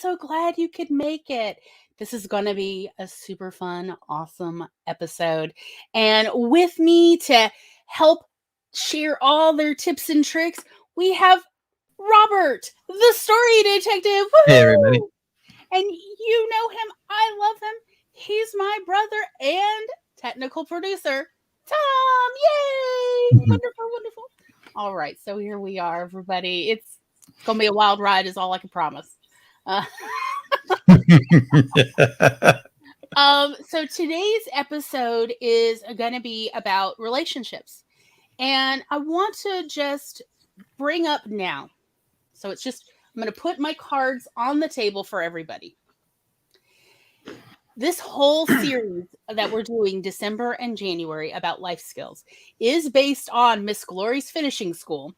so glad you could make it. This is going to be a super fun, awesome episode. And with me to help share all their tips and tricks, we have Robert, the story detective. Hey, everybody. Woohoo! And you know him. I love him. He's my brother and technical producer, Tom. Yay! Wonderful, wonderful. All right, so here we are, everybody. It's going to be a wild ride is all I can promise. So today's episode is going to be about relationships. And I want to just bring up now. So it's just, I'm going to put my cards on the table for everybody. This whole series that we're doing December and January about life skills is based on Miss Glory's Finishing School,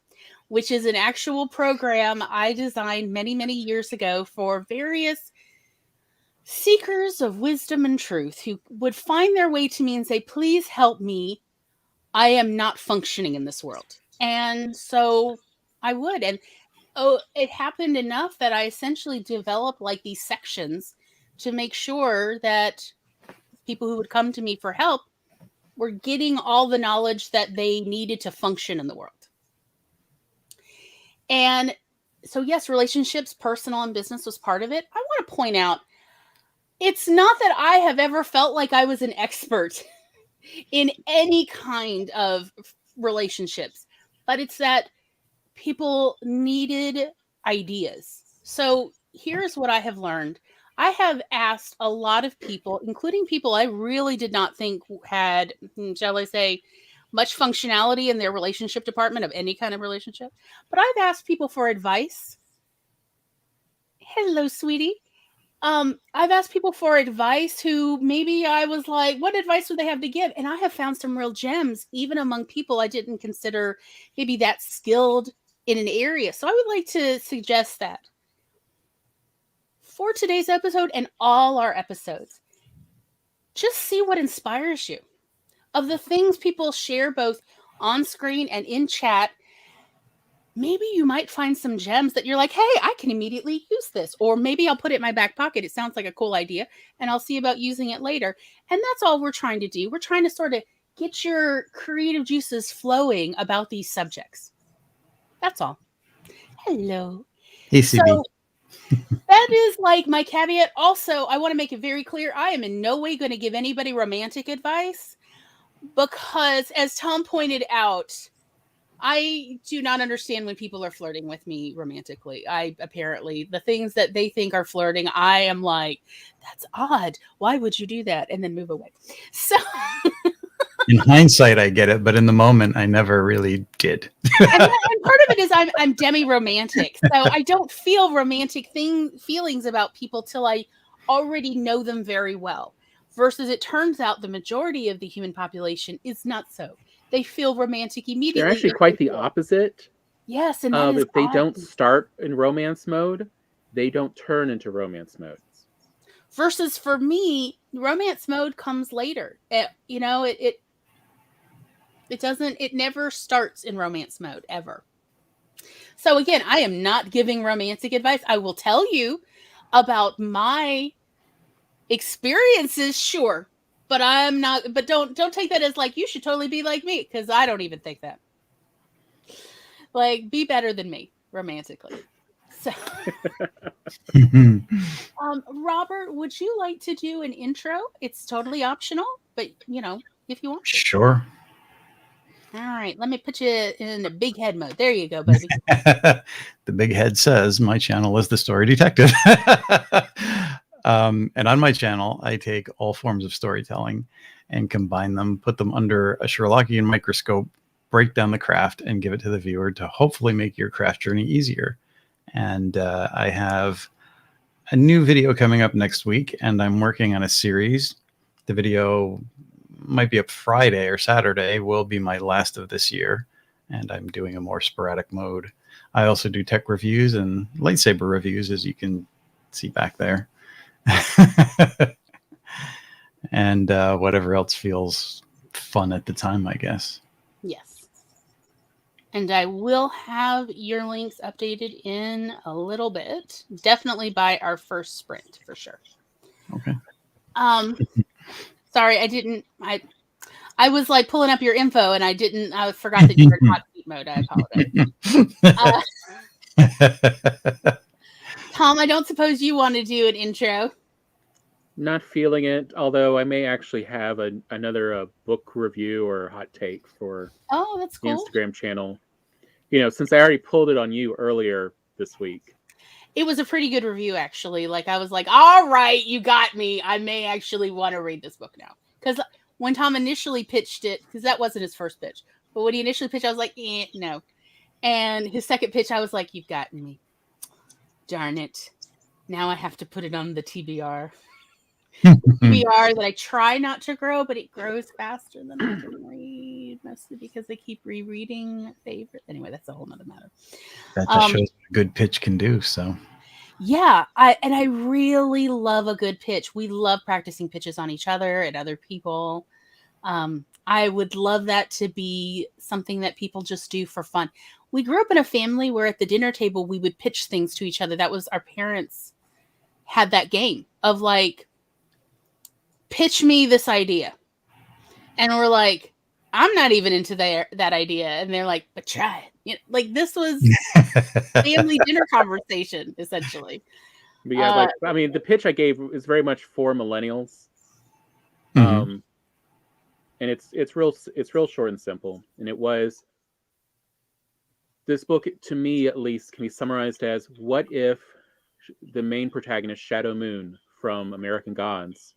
which is an actual program I designed many, many years ago for various seekers of wisdom and truth who would find their way to me and say, please help me. I am not functioning in this world. And so I would. And it happened enough that I essentially developed like these sections to make sure that people who would come to me for help were getting all the knowledge that they needed to function in the world. And so, yes, relationships, personal and business was part of it. I want to point out, it's not that I have ever felt like I was an expert in any kind of relationships, but it's that people needed ideas. So here's what I have learned. I have asked a lot of people, including people I really did not think had, shall I say, much functionality in their relationship department of any kind of relationship. But I've asked people for advice. Hello, sweetie. I've asked people for advice who maybe I was like, what advice would they have to give? And I have found some real gems, even among people I didn't consider maybe that skilled in an area. So I would like to suggest that for today's episode and all our episodes, just see what inspires you. Of the things people share both on screen and in chat, maybe you might find some gems that you're like, hey, I can immediately use this. Or maybe I'll put it in my back pocket. It sounds like a cool idea and I'll see about using it later. And that's all we're trying to do. We're trying to sort of get your creative juices flowing about these subjects. That's all. Hello. Hey, CB. So that is like my caveat. Also, I want to make it very clear. I am in no way going to give anybody romantic advice because, as Tom pointed out, I do not understand when people are flirting with me romantically. Apparently, the things that they think are flirting, I am like, that's odd. Why would you do that? And then move away. So in hindsight, I get it, but in the moment, I never really did. and part of it is I'm demi-romantic. So I don't feel romantic feelings about people till I already know them very well. Versus it turns out the majority of the human population is not so. They feel romantic immediately. They're actually quite the opposite. Yes, and if they don't start in romance mode, they don't turn into romance modes. Versus for me, romance mode comes later. It never starts in romance mode ever. So again, I am not giving romantic advice. I will tell you about my experiences, sure. But I'm not. But don't take that as like you should totally be like me, because I don't even think that. Like, be better than me romantically. So, Robert, would you like to do an intro? It's totally optional, but if you want. Sure. All right, let me put you in the big head mode. There you go, baby. The big head says my channel is the Story Detective. And on my channel, I take all forms of storytelling and combine them, put them under a Sherlockian microscope, break down the craft, and give it to the viewer to hopefully make your craft journey easier. And I have a new video coming up next week, and I'm working on a series. The video might be up Friday or Saturday, will be my last of this year, and I'm doing a more sporadic mode. I also do tech reviews and lightsaber reviews, as you can see back there. And whatever else feels fun at the time, I guess. Yes. And I will have your links updated in a little bit. Definitely by our first sprint for sure. Okay. Sorry, I was like pulling up your info and I forgot that you were in hot seat mode. I apologize. Tom, I don't suppose you want to do an intro. Not feeling it, although I may actually have another book review or hot take for that's the cool. Instagram channel. You know, since I already pulled it on you earlier this week. It was a pretty good review, actually. Like, I was like, all right, you got me. I may actually want to read this book now. Because when Tom initially pitched it, because that wasn't his first pitch, but when he initially pitched, I was like, no. And his second pitch, I was like, you've gotten me. Darn it. Now I have to put it on the TBR. TBR that I try not to grow, but it grows faster than I can read, mostly because they keep rereading favorites. Anyway, that's a whole nother matter. That just shows what a good pitch can do. So yeah, I really love a good pitch. We love practicing pitches on each other and other people. I would love that to be something that people just do for fun. We grew up in a family where at the dinner table we would pitch things to each other. That was our parents had that game of like, pitch me this idea. And we're like, I'm not even into that idea. And they're like, but try it. You know, like this was family dinner conversation, essentially. But yeah, like I mean, the pitch I gave is very much for millennials. Mhm. And it's real short and simple. And it was, this book, to me at least, can be summarized as, what if the main protagonist, Shadow Moon from American Gods,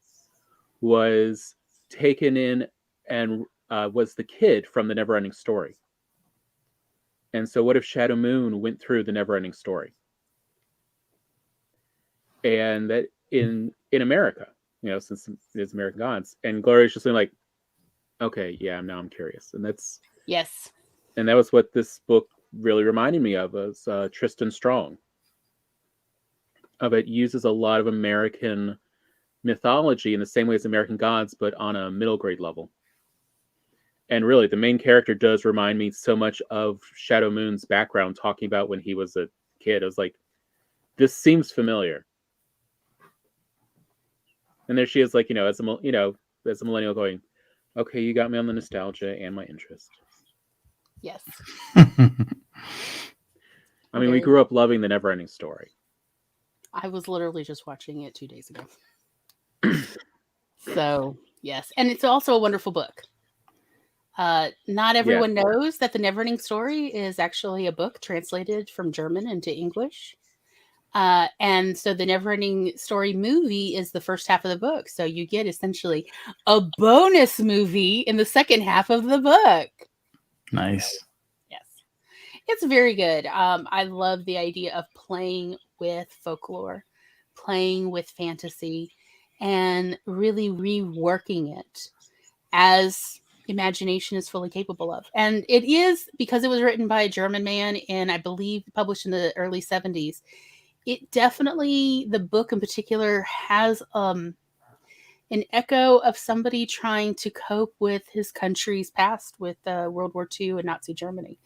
was taken in and was the kid from the Neverending Story. And so what if Shadow Moon went through the Neverending Story? And that in America, you know, since it's American Gods, and Gloria's just like, okay, yeah, now I'm curious. And that's, yes. And that was what this book really reminded me of, was Tristan Strong. It uses a lot of American mythology in the same way as American Gods, but on a middle grade level. And really, the main character does remind me so much of Shadow Moon's background, talking about when he was a kid. I was like, this seems familiar. And there she is, like, as a millennial, going, okay, you got me on the nostalgia and my interest. Yes. I mean, we grew up loving the Neverending Story. I was literally just watching it 2 days ago. So, yes. And it's also a wonderful book. Not everyone knows that the Neverending Story is actually a book translated from German into English. And so the Neverending Story movie is the first half of the book. So you get essentially a bonus movie in the second half of the book. Nice. Yes. It's very good. I love the idea of playing with folklore, playing with fantasy, and really reworking it as imagination is fully capable of. And it is, because it was written by a German man and I believe published in the early 70s, it definitely, the book in particular, has an echo of somebody trying to cope with his country's past with World War II and Nazi Germany.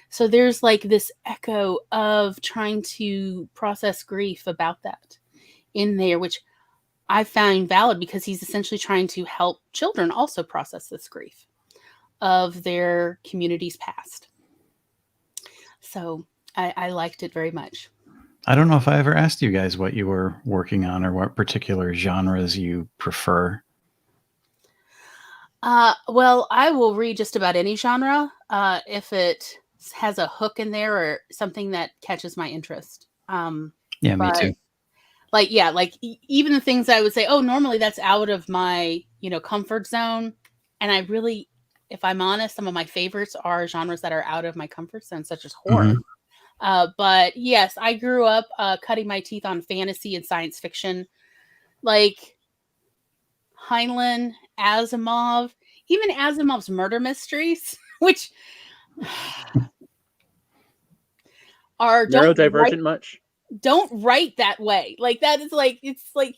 So there's like this echo of trying to process grief about that in there, which I find valid because he's essentially trying to help children also process this grief of their community's past. So I liked it very much. I don't know if I ever asked you guys what you were working on or what particular genres you prefer. Well, I will read just about any genre if it has a hook in there or something that catches my interest. Yeah, me too. Like, yeah, like even the things I would say, oh, normally that's out of my, comfort zone. And I really, if I'm honest, some of my favorites are genres that are out of my comfort zone, such as horror. But yes, I grew up cutting my teeth on fantasy and science fiction, like Heinlein, Asimov, even Asimov's murder mysteries, which are neurodivergent much. Don't write that way. Like that is like, it's like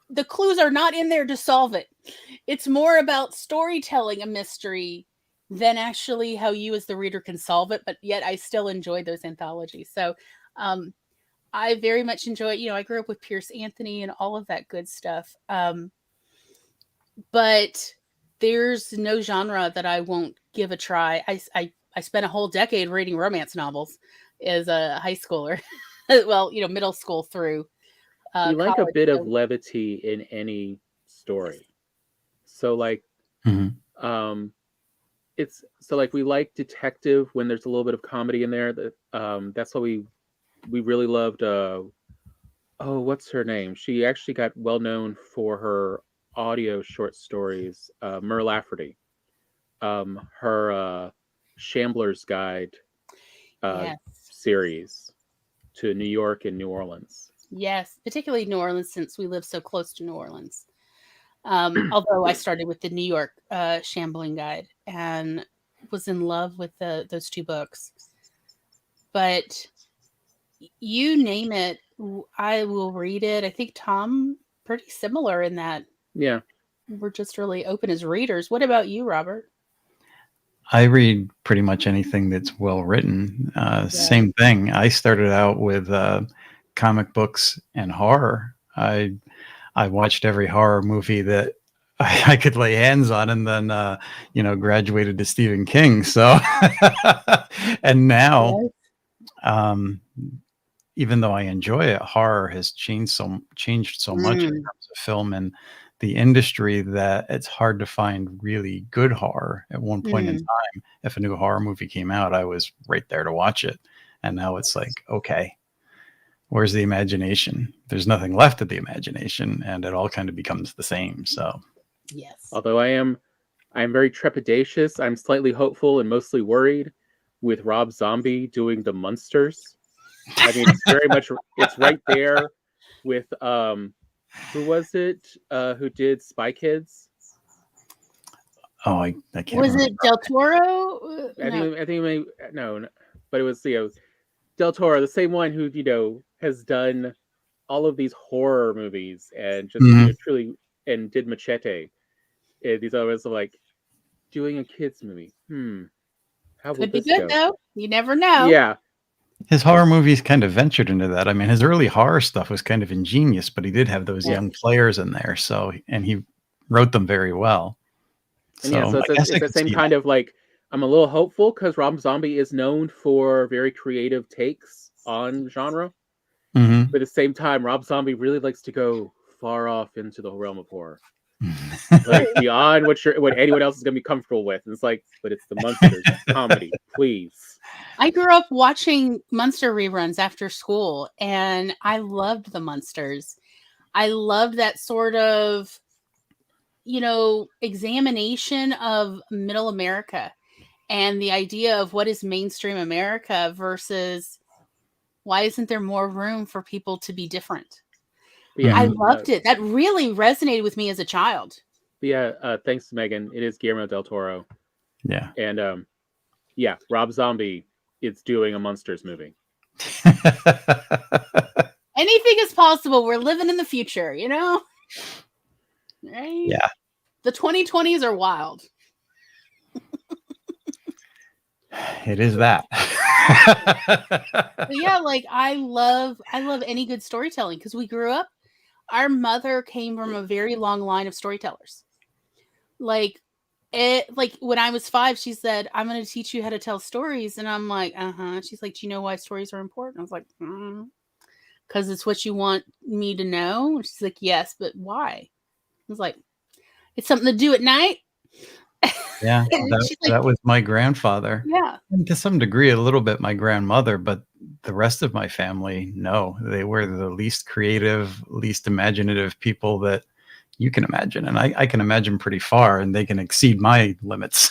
the clues are not in there to solve it. It's more about storytelling a mystery than actually how you as the reader can solve it. But yet I still enjoy those anthologies. So I very much enjoy it. I grew up with Pierce Anthony and all of that good stuff. But there's no genre that I won't give a try. I spent a whole decade reading romance novels as a high schooler. Well, middle school through We like a college. bit of levity in any story. So like, Mhm. it's so like we like detective when there's a little bit of comedy in there. That's why we really loved. What's her name? She actually got well known for her audio short stories. Mur Lafferty. Her Shambler's Guide Yes. series to New York and New Orleans. Yes, particularly New Orleans, since we live so close to New Orleans. Although I started with the New York Shambling Guide and was in love with those two books. But you name it, I will read it. I think Tom, pretty similar in that. Yeah. We're just really open as readers. What about you, Robert? I read pretty much anything that's well written. Same thing. I started out with comic books and horror. I watched every horror movie that I could lay hands on, and then graduated to Stephen King. So, and now, even though I enjoy it, horror has changed so much in terms of film and the industry that it's hard to find really good horror. At one point in time, if a new horror movie came out, I was right there to watch it. And now it's like, okay, where's the imagination? There's nothing left of the imagination, and it all kind of becomes the same. So, yes. Although I am very trepidatious, I'm slightly hopeful and mostly worried with Rob Zombie doing the Munsters. I mean, it's very much, it's right there with who was it who did Spy Kids? Oh, I can't Was remember. it Del Toro? I think maybe no, but it was Del Toro, the same one who has done all of these horror movies and just truly and did Machete. These others are like doing a kids movie. How could be good though. You never know. Yeah. His horror movies kind of ventured into that. I mean, his early horror stuff was kind of ingenious, but he did have those young players in there. So, and he wrote them very well. And so it's the same kind of like, I'm a little hopeful because Rob Zombie is known for very creative takes on genre. But at the same time, Rob Zombie really likes to go far off into the realm of horror. Like beyond what anyone else is going to be comfortable with. And it's like, but it's the Munsters comedy, please. I grew up watching Munster reruns after school, and I loved the Munsters. I loved that sort of, examination of middle America and the idea of what is mainstream America versus why isn't there more room for people to be different? Yeah, I loved it. That really resonated with me as a child. Yeah, thanks to Megan. It is Guillermo del Toro. Yeah. And Rob Zombie is doing a Munsters movie. Anything is possible. We're living in the future, Right? Yeah. The 2020s are wild. It is that. But yeah, like I love any good storytelling because we grew up. Our mother came from a very long line of storytellers. Like when I was 5, she said, "I'm going to teach you how to tell stories," and I'm like, She's like, "Do you know why stories are important?" I was like, "Because it's what you want me to know." And she's like, "Yes, but why?" I was like, "It's something to do at night." Yeah, that was my grandfather. Yeah. And to some degree, a little bit my grandmother, but the rest of my family, no. They were the least creative, least imaginative people that you can imagine. And I can imagine pretty far, and they can exceed my limits.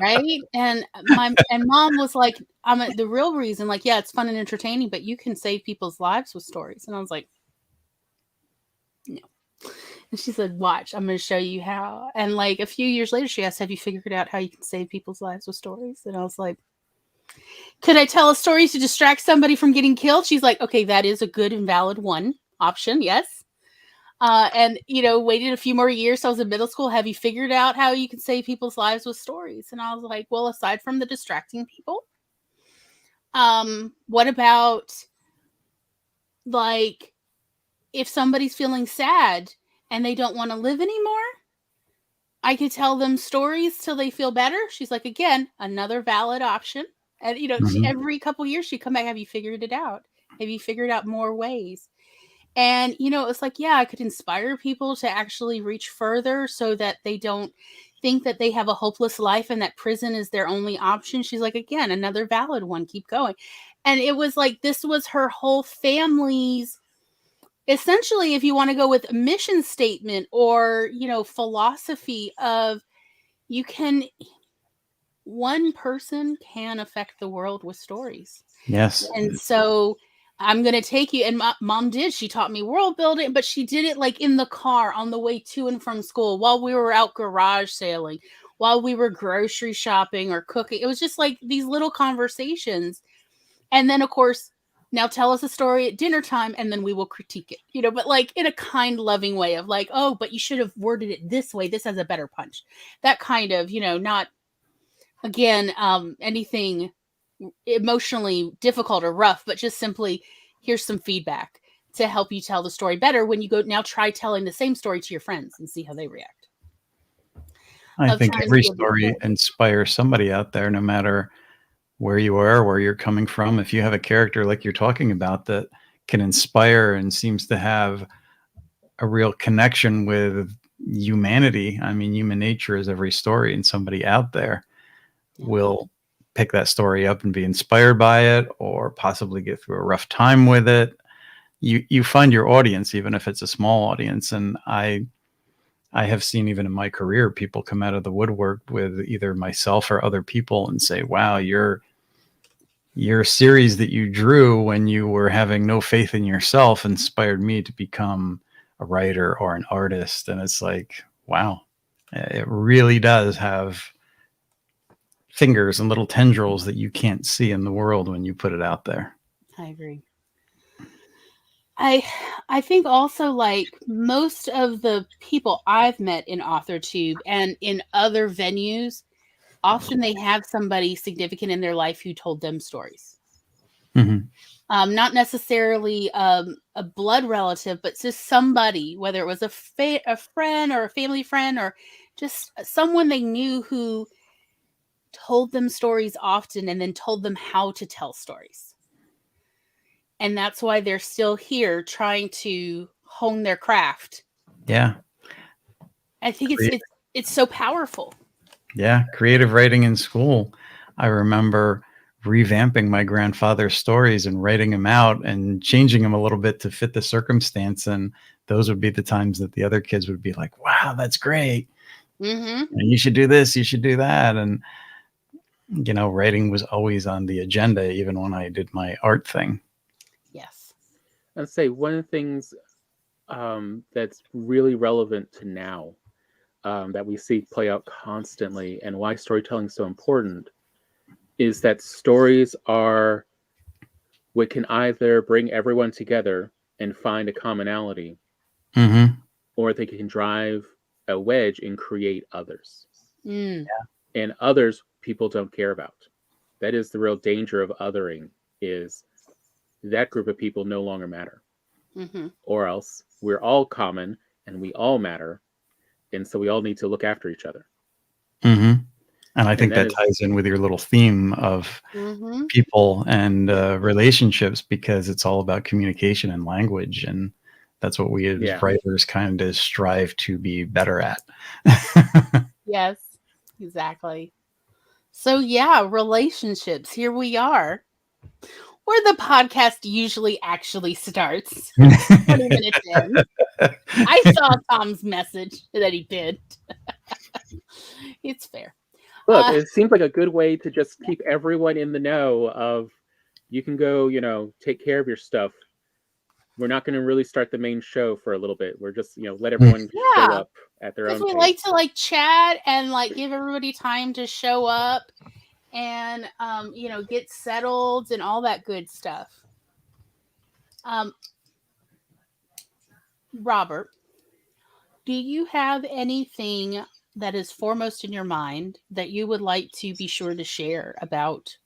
Right? And mom was like, the real reason, like, yeah, it's fun and entertaining, but you can save people's lives with stories. And I was like, no. And she said, "Watch, I'm going to show you how." And like a few years later, she asked, "Have you figured out how you can save people's lives with stories?" And I was like, "Could I tell a story to distract somebody from getting killed?" She's like, "Okay, that is a good and valid one option. Yes." And, waited a few more years. So I was in middle school. Have you figured out how you can save people's lives with stories? And I was like, well, aside from the distracting people, what about, like, if somebody's feeling sad and they don't want to live anymore, I could tell them stories till they feel better. She's like, again, another valid option. And, every couple years she'd come back. Have you figured it out? Have you figured out more ways? And, it's like, yeah, I could inspire people to actually reach further so that they don't think that they have a hopeless life and that prison is their only option. She's like, again, another valid one. Keep going. And it was like, this was her whole family's, essentially, if you want to go with a mission statement or, philosophy of one person can affect the world with stories. Yes. And so I'm going to take you. And mom did. She taught me world building, but she did it like in the car on the way to and from school, while we were out garage sailing, while we were grocery shopping or cooking. It was just like these little conversations. And then, of course, now tell us a story at dinner time, and then we will critique it, but like in a kind, loving way of like, oh, but you should have worded it this way. This has a better punch. That kind of, not, again, anything emotionally difficult or rough, but just simply, here's some feedback to help you tell the story better when you go. Now try telling the same story to your friends and see how they react. I think every story inspires somebody out there, no matter where you are, where you're coming from. If you have a character like you're talking about that can inspire and seems to have a real connection with humanity, I mean, human nature is every story, and somebody out there will pick that story up and be inspired by it, or possibly get through a rough time with it. You find your audience, even if it's a small audience. And I have seen, even in my career, people come out of the woodwork with either myself or other people and say, wow, your series that you drew when you were having no faith in yourself inspired me to become a writer or an artist. And it's like, wow, it really does have fingers and little tendrils that you can't see in the world when you put it out there. I agree. I think also, like, most of the people I've met in AuthorTube and in other venues, often they have somebody significant in their life who told them stories. Mm-hmm. Not necessarily a blood relative, but just somebody, whether it was a friend or a family friend or just someone they knew who told them stories often and then told them how to tell stories. And that's why they're still here trying to hone their craft. Yeah. I think it's so powerful. Yeah. Creative writing in school. I remember revamping my grandfather's stories and writing them out and changing them a little bit to fit the circumstance. And those would be the times that the other kids would be like, wow, that's great. Mm-hmm. And you should do this, you should do that. And, writing was always on the agenda, even when I did my art thing. Yes. I'd say one of the things that's really relevant to now, that we see play out constantly, and why storytelling is so important, is that stories are what can either bring everyone together and find a commonality, mm-hmm. or they can drive a wedge and create others. Mm. Yeah. And others people don't care about. That is the real danger of othering, is that group of people no longer matter. Mm-hmm. Or else we're all common and we all matter. And so we all need to look after each other. Mm-hmm. And I think that ties in with your little theme of mm-hmm. people and relationships, because it's all about communication and language. And that's what we as writers kind of strive to be better at. Yes, exactly. So yeah, relationships. Here we are, where the podcast usually actually starts. 20 minutes in. I saw Tom's message that he did. It's fair. Look, it seems like a good way to just keep everyone in the know of, you can go, take care of your stuff. We're not going to really start the main show for a little bit. We're just, let everyone show up at their own pace. We like to chat and give everybody time to show up and get settled and all that good stuff. Robert, do you have anything that is foremost in your mind that you would like to be sure to share about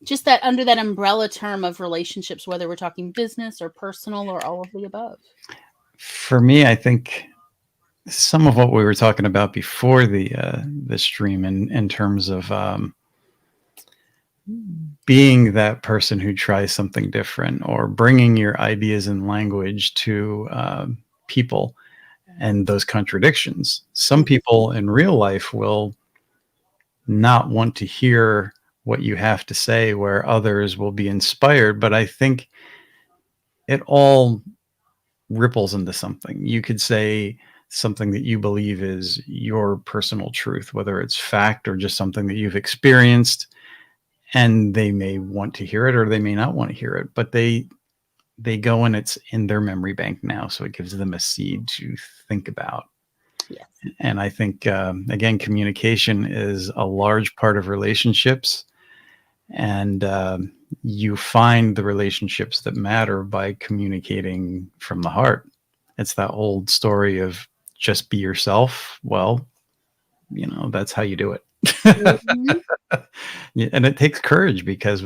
just that under that umbrella term of relationships, whether we're talking business or personal or all of the above? For me, I think some of what we were talking about before the stream in terms of being that person who tries something different or bringing your ideas and language to people and those contradictions. Some people in real life will not want to hear what you have to say, where others will be inspired. But I think it all ripples into something. You could say something that you believe is your personal truth, whether it's fact or just something that you've experienced, and they may want to hear it or they may not want to hear it, but they go and it's in their memory bank now, so it gives them a seed to think about. Yes. And I think again, communication is a large part of relationships, and you find the relationships that matter by communicating from the heart. It's that old story of just be yourself. Well, that's how you do it. Mhm. And it takes courage, because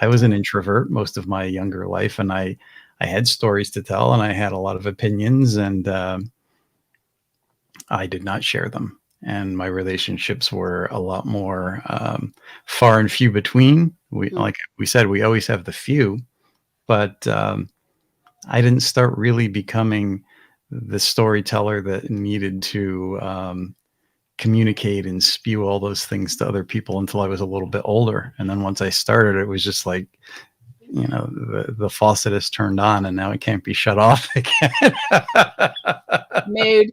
I was an introvert most of my younger life, and I had stories to tell, and I had a lot of opinions, and I did not share them. And my relationships were a lot more far and few between. Like we said, we always have the few, but I didn't start really becoming the storyteller that needed to communicate and spew all those things to other people until I was a little bit older. And then once I started, it was just like, the faucet is turned on and now it can't be shut off again. Mood.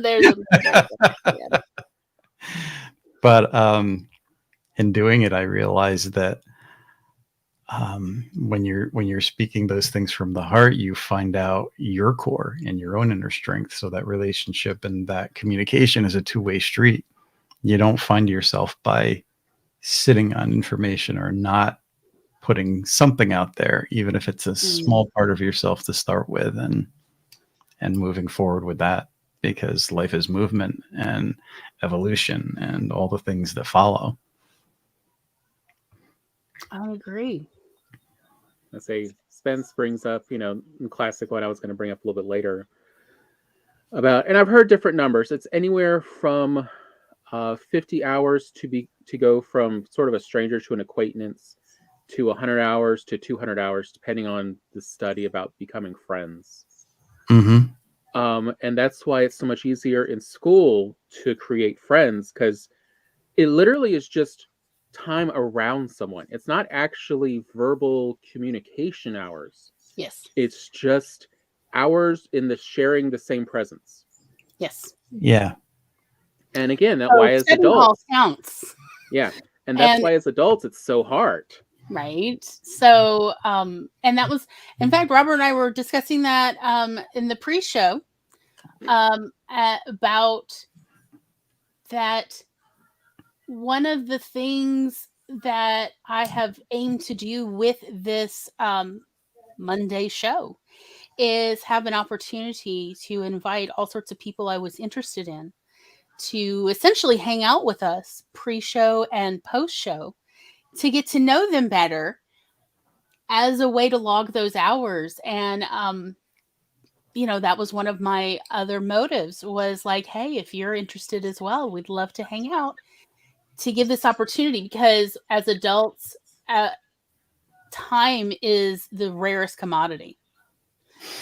There's a yeah. But in doing it, I realized that when you're speaking those things from the heart, you find out your core and your own inner strength. So that relationship and that communication is a two-way street. You don't find yourself by sitting on information or not putting something out there, even if it's a small part of yourself to start with, and moving forward with that, because life is movement and evolution and all the things that follow. I agree. I say Spence brings up, in classic what I was going to bring up a little bit later about, and I've heard different numbers. It's anywhere from 50 hours to go from sort of a stranger to an acquaintance, to 100 hours to 200 hours, depending on the study about becoming friends. And that's why it's so much easier in school to create friends, because it literally is just time around someone. It's not actually verbal communication hours. Yes. It's just hours in the sharing the same presence. Yes. Yeah. And again, that's why as adults counts. Yeah. And that's why as adults it's so hard. Right. So and that was, in fact, Robert and I were discussing that in the pre-show about that. One of the things that I have aimed to do with this Monday show is have an opportunity to invite all sorts of people I was interested in to essentially hang out with us pre-show and post-show, to get to know them better as a way to log those hours. And that was one of my other motives, was like, hey, if you're interested as well, we'd love to hang out, to give this opportunity, because as adults, time is the rarest commodity.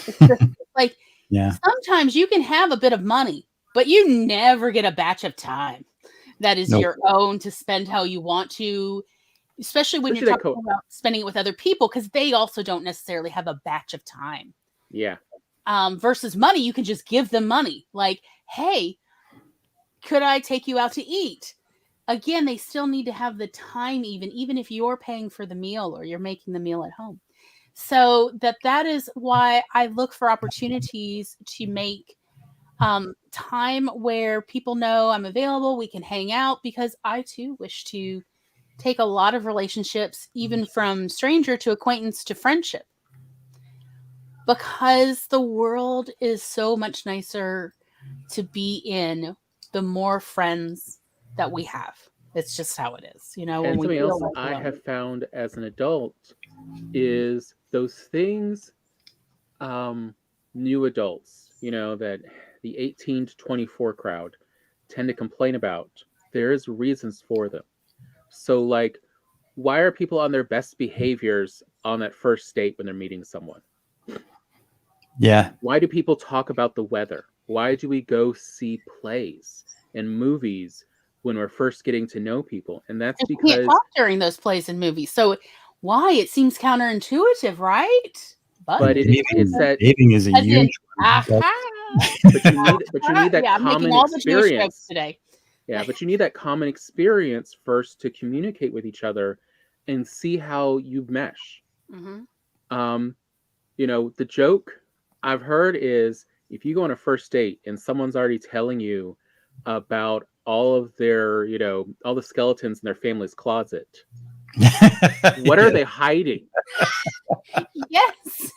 It's just, like, sometimes you can have a bit of money, but you never get a batch of time that is your own to spend how you want to, especially when you're talking about spending it with other people, because they also don't necessarily have a batch of time. Yeah. Versus money, you can just give them money. Like, hey, could I take you out to eat? Again, they still need to have the time, even if you're paying for the meal or you're making the meal at home. So that is why I look for opportunities to make time where people know I'm available, we can hang out, because I too wish to take a lot of relationships, even from stranger to acquaintance to friendship. Because the world is so much nicer to be in the more friends that we have. It's just how it is, when And we something feel else like I alone. have found as an adult is those things new adults, that the 18 to 24 crowd tend to complain about. There's reasons for them. So, like, why are people on their best behaviors on that first date when they're meeting someone? Yeah. Why do people talk about the weather? Why do we go see plays and movies when we're first getting to know people? And that's And you can't because talk during those plays and movies. So why? It seems counterintuitive, right? but it's that Dating is a as in, huge one. aha. but you need that Yeah, I'm making common all the Jewish jokes experience. today. Yeah, but you need that common experience first to communicate with each other and see how you mesh. Mhm. The joke I've heard is if you go on a first date and someone's already telling you about all of their, all the skeletons in their family's closet, what are they hiding? Yes.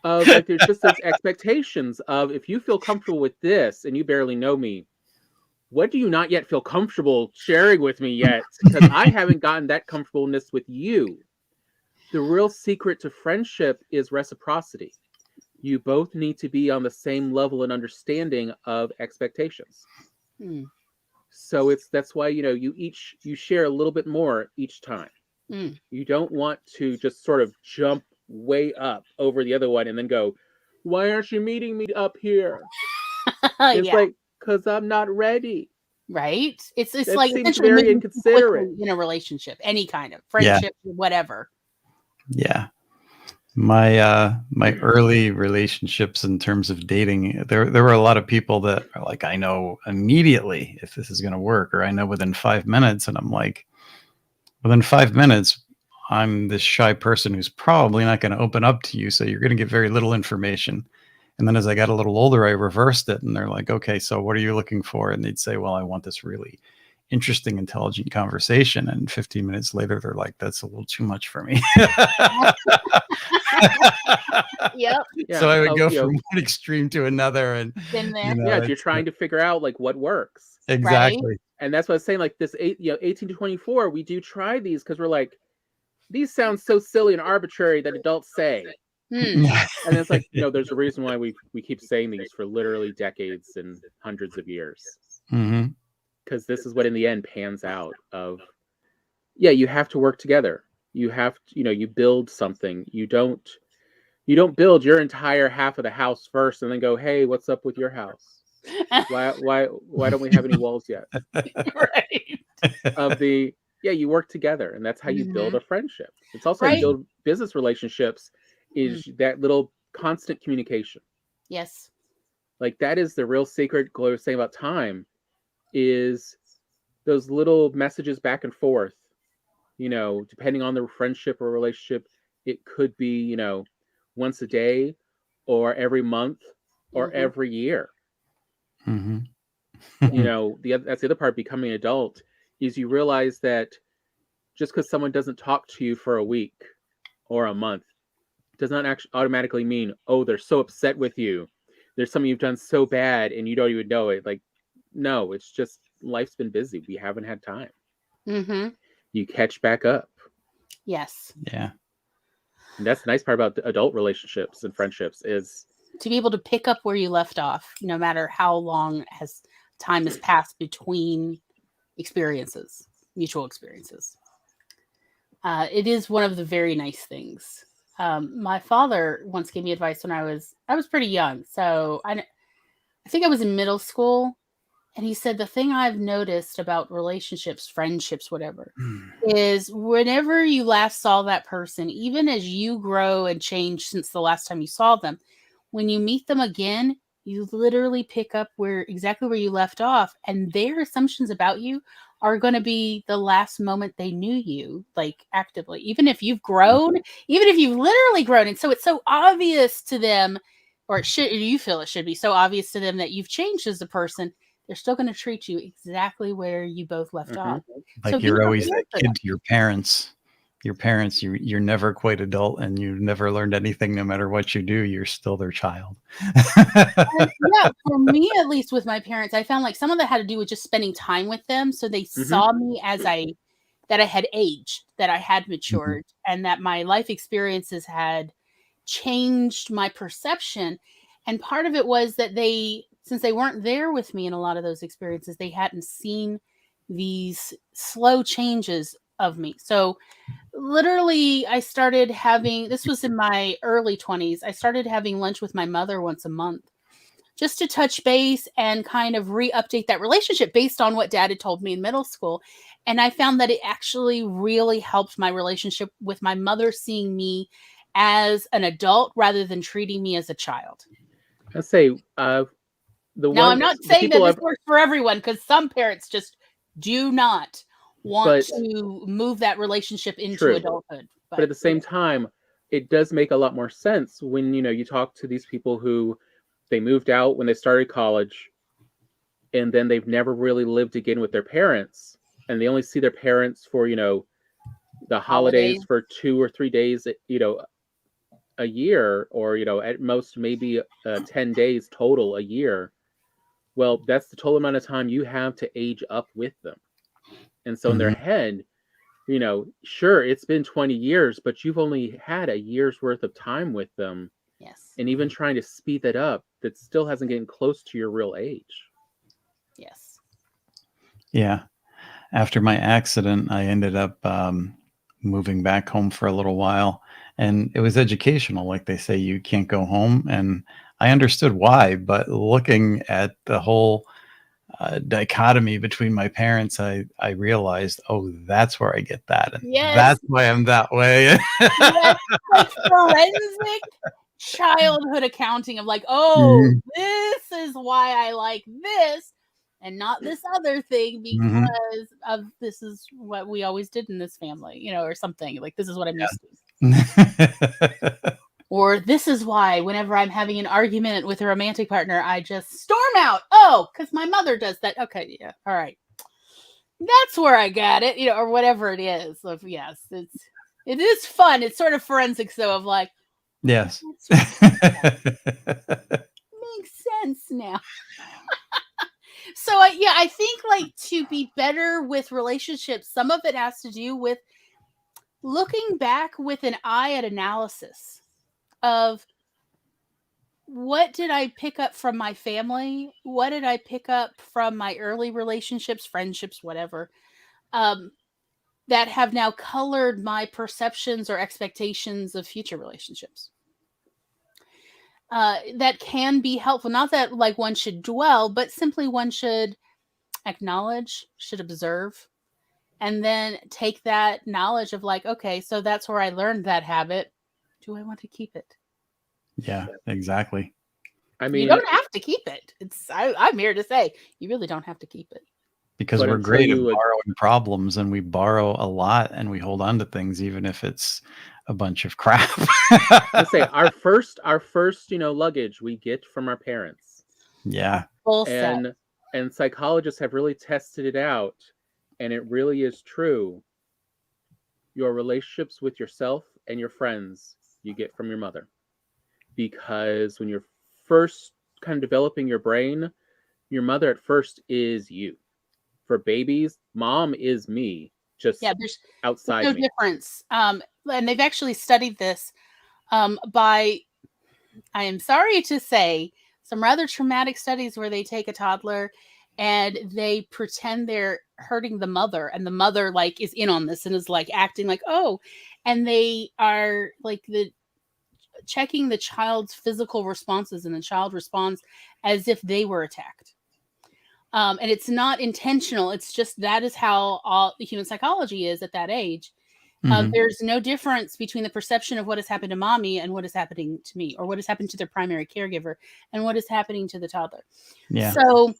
Like there's just those expectations of if you feel comfortable with this and you barely know me, what do you not yet feel comfortable sharing with me yet? Because I haven't gotten that comfortableness with you. The real secret to friendship is reciprocity. You both need to be on the same level and understanding of expectations. Mm. So that's why you share a little bit more each time. Mm. You don't want to just sort of jump way up over the other one and then go, why aren't you meeting me up here? It's Yeah. like, because I'm not ready. Right? It's That like seems essentially very moving too inconsiderate. quickly in a relationship, any kind of friendship, whatever. Yeah. My early relationships in terms of dating, there were a lot of people that are like, I know immediately if this is going to work, or I know within 5 minutes. And I'm like, within 5 minutes, I'm this shy person who's probably not going to open up to you. So you're going to get very little information. And then as I got a little older, I reversed it. And they're like, okay, so what are you looking for? And they'd say, well, I want this really interesting, intelligent conversation. And 15 minutes later, they're like, that's a little too much for me. Yep. Yeah. So I would go from one extreme to another. And Been there. Yeah, you're trying to figure out like what works. Exactly. And that's what I was saying, like this 18 to 24, we do try these because we're like, these sound so silly and arbitrary that adults say. Hmm. And it's like, there's a reason why we keep saying these for literally decades and hundreds of years. Mhm. Because this is what in the end pans out of, you have to work together. You have to, you build something. You don't build your entire half of the house first and then go, hey, what's up with your house? Why don't we have any walls yet? Right. You work together, and that's how you build a friendship. It's also how you Right. build business relationships, is that little constant communication. Yes. Like that is the real secret. Gloria was saying about time is those little messages back and forth, depending on the friendship or relationship. It could be, once a day or every month or every year. Mhm. That's the other part of becoming an adult is you realize that just because someone doesn't talk to you for a week or a month does not actually automatically mean, oh, they're so upset with you. There's something you've done so bad and you don't even know it. Like, no, it's just life's been busy. We haven't had time. Mm-hmm. You catch back up. Yes. Yeah. And that's the nice part about adult relationships and friendships is to be able to pick up where you left off, no matter how long time has passed between mutual experiences. It is one of the very nice things. My father once gave me advice when I was pretty young. So I think I was in middle school. And he said, the thing I've noticed about relationships, friendships, whatever, is whenever you last saw that person, even as you grow and change since the last time you saw them, when you meet them again, you literally pick up exactly where you left off. And their assumptions about you are going to be the last moment they knew you, like actively, even if you've grown, even if you've literally grown. And so it's so obvious to them, or you feel it should be so obvious to them that you've changed as a person. They're still going to treat you exactly where you both left off. Like so you're always that kid to your parents. your parents, you're never quite adult, and you've never learned anything. No matter what you do, you're still their child. And yeah, for me, at least with my parents, I found like some of that had to do with just spending time with them. So they saw me as that I had aged, that I had matured, and that my life experiences had changed my perception. And part of it was that since they weren't there with me in a lot of those experiences, they hadn't seen these slow changes of me. So literally, I started having, this was in my early 20s, I started having lunch with my mother once a month just to touch base and kind of re-update that relationship based on what dad had told me in middle school. And I found that it actually really helped my relationship with my mother, seeing me as an adult rather than treating me as a child. I'd say I'm not saying that this works for everyone, because some parents just do not want to move that relationship into adulthood. But at the same time, it does make a lot more sense when, you talk to these people who they moved out when they started college, and then they've never really lived again with their parents, and they only see their parents for, the holidays for 2 or 3 days, a year, or, at most maybe 10 days total a year. Well, that's the total amount of time you have to age up with them. And so in their head, sure, it's been 20 years, but you've only had a year's worth of time with them. Yes. And even trying to speed that up, that still hasn't gotten close to your real age. Yes. Yeah. After my accident, I ended up moving back home for a little while, and it was educational. Like they say, you can't go home. And I understood why, but looking at the whole dichotomy between my parents, I realized, oh, that's where I get that. And that's why I'm that way. Yes, like forensic childhood accounting of like, this is why I like this and not this other thing, because of this is what we always did in this family, or something like this is what I'm used to. Or this is why whenever I'm having an argument with a romantic partner, I just storm out. Oh, because my mother does that. Okay, yeah, all right. That's where I got it, or whatever it is. So, yes, it is fun. It's sort of forensics, though, of like, yes, makes sense now. So I think like to be better with relationships, some of it has to do with looking back with an eye at analysis of what did I pick up from my family? What did I pick up from my early relationships, friendships, whatever, that have now colored my perceptions or expectations of future relationships. That can be helpful. Not that like one should dwell, but simply one should acknowledge, should observe, and then take that knowledge of like, okay, so that's where I learned that habit. Do I want to keep it? Yeah, exactly. I mean, you don't have to keep it. I'm here to say you really don't have to keep it. Because we're great at borrowing problems, and we borrow a lot, and we hold on to things, even if it's a bunch of crap. Let's say our first, luggage we get from our parents. Yeah. Full set. And psychologists have really tested it out, and it really is true. Your relationships with yourself and your friends you get from your mother. Because when you're first kind of developing your brain, your mother at first is you. For babies, mom is me, just there's outside no me. difference. And they've actually studied this by, I am sorry to say, some rather traumatic studies where they take a toddler and they pretend they're hurting the mother, and the mother like is in on this and is like acting like, oh, and they are like checking the child's physical responses, and the child responds as if they were attacked. And it's not intentional. It's just that is how all the human psychology is at that age. There's no difference between the perception of what has happened to mommy and what is happening to me, or what has happened to their primary caregiver and what is happening to the toddler. Yeah. So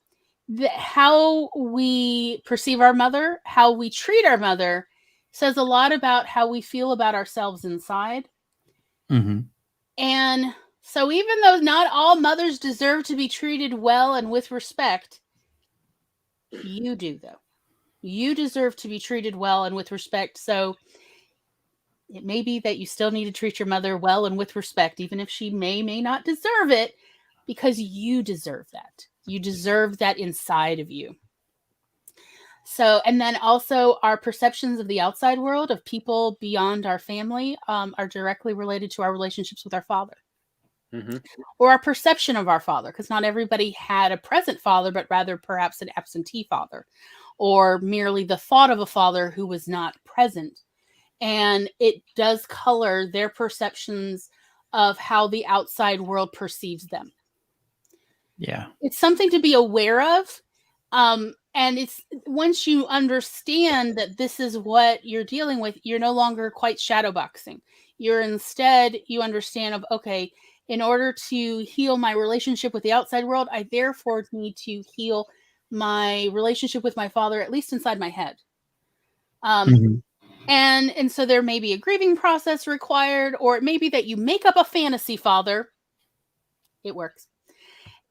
how we perceive our mother, how we treat our mother, says a lot about how we feel about ourselves inside. And so even though not all mothers deserve to be treated well and with respect, you do, though. You deserve to be treated well and with respect. So it may be that you still need to treat your mother well and with respect, even if she may not deserve it, because you deserve that. You deserve that inside of you. So, and then also our perceptions of the outside world, of people beyond our family, are directly related to our relationships with our father. Mm-hmm. Or our perception of our father, because not everybody had a present father, but rather perhaps an absentee father, or merely the thought of a father who was not present. And it does color their perceptions of how the outside world perceives them. Yeah. It's something to be aware of. And it's once you understand that this is what you're dealing with, you're no longer quite shadowboxing. You understand of, okay, in order to heal my relationship with the outside world, I therefore need to heal my relationship with my father, at least inside my head. And so there may be a grieving process required, or it may be that you make up a fantasy father. It works.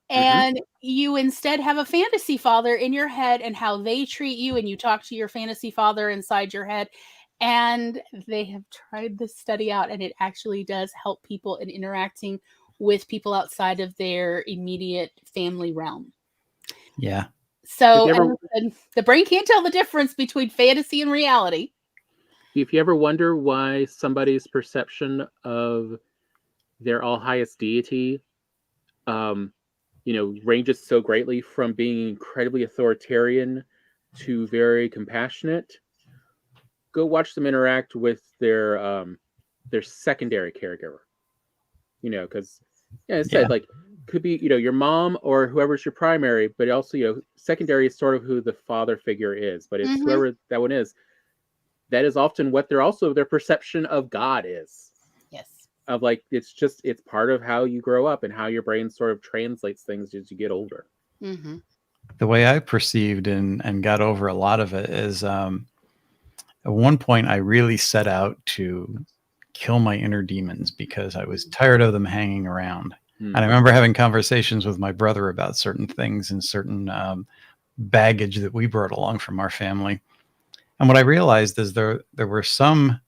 And you instead have a fantasy father in your head and how they treat you, and you talk to your fantasy father inside your head. And they have tried this study out, and it actually does help people in interacting with people outside of their immediate family realm. Yeah. So and the brain can't tell the difference between fantasy and reality. If you ever wonder why somebody's perception of their all highest deity, ranges so greatly from being incredibly authoritarian to very compassionate, go watch them interact with their secondary caregiver. Because I said, like, could be your mom or whoever's your primary, but also secondary is sort of who the father figure is, but it's whoever that one is. That is often what their perception of God is. Yes. Of like, it's part of how you grow up and how your brain sort of translates things as you get older. Mm-hmm. The way I perceived and got over a lot of it is at one point I really set out to kill my inner demons because I was tired of them hanging around. And I remember having conversations with my brother about certain things and certain baggage that we brought along from our family. And what I realized is there were some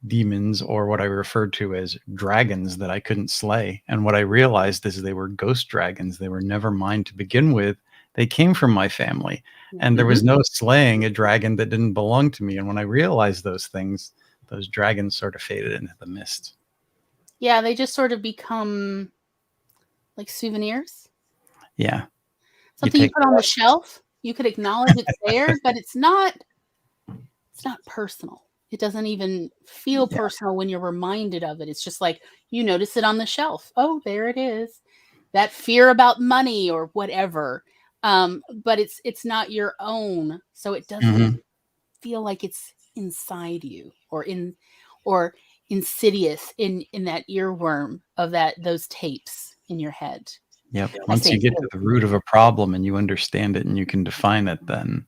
demons, or what I referred to as dragons, that I couldn't slay. And what I realized is they were ghost dragons. They were never mine to begin with. They came from my family. And there was no slaying a dragon that didn't belong to me. And when I realized those things, those dragons sort of faded into the mist. Yeah, they just sort of become like souvenirs. Yeah. Something you put on the shelf. You could acknowledge it's there, but it's not personal. It doesn't even feel personal when you're reminded of it. It's just like you notice it on the shelf. Oh, there it is. That fear about money or whatever. But it's not your own. So it doesn't feel like it's inside you or insidious in that earworm of those tapes in your head. Yep. Once you get to the root of a problem and you understand it and you can define it, then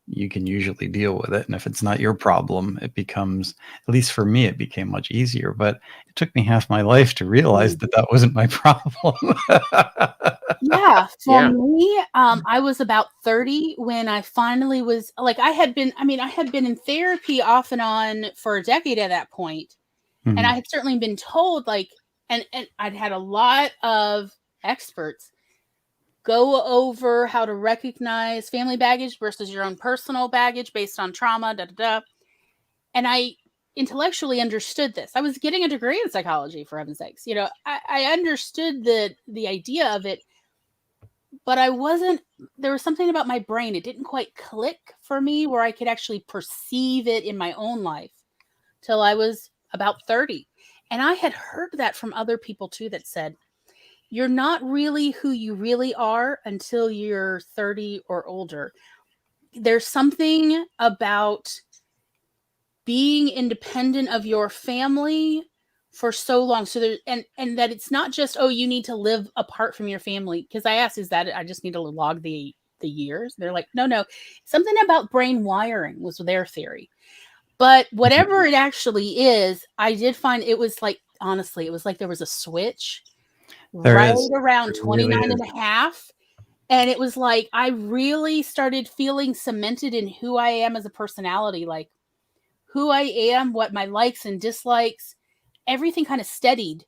you can usually deal with it. And if it's not your problem, it becomes, at least for me, it became much easier. But it took me half my life to realize that wasn't my problem. Yeah. For me, I was about 30 when I finally was like, I had been in therapy off and on for a decade at that point. And I had certainly been told, like, and I'd had a lot of experts go over how to recognize family baggage versus your own personal baggage based on trauma, And I intellectually understood this. I was getting a degree in psychology, for heaven's sakes. I understood the idea of it, but there was something about my brain. It didn't quite click for me where I could actually perceive it in my own life till I was about 30. And I had heard that from other people too, that said, you're not really who you really are until you're 30 or older. There's something about being independent of your family for so long. So and that it's not just, oh, you need to live apart from your family. Because I asked, is that I just need to log the years? They're like, no. Something about brain wiring was their theory. But whatever it actually is, I did find it was like, honestly, it was like there was a switch around 29 and a half. And it was like, I really started feeling cemented in who I am as a personality. Like, who I am, what my likes and dislikes, everything kind of steadied.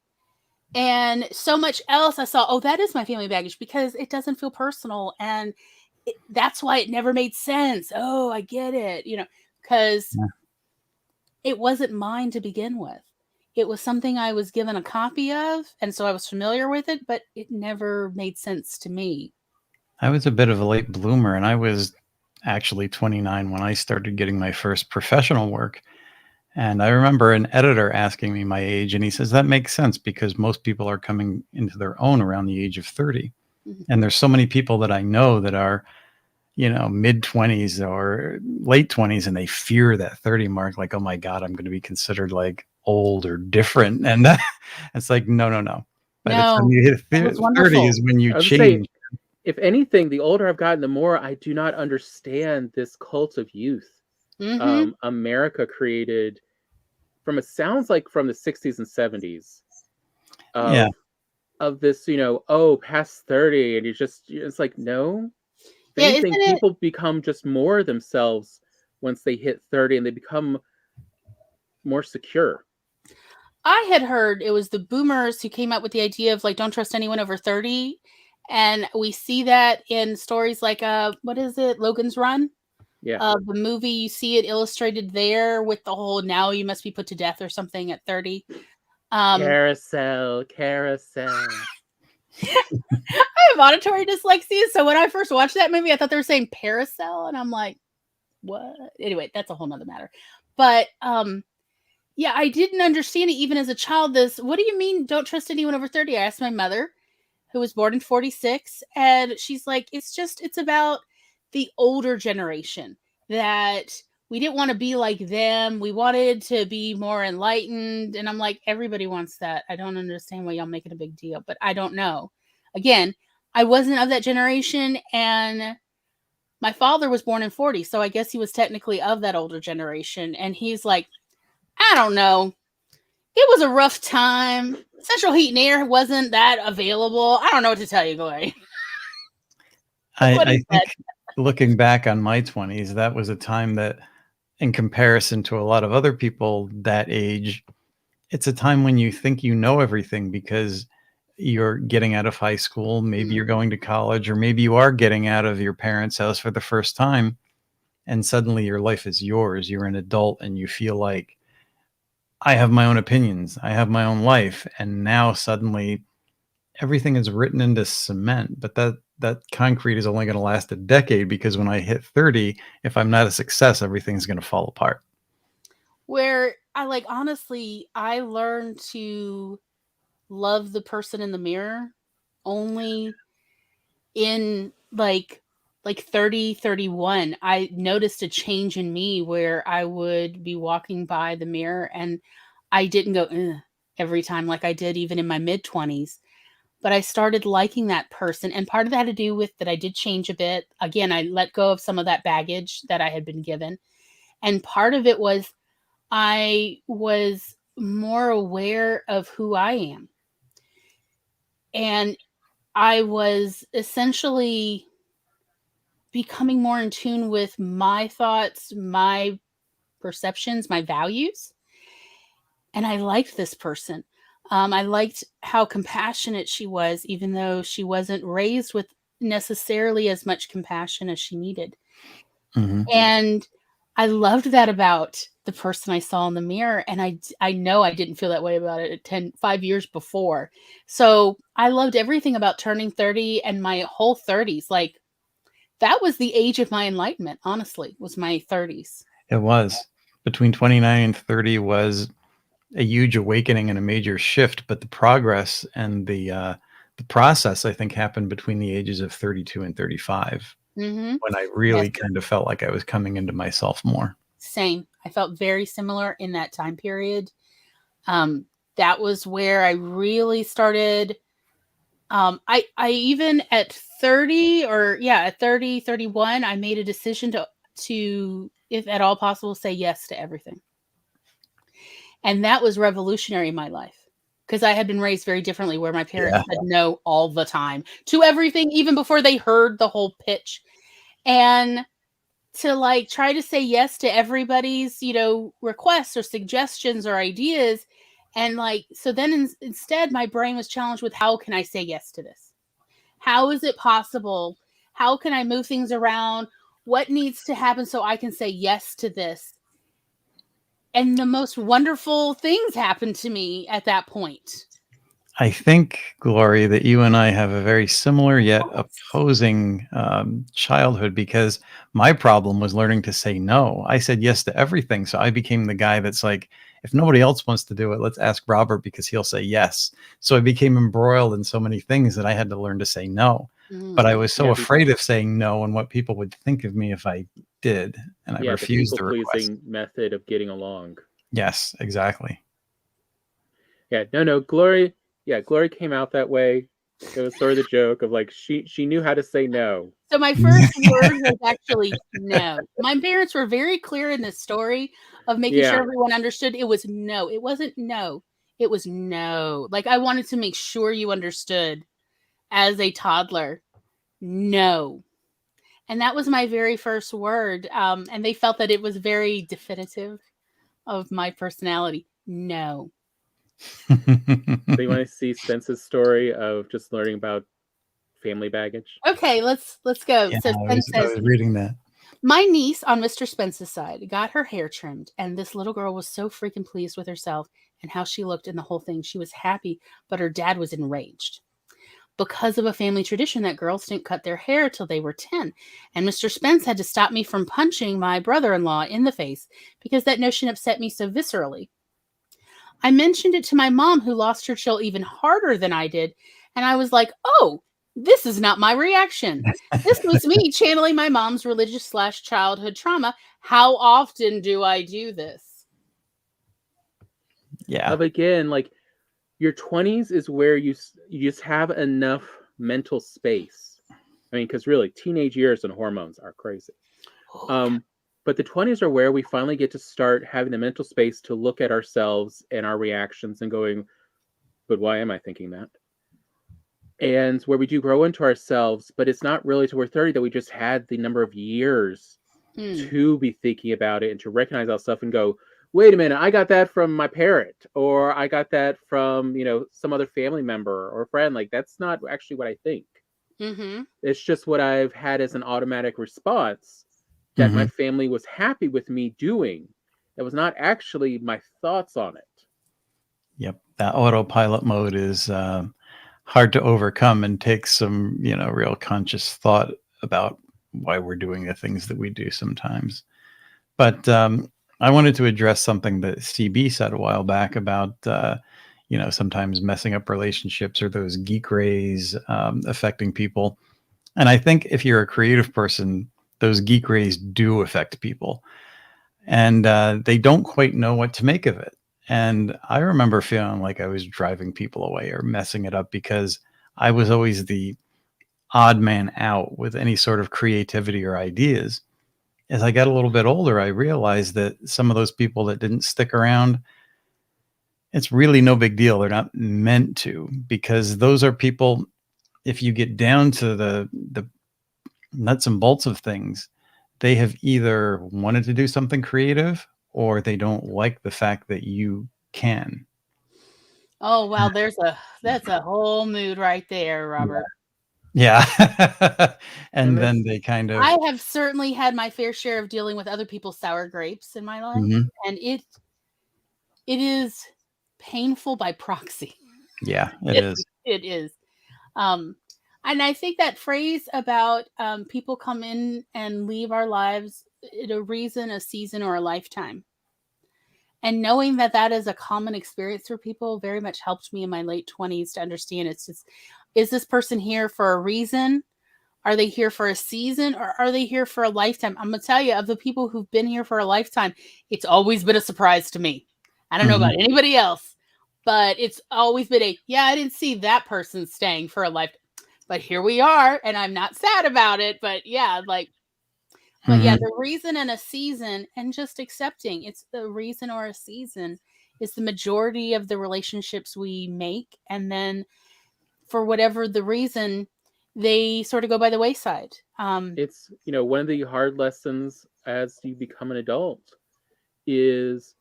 And so much else I saw, oh, that is my family baggage because it doesn't feel personal. And that's why it never made sense. Oh, I get it. Because it wasn't mine to begin with. It was something I was given a copy of. And so I was familiar with it, but it never made sense to me. I was a bit of a late bloomer, and I was actually 29 when I started getting my first professional work. And I remember an editor asking me my age, and he says, that makes sense because most people are coming into their own around the age of 30. Mm-hmm. And there's so many people that I know that are, mid 20s or late 20s, and they fear that 30 mark, like, oh my God, I'm going to be considered like old or different. And it's like, no. By the time you hit 30 is when you change. If anything, the older I've gotten, the more I do not understand this cult of youth. Mm-hmm. America created sounds like from the 60s and 70s of this, past 30, and it's like, no. If anything, people become just more themselves once they hit 30, and they become more secure. I had heard it was the boomers who came up with the idea of like, don't trust anyone over 30. And we see that in stories like, what is it? Logan's Run. Yeah. The movie, you see it illustrated there with the whole, now you must be put to death or something at 30. Carousel. I have auditory dyslexia. So when I first watched that movie, I thought they were saying Paracel. And I'm like, what? Anyway, that's a whole nother matter. But, yeah, I didn't understand it even as a child. What do you mean don't trust anyone over 30? I asked my mother, who was born in 46, and she's like, it's about the older generation, that we didn't want to be like them. We wanted to be more enlightened. And I'm like, everybody wants that. I don't understand why y'all make it a big deal, but I don't know. Again, I wasn't of that generation, and my father was born in 40, so I guess he was technically of that older generation. And he's like, I don't know. It was a rough time. Central heat and air wasn't that available. I don't know what to tell you, Glory. I think looking back on my 20s, that was a time that, in comparison to a lot of other people that age, it's a time when you think you know everything because you're getting out of high school. Maybe you're going to college, or maybe you are getting out of your parents' house for the first time. And suddenly your life is yours. You're an adult and you feel like, I have my own opinions. I have my own life. And now suddenly everything is written into cement. But that concrete is only going to last a decade, because when I hit 30, if I'm not a success, everything's going to fall apart. Where honestly, I learned to love the person in the mirror only in like 30, 31. I noticed a change in me where I would be walking by the mirror and I didn't go ugh every time like I did even in my mid-20s. But I started liking that person. And part of that had to do with that I did change a bit. Again, I let go of some of that baggage that I had been given. And part of it was I was more aware of who I am. And I was essentially becoming more in tune with my thoughts, my perceptions, my values. And I liked this person. I liked how compassionate she was, even though she wasn't raised with necessarily as much compassion as she needed. Mm-hmm. And I loved that about the person I saw in the mirror. And I know I didn't feel that way about it 5 years before. So I loved everything about turning 30 and my whole 30s. Like, that was the age of my enlightenment, honestly, was my 30s. It was. Between 29 and 30 was a huge awakening and a major shift, but the progress and the process, I think, happened between the ages of 32 and 35, when I really kind of felt like I was coming into myself more. Same. I felt very similar in that time period. That was where I really started. I even at 30 at 30, 31, I made a decision to, if at all possible, say yes to everything. And that was revolutionary in my life, because I had been raised very differently, where my parents said no all the time to everything, even before they heard the whole pitch. And to like try to say yes to everybody's, requests or suggestions or ideas. And like, so then instead my brain was challenged with, how can I say yes to this? How is it possible? How can I move things around? What needs to happen so I can say yes to this? And the most wonderful things happened to me at that point. I think, Glory, that you and I have a very similar yet opposing childhood, because my problem was learning to say no. I said yes to everything. So I became the guy that's like, if nobody else wants to do it, let's ask Robert because he'll say yes. So I became embroiled in so many things that I had to learn to say no. But I was so afraid of saying no and what people would think of me if I did. And I refused the request. People-pleasing method of getting along. Yes, exactly. Yeah, no, Glory came out that way. It was sort of the joke of like, she knew how to say no. So my first word was actually no. My parents were very clear in this story of making sure everyone understood it was no. It wasn't no. It was no. Like, I wanted to make sure you understood as a toddler, no. And that was my very first word. And they felt that it was very definitive of my personality. No. So you want to see Spence's story of just learning about family baggage? Okay, let's go. Yeah, So Spence I was reading that. My niece on Mr. Spence's side got her hair trimmed, and this little girl was so freaking pleased with herself and how she looked in the whole thing. She was happy, but her dad was enraged. Because of a family tradition that girls didn't cut their hair till they were 10. And Mr. Spence had to stop me from punching my brother-in-law in the face because that notion upset me so viscerally. I mentioned it to my mom, who lost her chill even harder than I did, and I was like, oh, this is not my reaction. This was me channeling my mom's religious/childhood trauma. How often do I do this? Yeah. But again, like, your 20s is where you just have enough mental space. I mean, because really, teenage years and hormones are crazy. But the 20s are where we finally get to start having the mental space to look at ourselves and our reactions and going, but why am I thinking that? And where we do grow into ourselves, but it's not really till we're 30 that we just had the number of years to be thinking about it and to recognize our stuff and go, wait a minute, I got that from my parent, or I got that from, some other family member or friend. Like, that's not actually what I think. Mm-hmm. It's just what I've had as an automatic response that my family was happy with me doing. That was not actually my thoughts on it. Yep. That autopilot mode is hard to overcome and takes some, real conscious thought about why we're doing the things that we do sometimes. But I wanted to address something that CB said a while back about, sometimes messing up relationships or those geek rays affecting people. And I think if you're a creative person, those geek rays do affect people. And they don't quite know what to make of it. And I remember feeling like I was driving people away or messing it up because I was always the odd man out with any sort of creativity or ideas. As I got a little bit older, I realized that some of those people that didn't stick around, it's really no big deal. They're not meant to, because those are people, if you get down to the nuts and bolts of things, they have either wanted to do something creative or they don't like the fact that you can. Oh, wow. That's a whole mood right there, Robert. Yeah. And then they kind of... I have certainly had my fair share of dealing with other people's sour grapes in my life. And it is painful by proxy. Yeah, it is. It is. And I think that phrase about people come in and leave our lives at a reason, a season, or a lifetime. And knowing that that is a common experience for people very much helped me in my late 20s to understand it's just, is this person here for a reason? Are they here for a season, or are they here for a lifetime? I'm going to tell you, of the people who've been here for a lifetime, it's always been a surprise to me. I don't know about anybody else, but it's always been I didn't see that person staying for a lifetime, but here we are, and I'm not sad about it. But the reason and a season, and just accepting it's the reason or a season is the majority of the relationships we make. And then for whatever the reason, they sort of go by the wayside. It's, one of the hard lessons as you become an adult is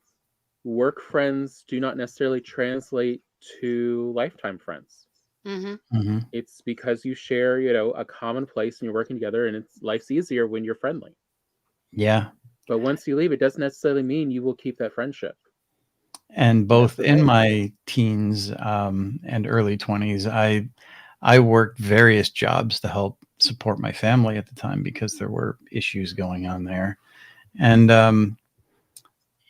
work friends do not necessarily translate to lifetime friends. It's because you share, a common place and you're working together, and life's easier when you're friendly. Yeah. But once you leave, it doesn't necessarily mean you will keep that friendship. And both in my teens and early 20s, I worked various jobs to help support my family at the time because there were issues going on there. And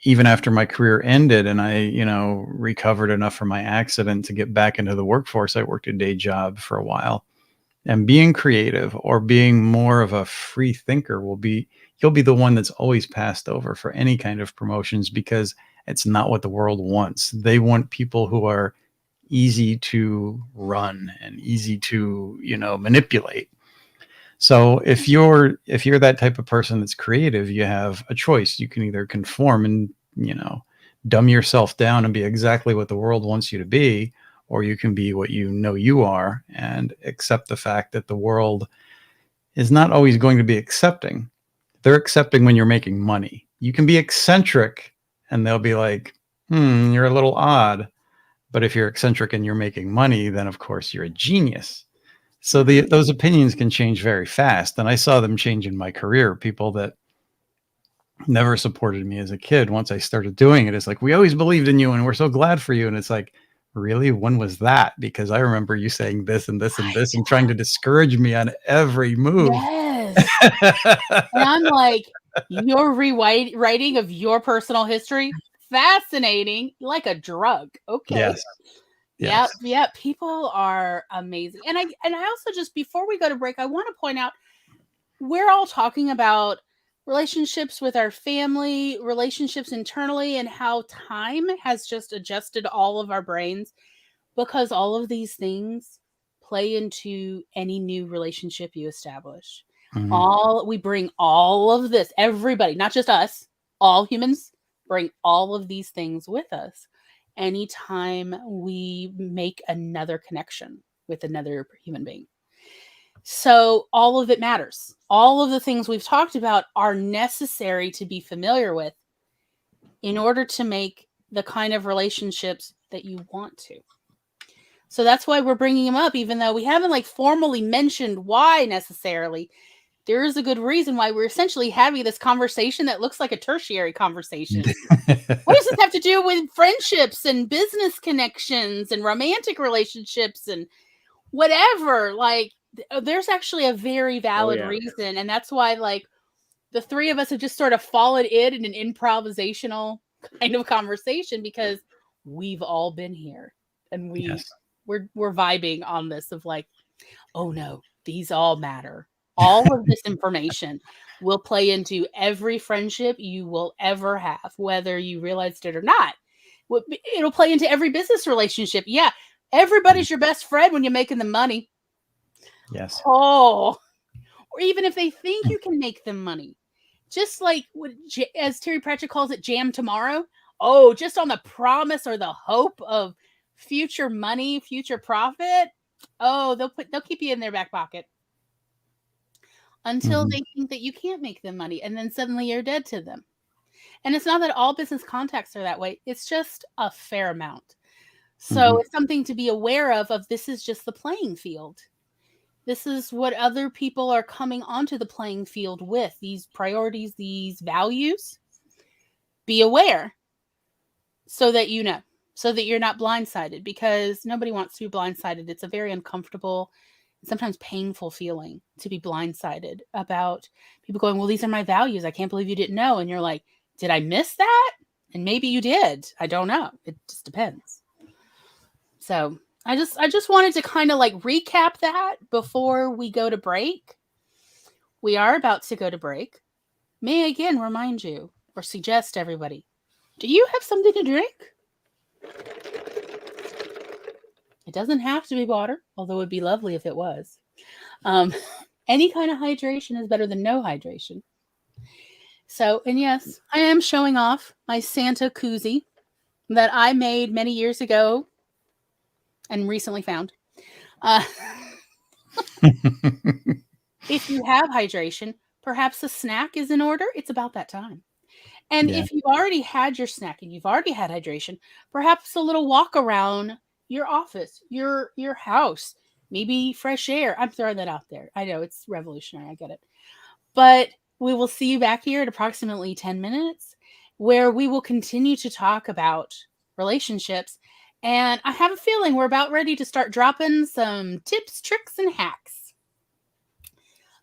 even after my career ended and I, recovered enough from my accident to get back into the workforce, I worked a day job for a while. And being creative or being more of a free thinker you'll be the one that's always passed over for any kind of promotions because it's not what the world wants. They want people who are easy to run and easy to, manipulate. So if you're that type of person that's creative, you have a choice. You can either conform and, dumb yourself down and be exactly what the world wants you to be, or you can be what you are and accept the fact that the world is not always going to be accepting. They're accepting when you're making money. You can be eccentric and they'll be like, you're a little odd. But if you're eccentric and you're making money, then of course you're a genius. So those opinions can change very fast. And I saw them change in my career. People that never supported me as a kid, once I started doing it, it's like, we always believed in you and we're so glad for you. And it's like, really? When was that? Because I remember you saying this and this and this and trying to discourage me on every move. Yes. And I'm like, your rewriting of your personal history, fascinating, like a drug. Okay. Yes. Yep. People are amazing. And I also, just before we go to break, I want to point out, we're all talking about relationships with our family, relationships internally, and how time has just adjusted all of our brains, because all of these things play into any new relationship you establish. We bring all of this, everybody, not just us, all humans bring all of these things with us anytime we make another connection with another human being. So all of it matters. All of the things we've talked about are necessary to be familiar with in order to make the kind of relationships that you want to. So that's why we're bringing them up, even though we haven't formally mentioned why necessarily. There is a good reason why we're essentially having this conversation that looks like a tertiary conversation. What does this have to do with friendships and business connections and romantic relationships and whatever? There's actually a very valid reason. And that's why the three of us have just sort of followed it in an improvisational kind of conversation, because we've all been here and we're vibing on this of oh no, these all matter. All of this information will play into every friendship you will ever have, whether you realized it or not. It'll play into every business relationship. Yeah. Everybody's your best friend when you're making the money. Yes. Oh, or even if they think you can make them money. Just as Terry Pratchett calls it, jam tomorrow. Oh, just on the promise or the hope of future money, future profit. Oh, they'll keep you in their back pocket until they think that you can't make them money, and then suddenly you're dead to them. And it's not that all business contacts are that way. It's just a fair amount. So it's something to be aware of this is just the playing field. This is what other people are coming onto the playing field with, these priorities, these values. Be aware so that you know, so that you're not blindsided, because nobody wants to be blindsided. It's a very uncomfortable, sometimes painful feeling to be blindsided about people going, well, these are my values. I can't believe you didn't know. And you're like, did I miss that? And maybe you did. I don't know. It just depends. So I just wanted to kind of recap that before we go to break. We are about to go to break. May I again remind you or suggest everybody, do you have something to drink? It doesn't have to be water, although it would be lovely if it was. Any kind of hydration is better than no hydration. So, and yes, I am showing off my Santa koozie that I made many years ago and recently found. If you have hydration, perhaps a snack is in order. It's about that time. And Yeah. if you've already had your snack and you've already had hydration, perhaps a little walk around your office, your house, maybe fresh air. I'm throwing that out there. I know it's revolutionary. I get it. But we will see you back here at approximately 10 minutes where we will continue to talk about relationships. And I have a feeling we're about ready to start dropping some tips, tricks, and hacks.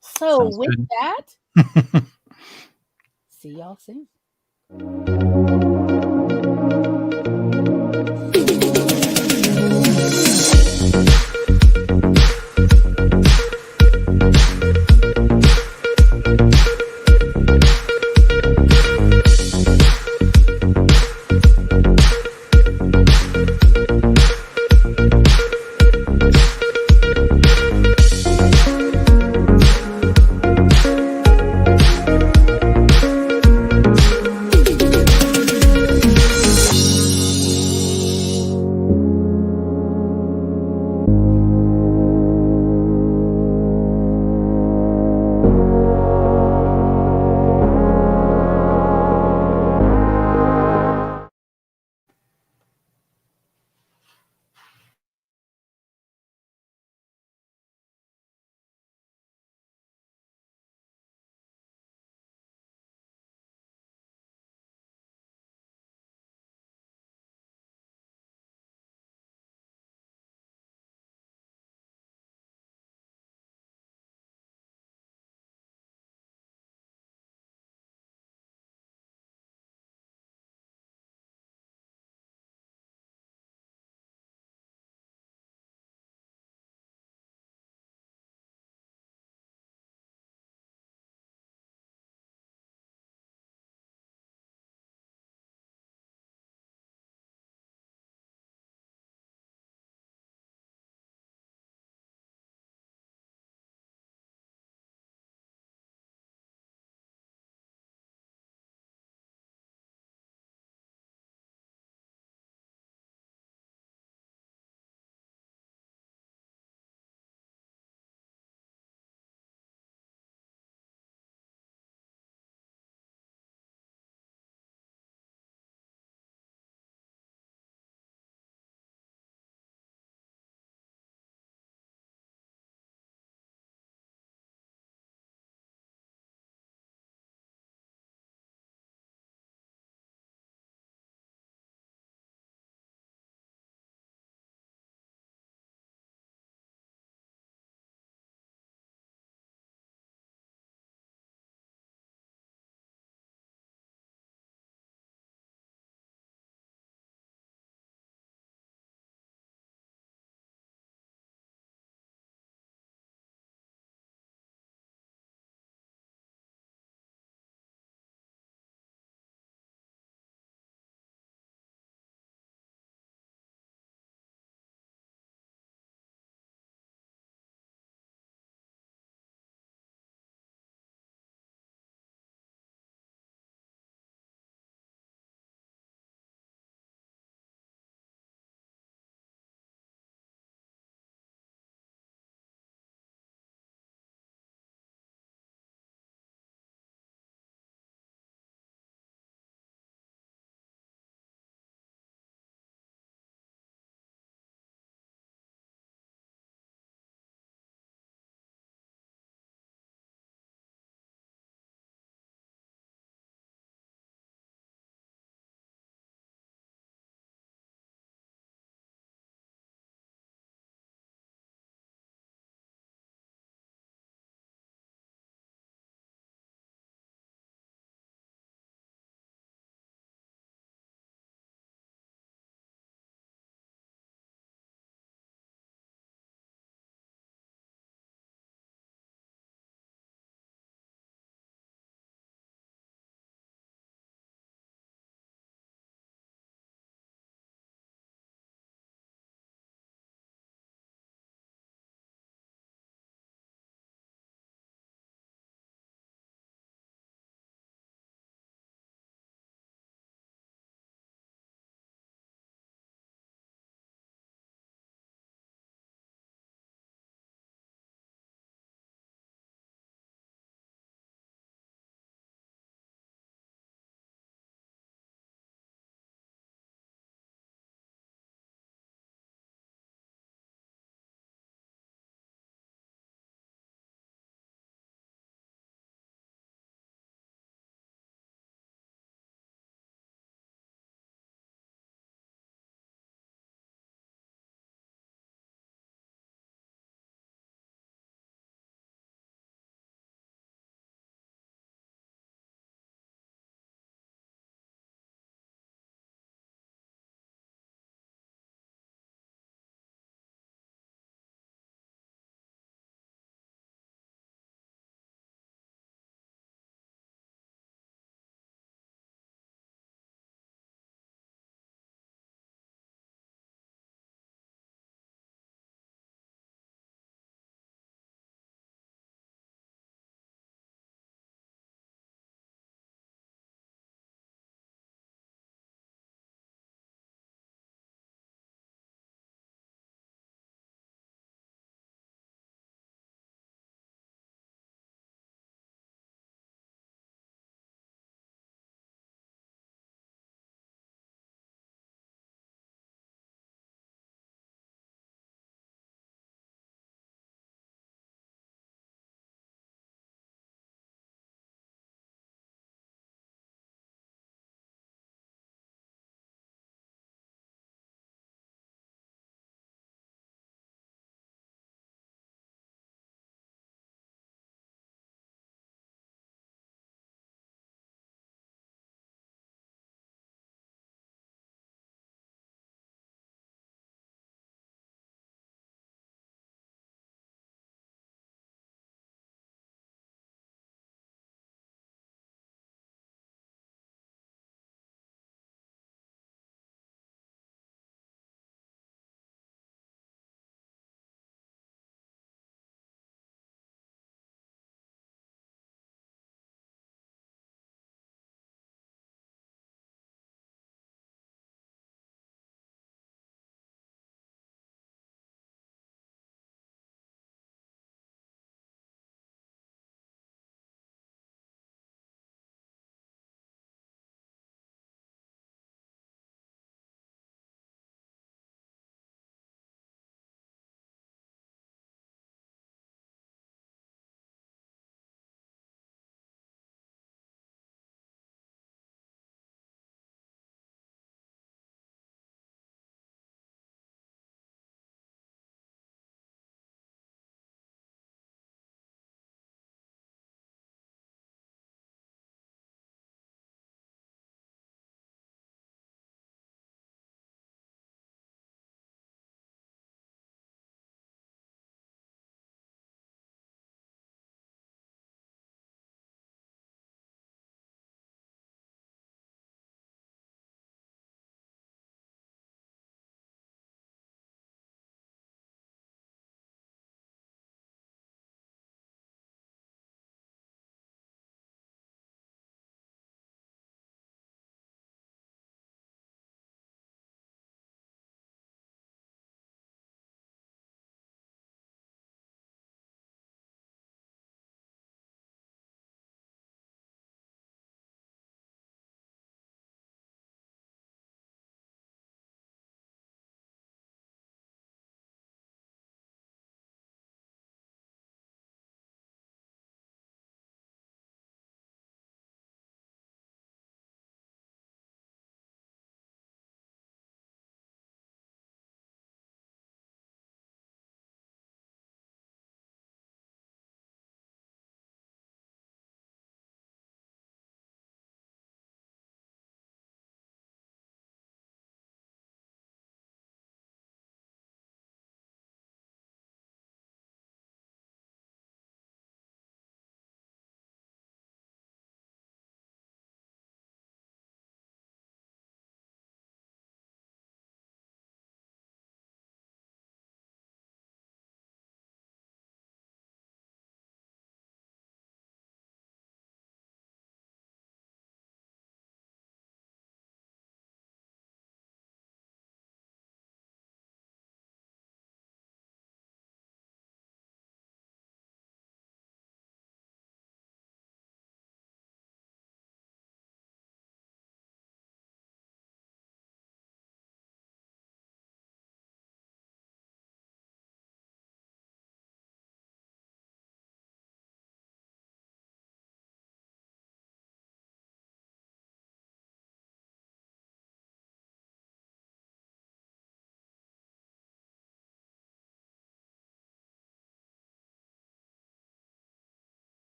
So Sounds with good. that, see y'all soon.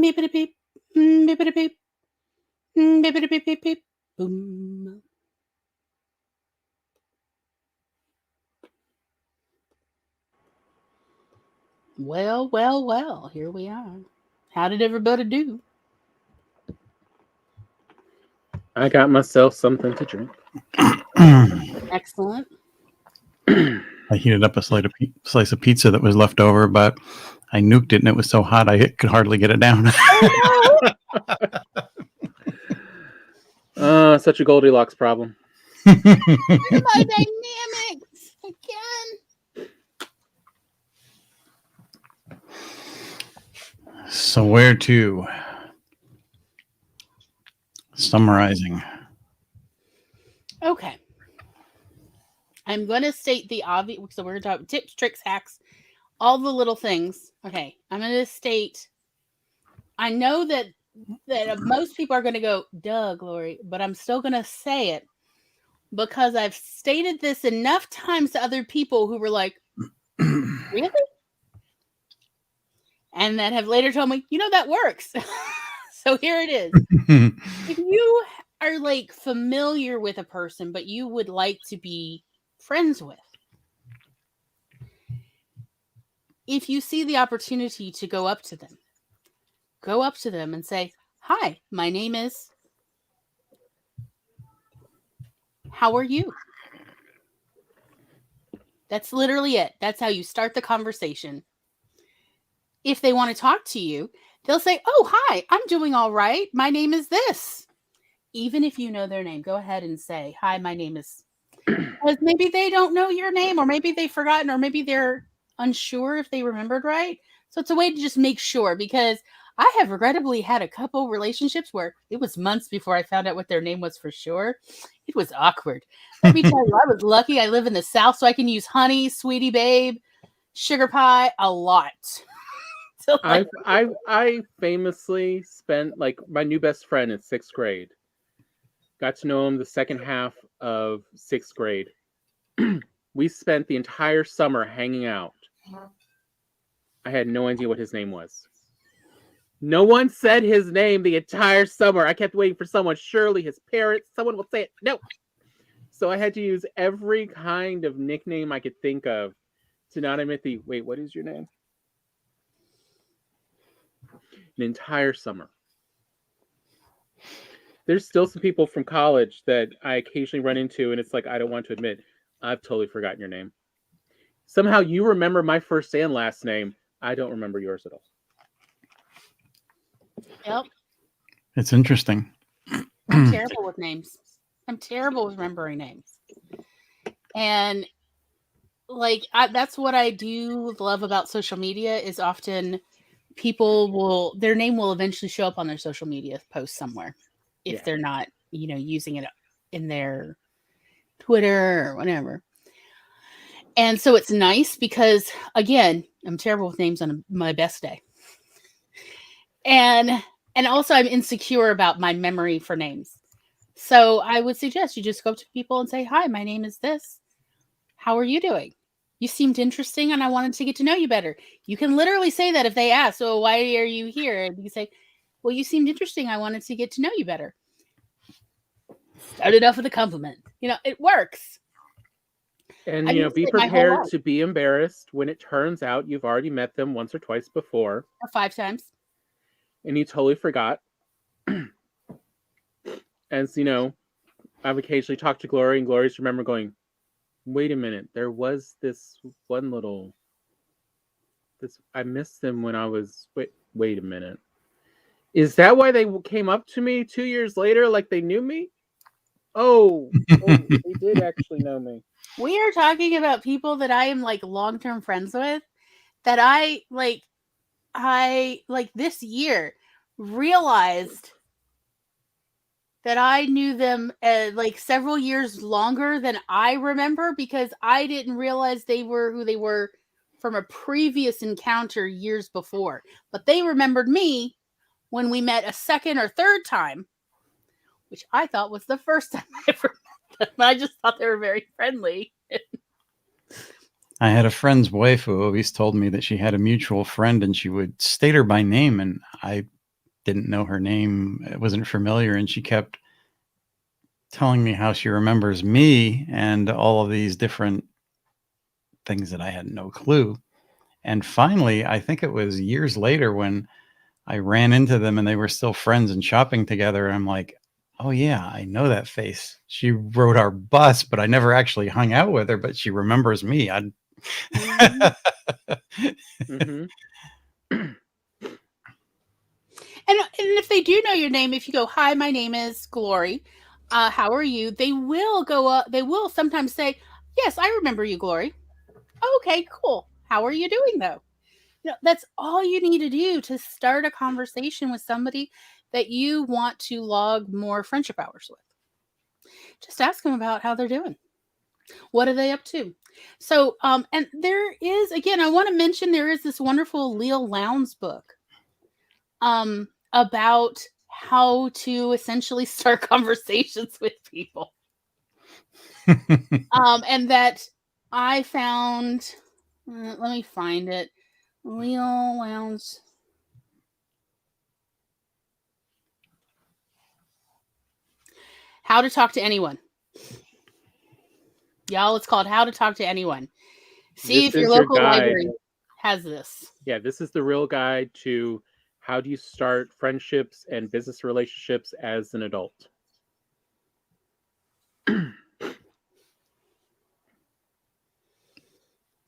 Beepity beep. Beepity beep. Beepity beep beep beep. Boom. Well, well, well. Here we are. How did everybody do? I got myself something to drink. Excellent. I heated up a slice of pizza that was left over, but I nuked it and it was so hot I could hardly get it down. Such a Goldilocks problem. My dynamics again. So where to? Summarizing. Okay. I'm going to state the obvious. So we're going to talk tips, tricks, hacks, all the little things. Okay. I'm going to state. I know that most people are going to go, duh, Glory, but I'm still going to say it because I've stated this enough times to other people who were like, really? And that have later told me, that works. So here it is. If you are like familiar with a person, but you would like to be friends with, if you see the opportunity to go up to them and say, hi, my name is, how are you? That's literally it. That's how you start the conversation. If they want to talk to you, they'll say, oh, hi, I'm doing all right. My name is this. Even if you know their name, go ahead and say, hi, my name is, because maybe they don't know your name, or maybe they've forgotten, or maybe they're unsure if they remembered right. So it's a way to just make sure, because I have regrettably had a couple relationships where it was months before I found out what their name was for sure. It was awkward. Let me tell you, I was lucky I live in the South, so I can use honey, sweetie babe, sugar pie a lot. So, like, I famously spent, like, my new best friend in 6th grade. Got to know him the second half of 6th grade. We spent the entire summer hanging out. I had no idea what his name was. No one said his name the entire summer. I kept waiting for someone. Surely his parents, someone will say it. No. So I had to use every kind of nickname I could think of to not admit the, wait, what is your name? An entire summer. There's still some people from college that I occasionally run into, and it's like, I don't want to admit, I've totally forgotten your name. Somehow you remember my first and last name. I don't remember yours at all. Yep. It's interesting. I'm terrible with names. I'm terrible with remembering names. And like, that's what I do love about social media is often people their name will eventually show up on their social media post somewhere if they're not, using it in their Twitter or whatever. And so it's nice because, again, I'm terrible with names on my best day. And also I'm insecure about my memory for names. So I would suggest you just go up to people and say, hi, my name is this. How are you doing? You seemed interesting and I wanted to get to know you better. You can literally say that if they ask, so why are you here? And you say, well, you seemed interesting. I wanted to get to know you better. Start it off with a compliment. It works. And, be prepared to be embarrassed when it turns out you've already met them once or twice before. Or 5 times. And you totally forgot. As, I've occasionally talked to Glory, and Glory's remember going, wait a minute, there was this one little... I missed them when I was... Wait a minute. Is that why they came up to me 2 years later like they knew me? Oh, they did actually know me. We are talking about people that I am like long-term friends with that I this year realized that I knew them like several years longer than I remember because I didn't realize they were who they were from a previous encounter years before. But they remembered me when we met a second or third time, which I thought was the first time I ever met them. I just thought they were very friendly. I had a friend's wife who always told me that she had a mutual friend and she would state her by name, and I didn't know her name. It wasn't familiar. And she kept telling me how she remembers me and all of these different things that I had no clue. And finally, I think it was years later when I ran into them and they were still friends and shopping together. And I'm like, oh yeah, I know that face. She rode our bus, but I never actually hung out with her, but she remembers me. Mm-hmm. And if they do know your name, if you go, hi, my name is Glory, how are you? They will go up. They will sometimes say, yes, I remember you, Glory. Okay, cool. How are you doing though? That's all you need to do to start a conversation with somebody that you want to log more friendship hours with. Just ask them about how they're doing. What are they up to? So, and there is, again, I want to mention there is this wonderful Leal Lowndes book about how to essentially start conversations with people. And that I found, let me find it. Leal Lowndes. How to Talk to Anyone. Y'all, it's called How to Talk to Anyone. See if your local library has this. Yeah, this is the real guide to how do you start friendships and business relationships as an adult.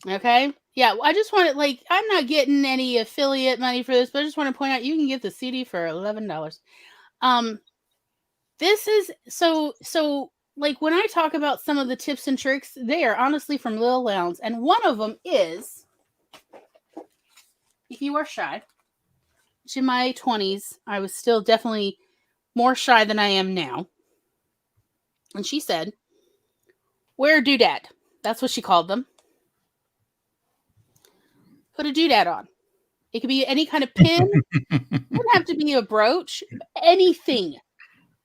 Okay. Yeah, I just want to, I'm not getting any affiliate money for this, but I just want to point out you can get the CD for $11. This is so when I talk about some of the tips and tricks, they are honestly from Leal Lowndes, and one of them is, if you are shy, which in my 20s, I was still definitely more shy than I am now. And she said, wear a doodad. That's what she called them. Put a doodad on. It could be any kind of pin. It doesn't have to be a brooch. Anything.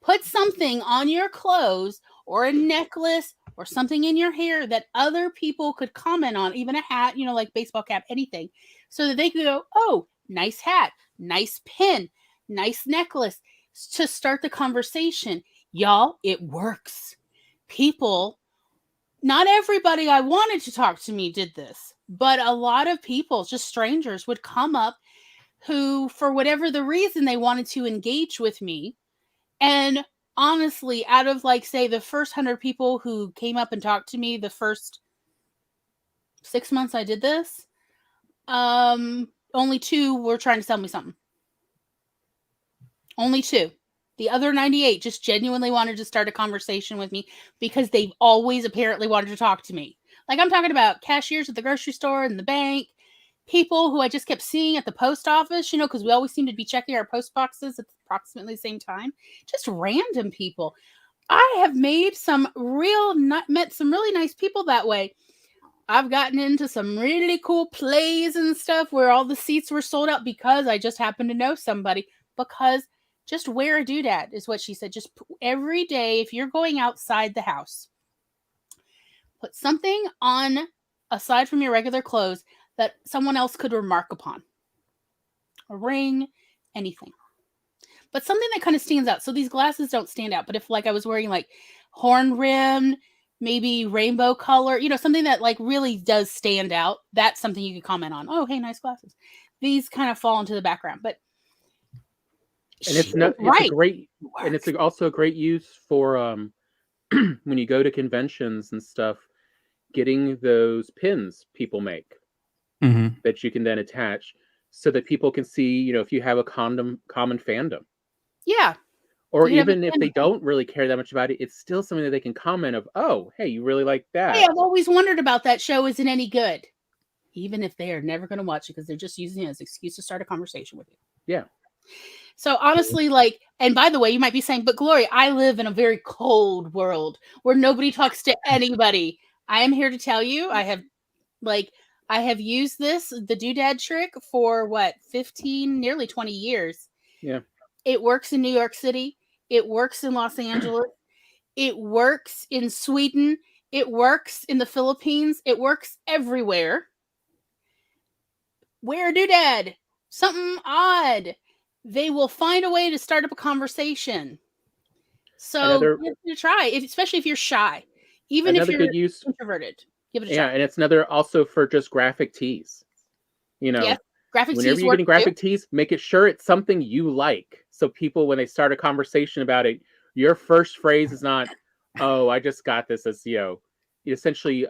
Put something on your clothes or a necklace or something in your hair that other people could comment on, even a hat, like baseball cap, anything, so that they could go, oh, nice hat, nice pin, nice necklace, to start the conversation. Y'all, it works. People, not everybody I wanted to talk to me did this, but a lot of people, just strangers, would come up who, for whatever the reason, they wanted to engage with me. And honestly, out of say the first 100 people who came up and talked to me the first 6 months I did this, only 2 were trying to sell me something. Only 2. The other 98 just genuinely wanted to start a conversation with me because they've always apparently wanted to talk to me. I'm talking about cashiers at the grocery store and the bank, people who I just kept seeing at the post office, because we always seem to be checking our post boxes at approximately the same time. Just random people. I have met some really nice people that way. I've gotten into some really cool plays and stuff where all the seats were sold out because I just happened to know somebody. Because just wear a doodad is what she said. Just every day, if you're going outside the house, put something on aside from your regular clothes that someone else could remark upon. A ring, anything. But something that kind of stands out. So these glasses don't stand out. But if I was wearing horn rimmed, maybe rainbow color, something that really does stand out, that's something you could comment on. Oh, hey, nice glasses. These kind of fall into the background. But and it's also a great use for when you go to conventions and stuff, getting those pins people make that you can then attach so that people can see, if you have a common fandom. Yeah. Or even if they don't really care that much about it, it's still something that they can comment of, oh, hey, you really like that. Hey, I've always wondered about that show. Isn't any good? Even if they are never going to watch it because they're just using it as an excuse to start a conversation with you. Yeah. So honestly, and by the way, you might be saying, but Glory, I live in a very cold world where nobody talks to anybody. I am here to tell you, I have used the doodad trick for 15, nearly 20 years. Yeah. It works in New York City. It works in Los Angeles. It works in Sweden. It works in the Philippines. It works everywhere. Wear a doodad. Something odd. they will find a way to start up a conversation. So Another give it a try, especially if you're shy, even if another you're good use. introverted. Give it a Yeah, try. and it's another also for just graphic tees. You Yes, know, graphic whenever tees you're work getting too. graphic tees, make it sure it's something you like. So people, when they start a conversation about it, your first phrase is not, "Oh, I just got this as you essentially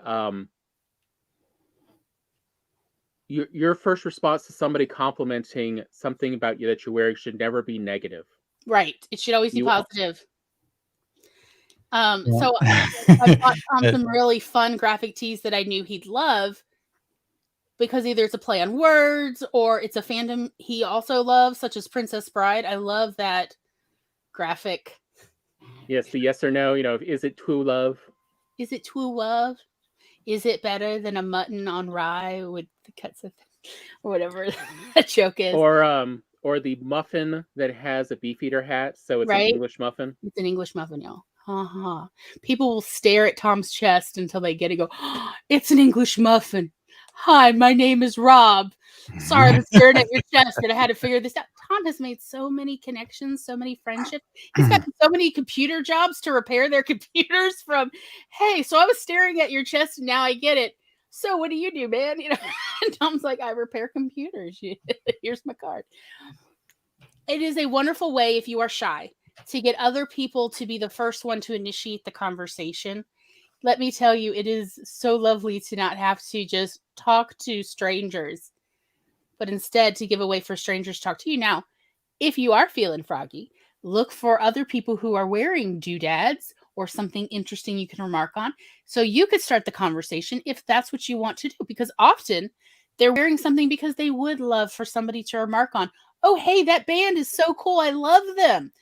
your first response to somebody complimenting something about you that you're wearing should never be negative. Right. It should always be You positive. Yeah. So I bought It- some really fun graphic tees that I knew he'd love because either it's a play on words or it's a fandom he also loves, such as Princess Bride. I love that graphic. Yes, the yes or no, is it true love? Is it true love? Is it better than a mutton on rye with the cuts of or whatever that joke is? Or the muffin that has a beefeater hat, so it's an Right? English muffin. It's an English muffin, y'all. People will stare at Tom's chest until they get it. Go, oh, it's an English muffin. Hi, my name is Rob. Sorry, I was staring at your chest, and I had to figure this out. Tom has made so many connections, so many friendships. He's got so many computer jobs to repair their computers. From, hey, so I was staring at your chest, and now I get it. So what do you do, man? And Tom's like, I repair computers. Here's my card. It is a wonderful way if you are shy to get other people to be the first one to initiate the conversation. Let me tell you, it is so lovely to not have to just talk to strangers, but instead to give a way for strangers to talk to you. Now, if you are feeling froggy, look for other people who are wearing doodads or something interesting you can remark on. So you could start the conversation if that's what you want to do, because often they're wearing something because they would love for somebody to remark on, oh, hey, that band is so cool. I love them.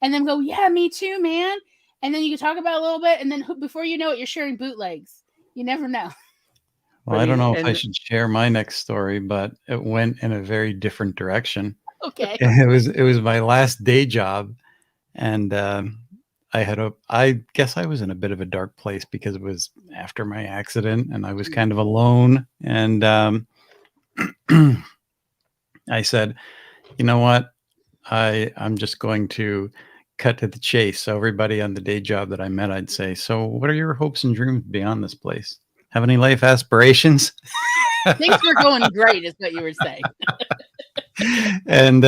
And then go, yeah, me too, man. And then you can talk about it a little bit. And then before you know it, you're sharing bootlegs. You never know. Well, I don't know if I And should share my next story, but it went in a very different direction. Okay. It was my last day job, and I guess I was in a bit of a dark place because it was after my accident, and I was kind of alone. And I said, you know what, I'm just going to cut to the chase. So everybody on the day job that I met, I'd say, so what are your hopes and dreams beyond this place? Have any life aspirations? Things were going great, is what you were saying. And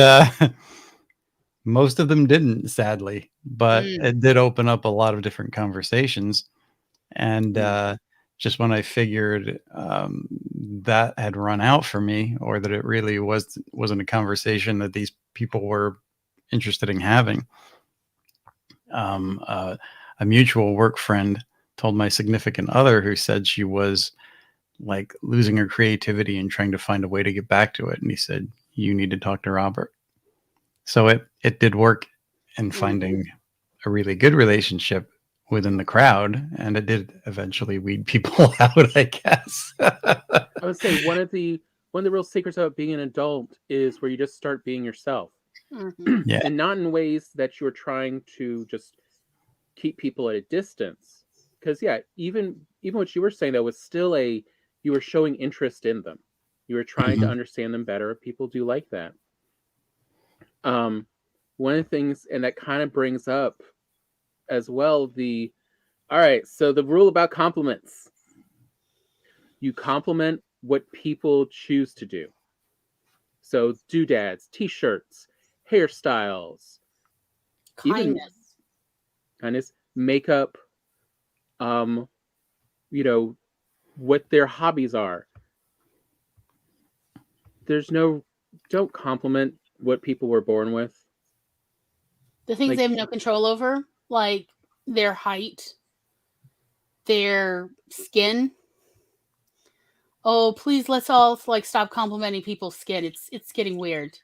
most of them didn't, sadly, but it did open up a lot of different conversations. And just when I figured that had run out for me, or that it really wasn't a conversation that these people were interested in having, a mutual work friend told my significant other, who said she was like losing her creativity and trying to find a way to get back to it. And he said, you need to talk to Robert. So it did work in finding a really good relationship within the crowd, and it did eventually weed people out, I guess. I would say one of the real secrets about being an adult is where you just start being yourself. Yeah. And not in ways that you're trying to just keep people at a distance. Because even what you were saying, though, was still you were showing interest in them. You were trying to understand them better. People do like that. One of the things, and that kind of brings up as well all right, so the rule about compliments. You compliment what people choose to do. So doodads, t-shirts, hairstyles, kindness, makeup, what their hobbies are. Don't compliment what people were born with. The things they have no control over, like their height, their skin. Oh, please, let's all stop complimenting people's skin. It's getting weird.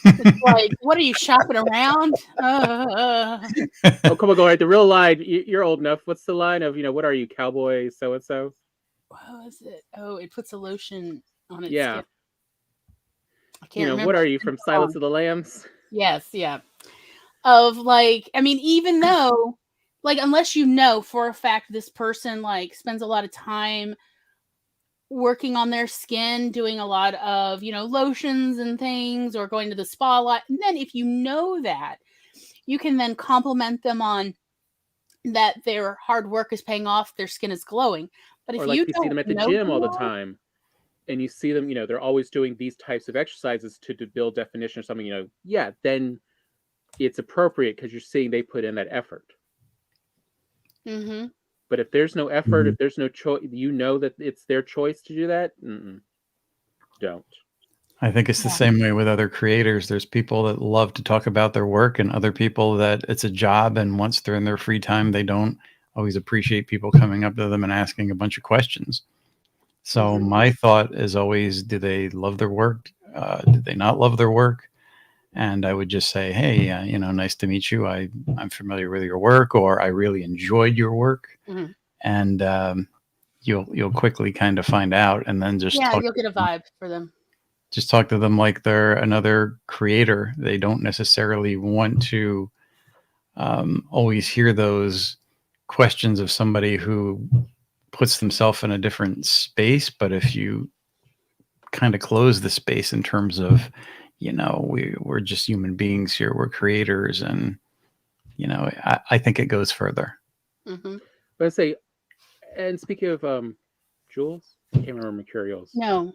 It's like, what are you shopping around? Oh, come on, go right. The real line. You're old enough. What's the line of what are you, cowboy so and so? What was it? Oh, it puts a lotion on its Yeah. skin. I can't remember. What are you from Silence of the Lambs? Yes, yeah. Of even though, unless you know for a fact this person spends a lot of time working on their skin, doing a lot of, lotions and things, or going to the spa a lot. And then if you know that, you can then compliment them on that their hard work is paying off, their skin is glowing. But if Or like you if you see them don't at the know gym who all the they are, time, and you see them, they're always doing these types of exercises to build definition or something, yeah, then it's appropriate because you're seeing they put in that effort. mm-hmm. But if there's no effort, if there's no choice, that it's their choice to do that, don't. I think it's the same way with other creators. There's people that love to talk about their work, and other people that it's a job, and once they're in their free time, they don't always appreciate people coming up to them and asking a bunch of questions. So my thought is always, do they love their work? Do they not love their work? And I would just say, hey, nice to meet you. I'm familiar with your work, or I really enjoyed your work. Mm-hmm. And you'll quickly kind of find out, and then just you'll get a vibe for them. Just talk to them like they're another creator. They don't necessarily want to always hear those questions of somebody who puts themselves in a different space. But if you kind of close the space in terms of, we're just human beings here, we're creators, and I think it goes further. But I say, and speaking of Jules, I can't remember Mercurials. No,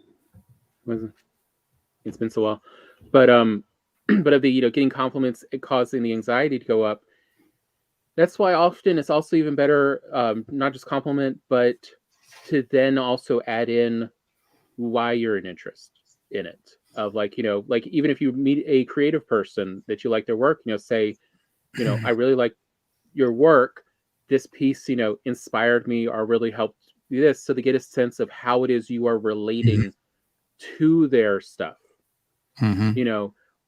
it's been so well, but but of the getting compliments causing the anxiety to go up. That's why often it's also even better, not just compliment, but to then also add in why you're an interest in it. Of like even if you meet a creative person that you like their work, say, I really like your work. This piece, inspired me or really helped me this. So to get a sense of how it is you are relating to their stuff.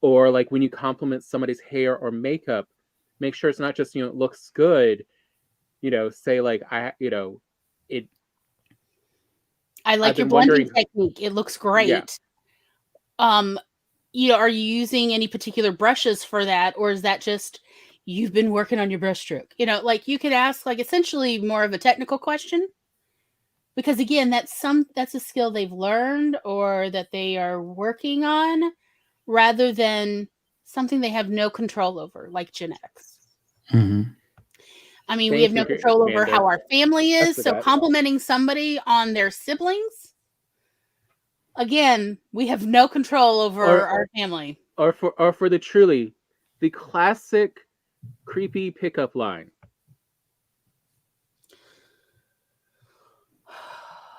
Or like when you compliment somebody's hair or makeup, make sure it's not just, it looks good, say like, I like your blending technique. It looks great. Yeah. Are you using any particular brushes for that? Or is that just, you've been working on your brushstroke? Like you could ask like essentially more of a technical question. Because again, that's a skill they've learned or that they are working on, rather than something they have no control over, like genetics. I mean, we have no control over how our family is. So complimenting somebody on their siblings, again, we have no control over our family. Or for the classic creepy pickup line.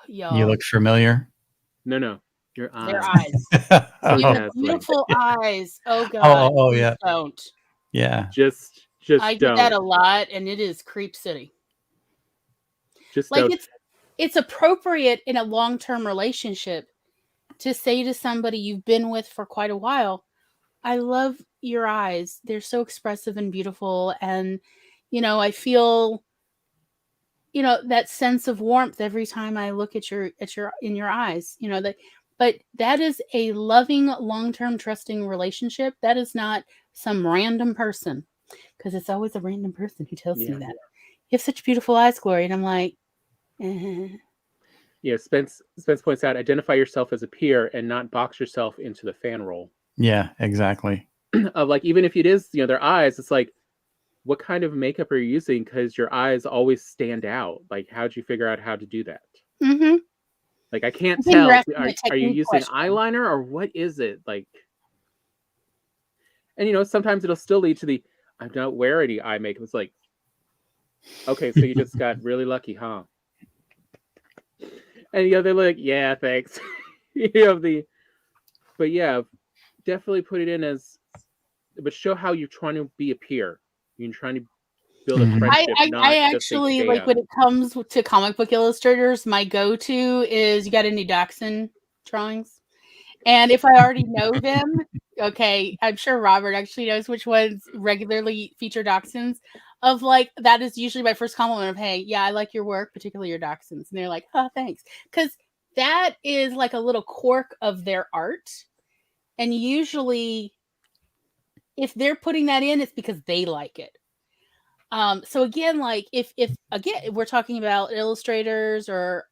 Y'all. You look familiar? No. Your eyes. Their eyes. You have beautiful eyes. Oh God. Oh yeah. Don't. Yeah. Just I do that a lot, and it is creep city. Just like it's appropriate in a long-term relationship to say to somebody you've been with for quite a while, I love your eyes. They're so expressive and beautiful, and I feel that sense of warmth every time I look at your in your eyes. But that is a loving, long-term, trusting relationship. That is not some random person, because it's always a random person who tells me that. You have such beautiful eyes, Glory, and I'm like, Yeah, Spence points out, identify yourself as a peer and not box yourself into the fan role. Yeah, exactly. Of like, even if it is, their eyes, it's like, what kind of makeup are you using? Because your eyes always stand out. Like, how'd you figure out how to do that? Like, I can't tell. Are you using eyeliner or what is it? Like, and sometimes it'll still lead to I don't wear any eye makeup. It's like, okay, so you just got really lucky, huh? And they're like, yeah, thanks. But yeah, definitely put it in but show how you're trying to be a peer. You're trying to build a friendship. I actually like when it comes to comic book illustrators, my go-to is, you got any dachshund drawings? And if I already know them, okay, I'm sure Robert actually knows which ones regularly feature dachshunds. Of like, that is usually my first compliment of, hey, yeah, I like your work, particularly your dachshunds. And they're like, oh, thanks. Because that is like a little quirk of their art. And usually, if they're putting that in, it's because they like it. So again, like if again, we're talking about illustrators or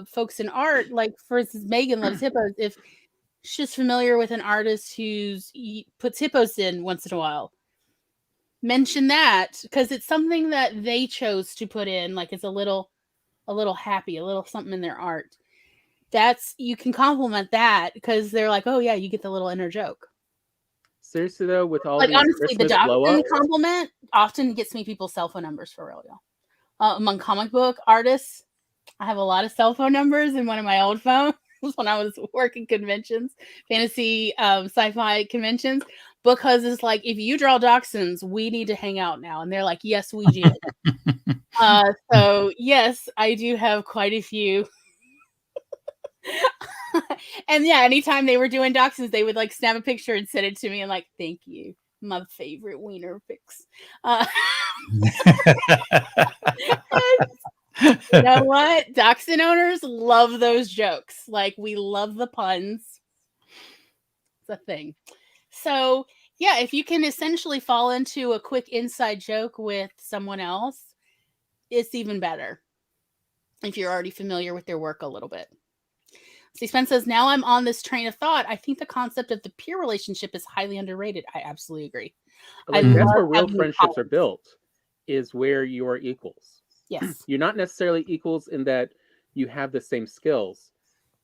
folks in art, like for instance, Megan loves hippos. If she's familiar with an artist who's puts hippos in once in a while, mention that, because it's something that they chose to put in, like it's a little happy, a little something in their art. That's, you can compliment that because they're like, oh yeah, you get the little inner joke. Seriously though, with all Like these honestly, the Christmas blow Dachshund ups, compliment often gets me people's cell phone numbers for real, y'all. Among comic book artists, I have a lot of cell phone numbers in one of my old phones when I was working conventions, fantasy, sci-fi conventions, because it's like, if you draw dachshunds, we need to hang out now. And they're like, yes, we do. So yes, I do have quite a few. And yeah, anytime they were doing dachshunds, they would like snap a picture and send it to me and like, thank you, my favorite wiener pics. You know what? Dachshund owners love those jokes. Like, we love the puns. It's a thing. So yeah, if you can essentially fall into a quick inside joke with someone else, it's even better if you're already familiar with their work a little bit. See, Spence says, now I'm on this train of thought. I think the concept of the peer relationship is highly underrated. I absolutely agree. like that's where real friendships are built, is where you are equals. Yes. You're not necessarily equals in that you have the same skills,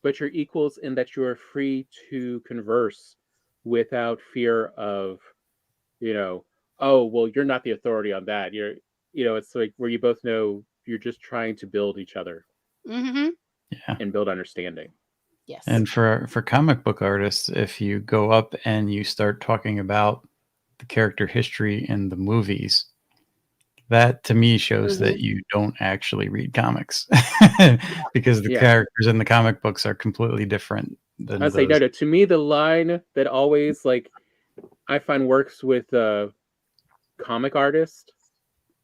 but you're equals in that you are free to converse without fear of, oh, well, you're not the authority on that. It's like where you both know you're just trying to build each other Mm-hmm. and build understanding. Yes. And for comic book artists, if you go up and you start talking about the character history in the movies, that to me shows that you don't actually read comics because the characters in the comic books are completely different than I say no. To me, the line that always I find works with comic artists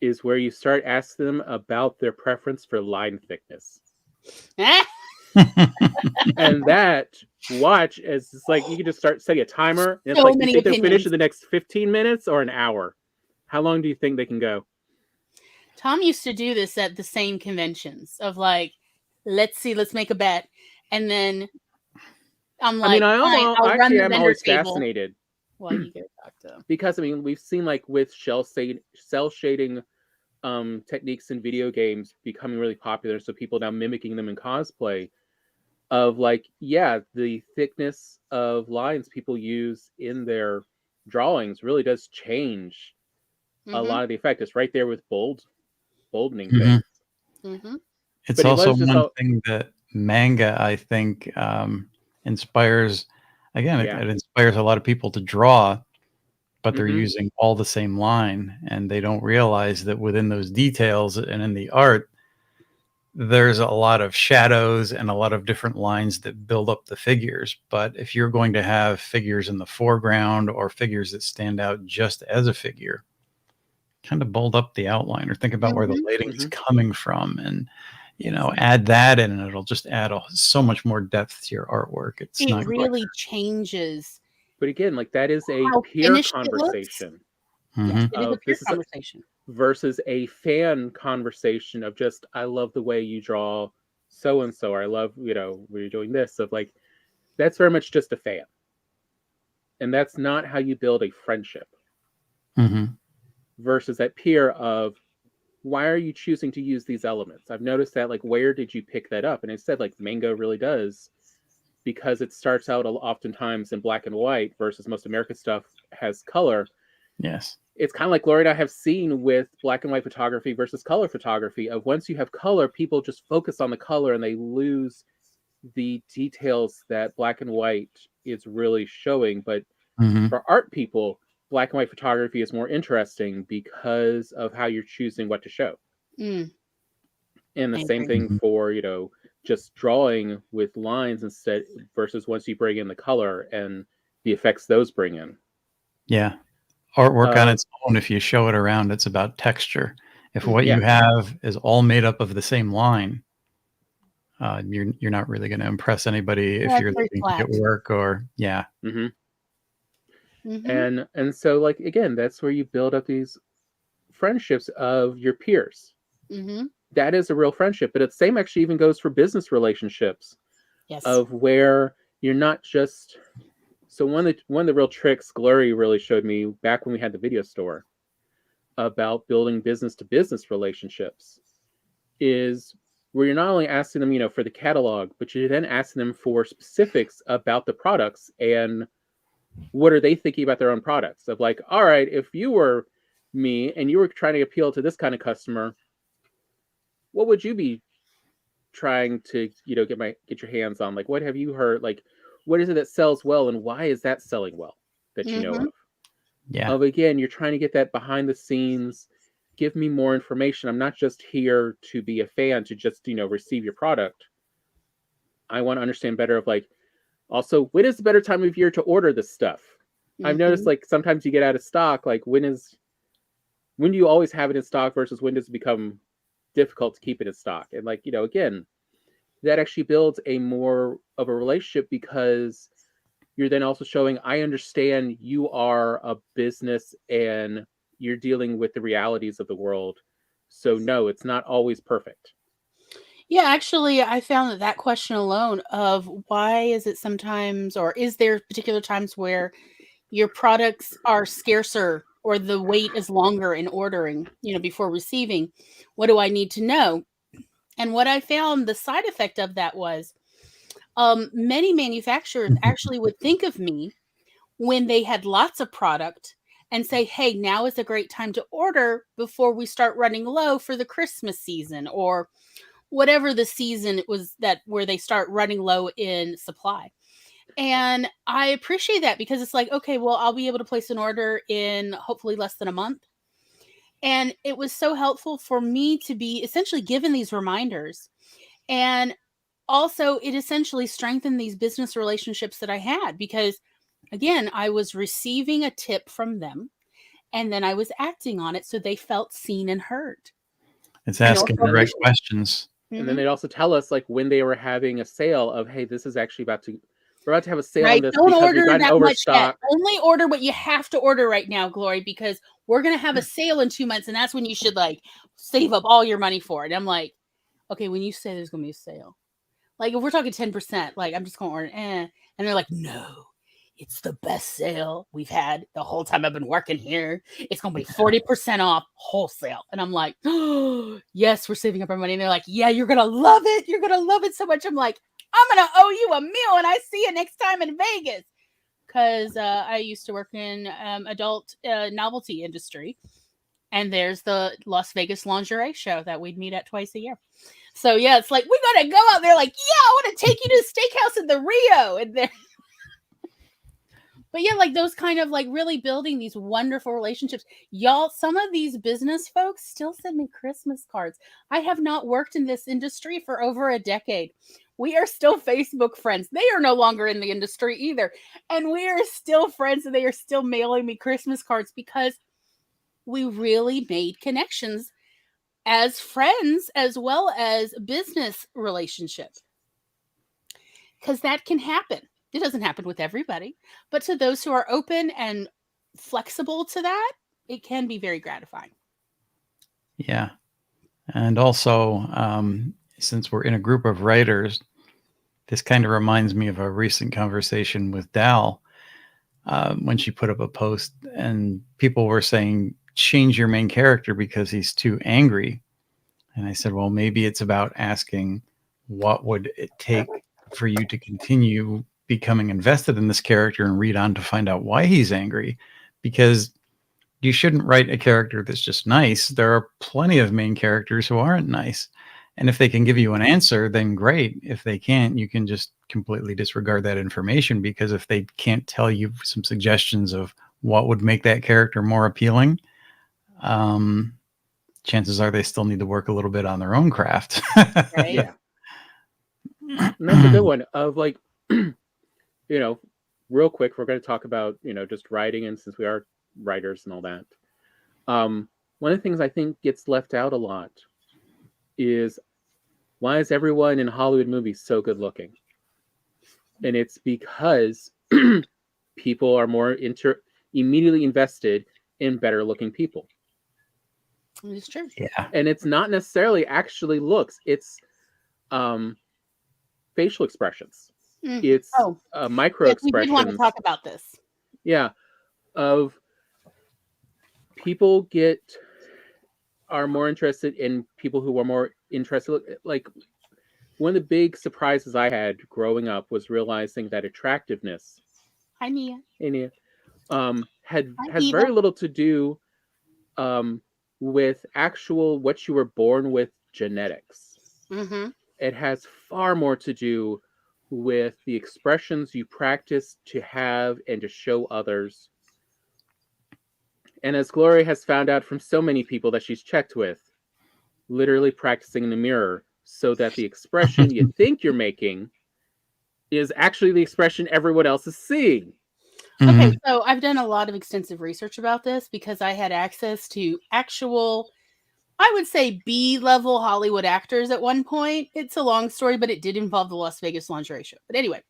is where you start asking them about their preference for line thickness. And that watch as it's like you can just start setting a timer. And it's so like, many do you think opinions. they'll finish in the next 15 minutes or an hour? How long do you think they can go? Tom used to do this at the same conventions of like, let's make a bet. And then I'm like, I'm always fascinated. Well, you go talk to them. Because we've seen like with cell shading techniques in video games becoming really popular, so people now mimicking them in cosplay of the thickness of lines people use in their drawings really does change a lot of the effect. It's right there with boldening things. It's also one thing that manga, I think, inspires. Again, it inspires a lot of people to draw, but they're using all the same line, and they don't realize that within those details and in the art, there's a lot of shadows and a lot of different lines that build up the figures. But if you're going to have figures in the foreground or figures that stand out just as a figure, kind of bold up the outline or think about where the lighting is coming from, and add that in, and it'll just add so much more depth to your artwork. It really changes. But again, that is a peer conversation. Yes, it is a peer conversation. Versus a fan conversation of just, I love the way you draw so and so, or I love, where you're doing this. Of that's very much just a fan. And that's not how you build a friendship. Versus that peer of, why are you choosing to use these elements? I've noticed that, where did you pick that up? And instead, manga really does, because it starts out oftentimes in black and white versus most American stuff has color. Yes. It's kind of like Lori and I have seen with black and white photography versus color photography, of once you have color, people just focus on the color and they lose the details that black and white is really showing. But for art people, black and white photography is more interesting because of how you're choosing what to show. And the same thing for, just drawing with lines instead, versus once you bring in the color and the effects those bring in. Yeah. Artwork on its own, if you show it around, it's about texture. If what you have is all made up of the same line, you're not really going to impress anybody if you're looking at work or And so again, that's where you build up these friendships of your peers. that is a real friendship. But the same actually even goes for business relationships. Yes. Of where you're not just. So one of the real tricks Glory really showed me back when we had the video store about building business to business relationships is where you're not only asking them, for the catalog, but you're then asking them for specifics about the products and what are they thinking about their own products. Of like, all right, if you were me and you were trying to appeal to this kind of customer, what would you be trying to, get your hands on? Like, what have you heard? Like, what is it that sells well, and why is that selling well that you know of? Yeah. Of again, you're trying to get that behind the scenes. Give me more information. I'm not just here to be a fan to just receive your product. I want to understand better of like, also, when is the better time of year to order this stuff? I've noticed like sometimes you get out of stock. Like when do you always have it in stock versus when does it become difficult to keep it in stock? And like, again, that actually builds a more of a relationship because you're then also showing, I understand you are a business and you're dealing with the realities of the world. So no, it's not always perfect. Yeah, actually, I found that question alone of why is it sometimes, or is there particular times where your products are scarcer or the wait is longer in ordering, before receiving? What do I need to know? And what I found the side effect of that was many manufacturers actually would think of me when they had lots of product and say, hey, now is a great time to order before we start running low for the Christmas season or whatever the season was that where they start running low in supply. And I appreciate that because it's like, okay, well, I'll be able to place an order in hopefully less than a month. And it was so helpful for me to be essentially given these reminders. And also, it essentially strengthened these business relationships that I had because, again, I was receiving a tip from them and then I was acting on it so they felt seen and heard. It's asking the right questions. And then they'd also tell us like when they were having a sale of, hey, this is actually we're about to have a sale on this Don't because order we've gotten that much yet. overstock. Only order what you have to order right now, Glory, because we're going to have a sale in 2 months and that's when you should like save up all your money for it. And I'm like, okay, when you say there's going to be a sale, like if we're talking 10%, like I'm just going to order, and they're like, no, it's the best sale we've had the whole time I've been working here. It's going to be 40% off wholesale. And I'm like, oh, yes, we're saving up our money. And they're like, yeah, you're going to love it. You're going to love it so much. I'm like, I'm going to owe you a meal and I see you next time in Vegas. Because I used to work in adult novelty industry. And there's the Las Vegas lingerie show that we'd meet at twice a year. So yeah, it's like, we got to go out there like, yeah, I want to take you to the steakhouse in the Rio. And there. But yeah, like those kind of like really building these wonderful relationships. Y'all, some of these business folks still send me Christmas cards. I have not worked in this industry for over a decade. We are still Facebook friends. They are no longer in the industry either. And we are still friends and they are still mailing me Christmas cards because we really made connections as friends as well as business relationships. Because that can happen. It doesn't happen with everybody, but to those who are open and flexible to that, it can be very gratifying. Yeah. And also, since we're in a group of writers, this kind of reminds me of a recent conversation with Dal when she put up a post and people were saying, change your main character because he's too angry. And I said, well, maybe it's about asking what would it take for you to continue becoming invested in this character and read on to find out why he's angry, because you shouldn't write a character that's just nice. There are plenty of main characters who aren't nice. And if they can give you an answer, then great. If they can't, you can just completely disregard that information, because if they can't tell you some suggestions of what would make that character more appealing, chances are they still need to work a little bit on their own craft. Right? Yeah. And that's a good one of like, real quick, we're going to talk about, just writing. And since we are writers and all that, one of the things I think gets left out a lot is, why is everyone in Hollywood movies so good looking? And it's because people are more immediately invested in better looking people. It's true. Yeah. And it's not necessarily actually looks. It's facial expressions. It's micro yes, we did want to expressions. talk about this. Yeah, of people are more interested in people who are more interested. Like, one of the big surprises I had growing up was realizing that attractiveness Hi, Nia. has very little to do with actual what you were born with genetics. Mm-hmm. It has far more to do with the expressions you practice to have and to show others. And as Gloria has found out from so many people that she's checked with, literally practicing in the mirror so that the expression you think you're making is actually the expression everyone else is seeing. Okay, so I've done a lot of extensive research about this because I had access to actual, I would say, B-level Hollywood actors at one point. It's a long story, but it did involve the Las Vegas lingerie show. But anyway,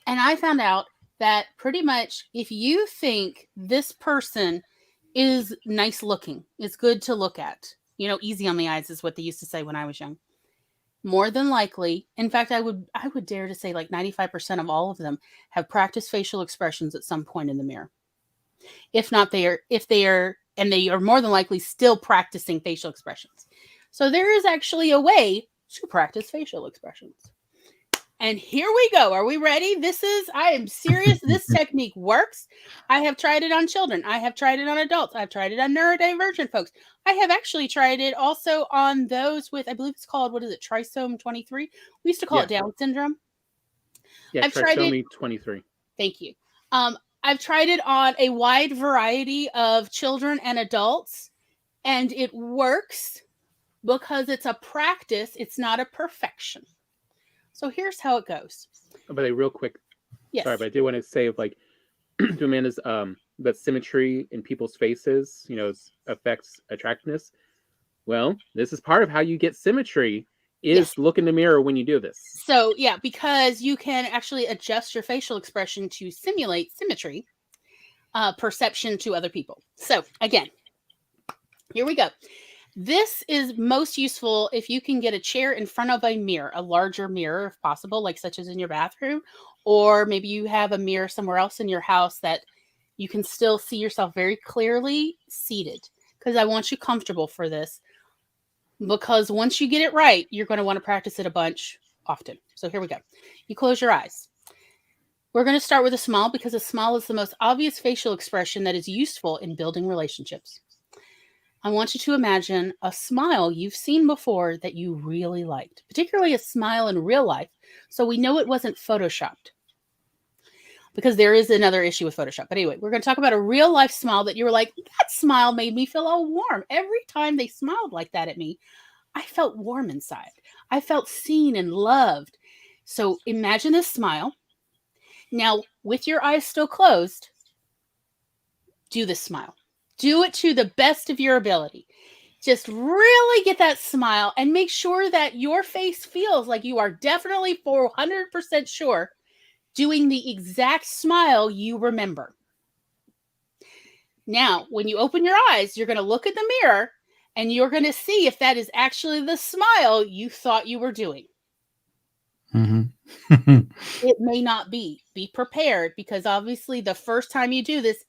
and I found out that pretty much if you think this person is nice looking, it's good to look at, easy on the eyes is what they used to say when I was young. More than likely, in fact, I would dare to say like 95% of all of them have practiced facial expressions at some point in the mirror. If they are more than likely still practicing facial expressions. So there is actually a way to practice facial expressions. And here we go. Are we ready? I am serious. This technique works. I have tried it on children. I have tried it on adults. I've tried it on neurodivergent folks. I have actually tried it also on those with, I believe it's called, trisomy 23? We used to call it Down syndrome. Yeah, trisomy 23. Thank you. I've tried it on a wide variety of children and adults, and it works because it's a practice. It's not a perfection. So here's how it goes. But real quick, yes. Sorry, but I did want to say, like, to Amanda's that symmetry in people's faces, affects attractiveness. Well, this is part of how you get symmetry. Look in the mirror when you do this. So yeah, because you can actually adjust your facial expression to simulate symmetry, perception to other people. So again, here we go. This is most useful if you can get a chair in front of a mirror, a larger mirror if possible, like such as in your bathroom, or maybe you have a mirror somewhere else in your house that you can still see yourself very clearly seated. Because I want you comfortable for this. Because once you get it right, you're going to want to practice it a bunch often. So here we go. You close your eyes. We're going to start with a smile because a smile is the most obvious facial expression that is useful in building relationships. I want you to imagine a smile you've seen before that you really liked, particularly a smile in real life, so we know it wasn't photoshopped. Because there is another issue with Photoshop. But anyway, we're going to talk about a real life smile that you were like, that smile made me feel all warm. Every time they smiled like that at me, I felt warm inside. I felt seen and loved. So imagine this smile. Now, with your eyes still closed, do this smile. Do it to the best of your ability. Just really get that smile and make sure that your face feels like you are definitely 400% sure doing the exact smile you remember. Now, when you open your eyes, you're going to look at the mirror and you're going to see if that is actually the smile you thought you were doing. Mm-hmm. It may not be. Be prepared because obviously the first time you do this,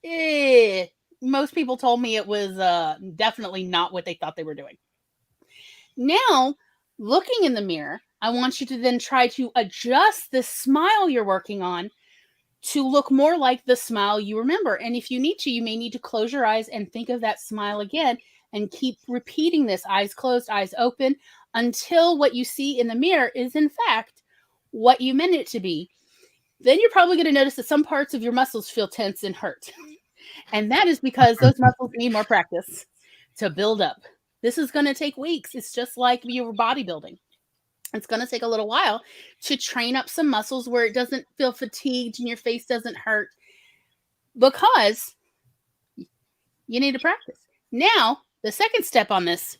most people told me it was definitely not what they thought they were doing. Now, looking in the mirror, I want you to then try to adjust the smile you're working on to look more like the smile you remember. And if you need to, you may need to close your eyes and think of that smile again and keep repeating this, eyes closed, eyes open, until what you see in the mirror is in fact what you meant it to be. Then you're probably going to notice that some parts of your muscles feel tense and hurt. And that is because those muscles need more practice to build up. This is going to take weeks. It's just like your bodybuilding. It's going to take a little while to train up some muscles where it doesn't feel fatigued and your face doesn't hurt because you need to practice. Now, the second step on this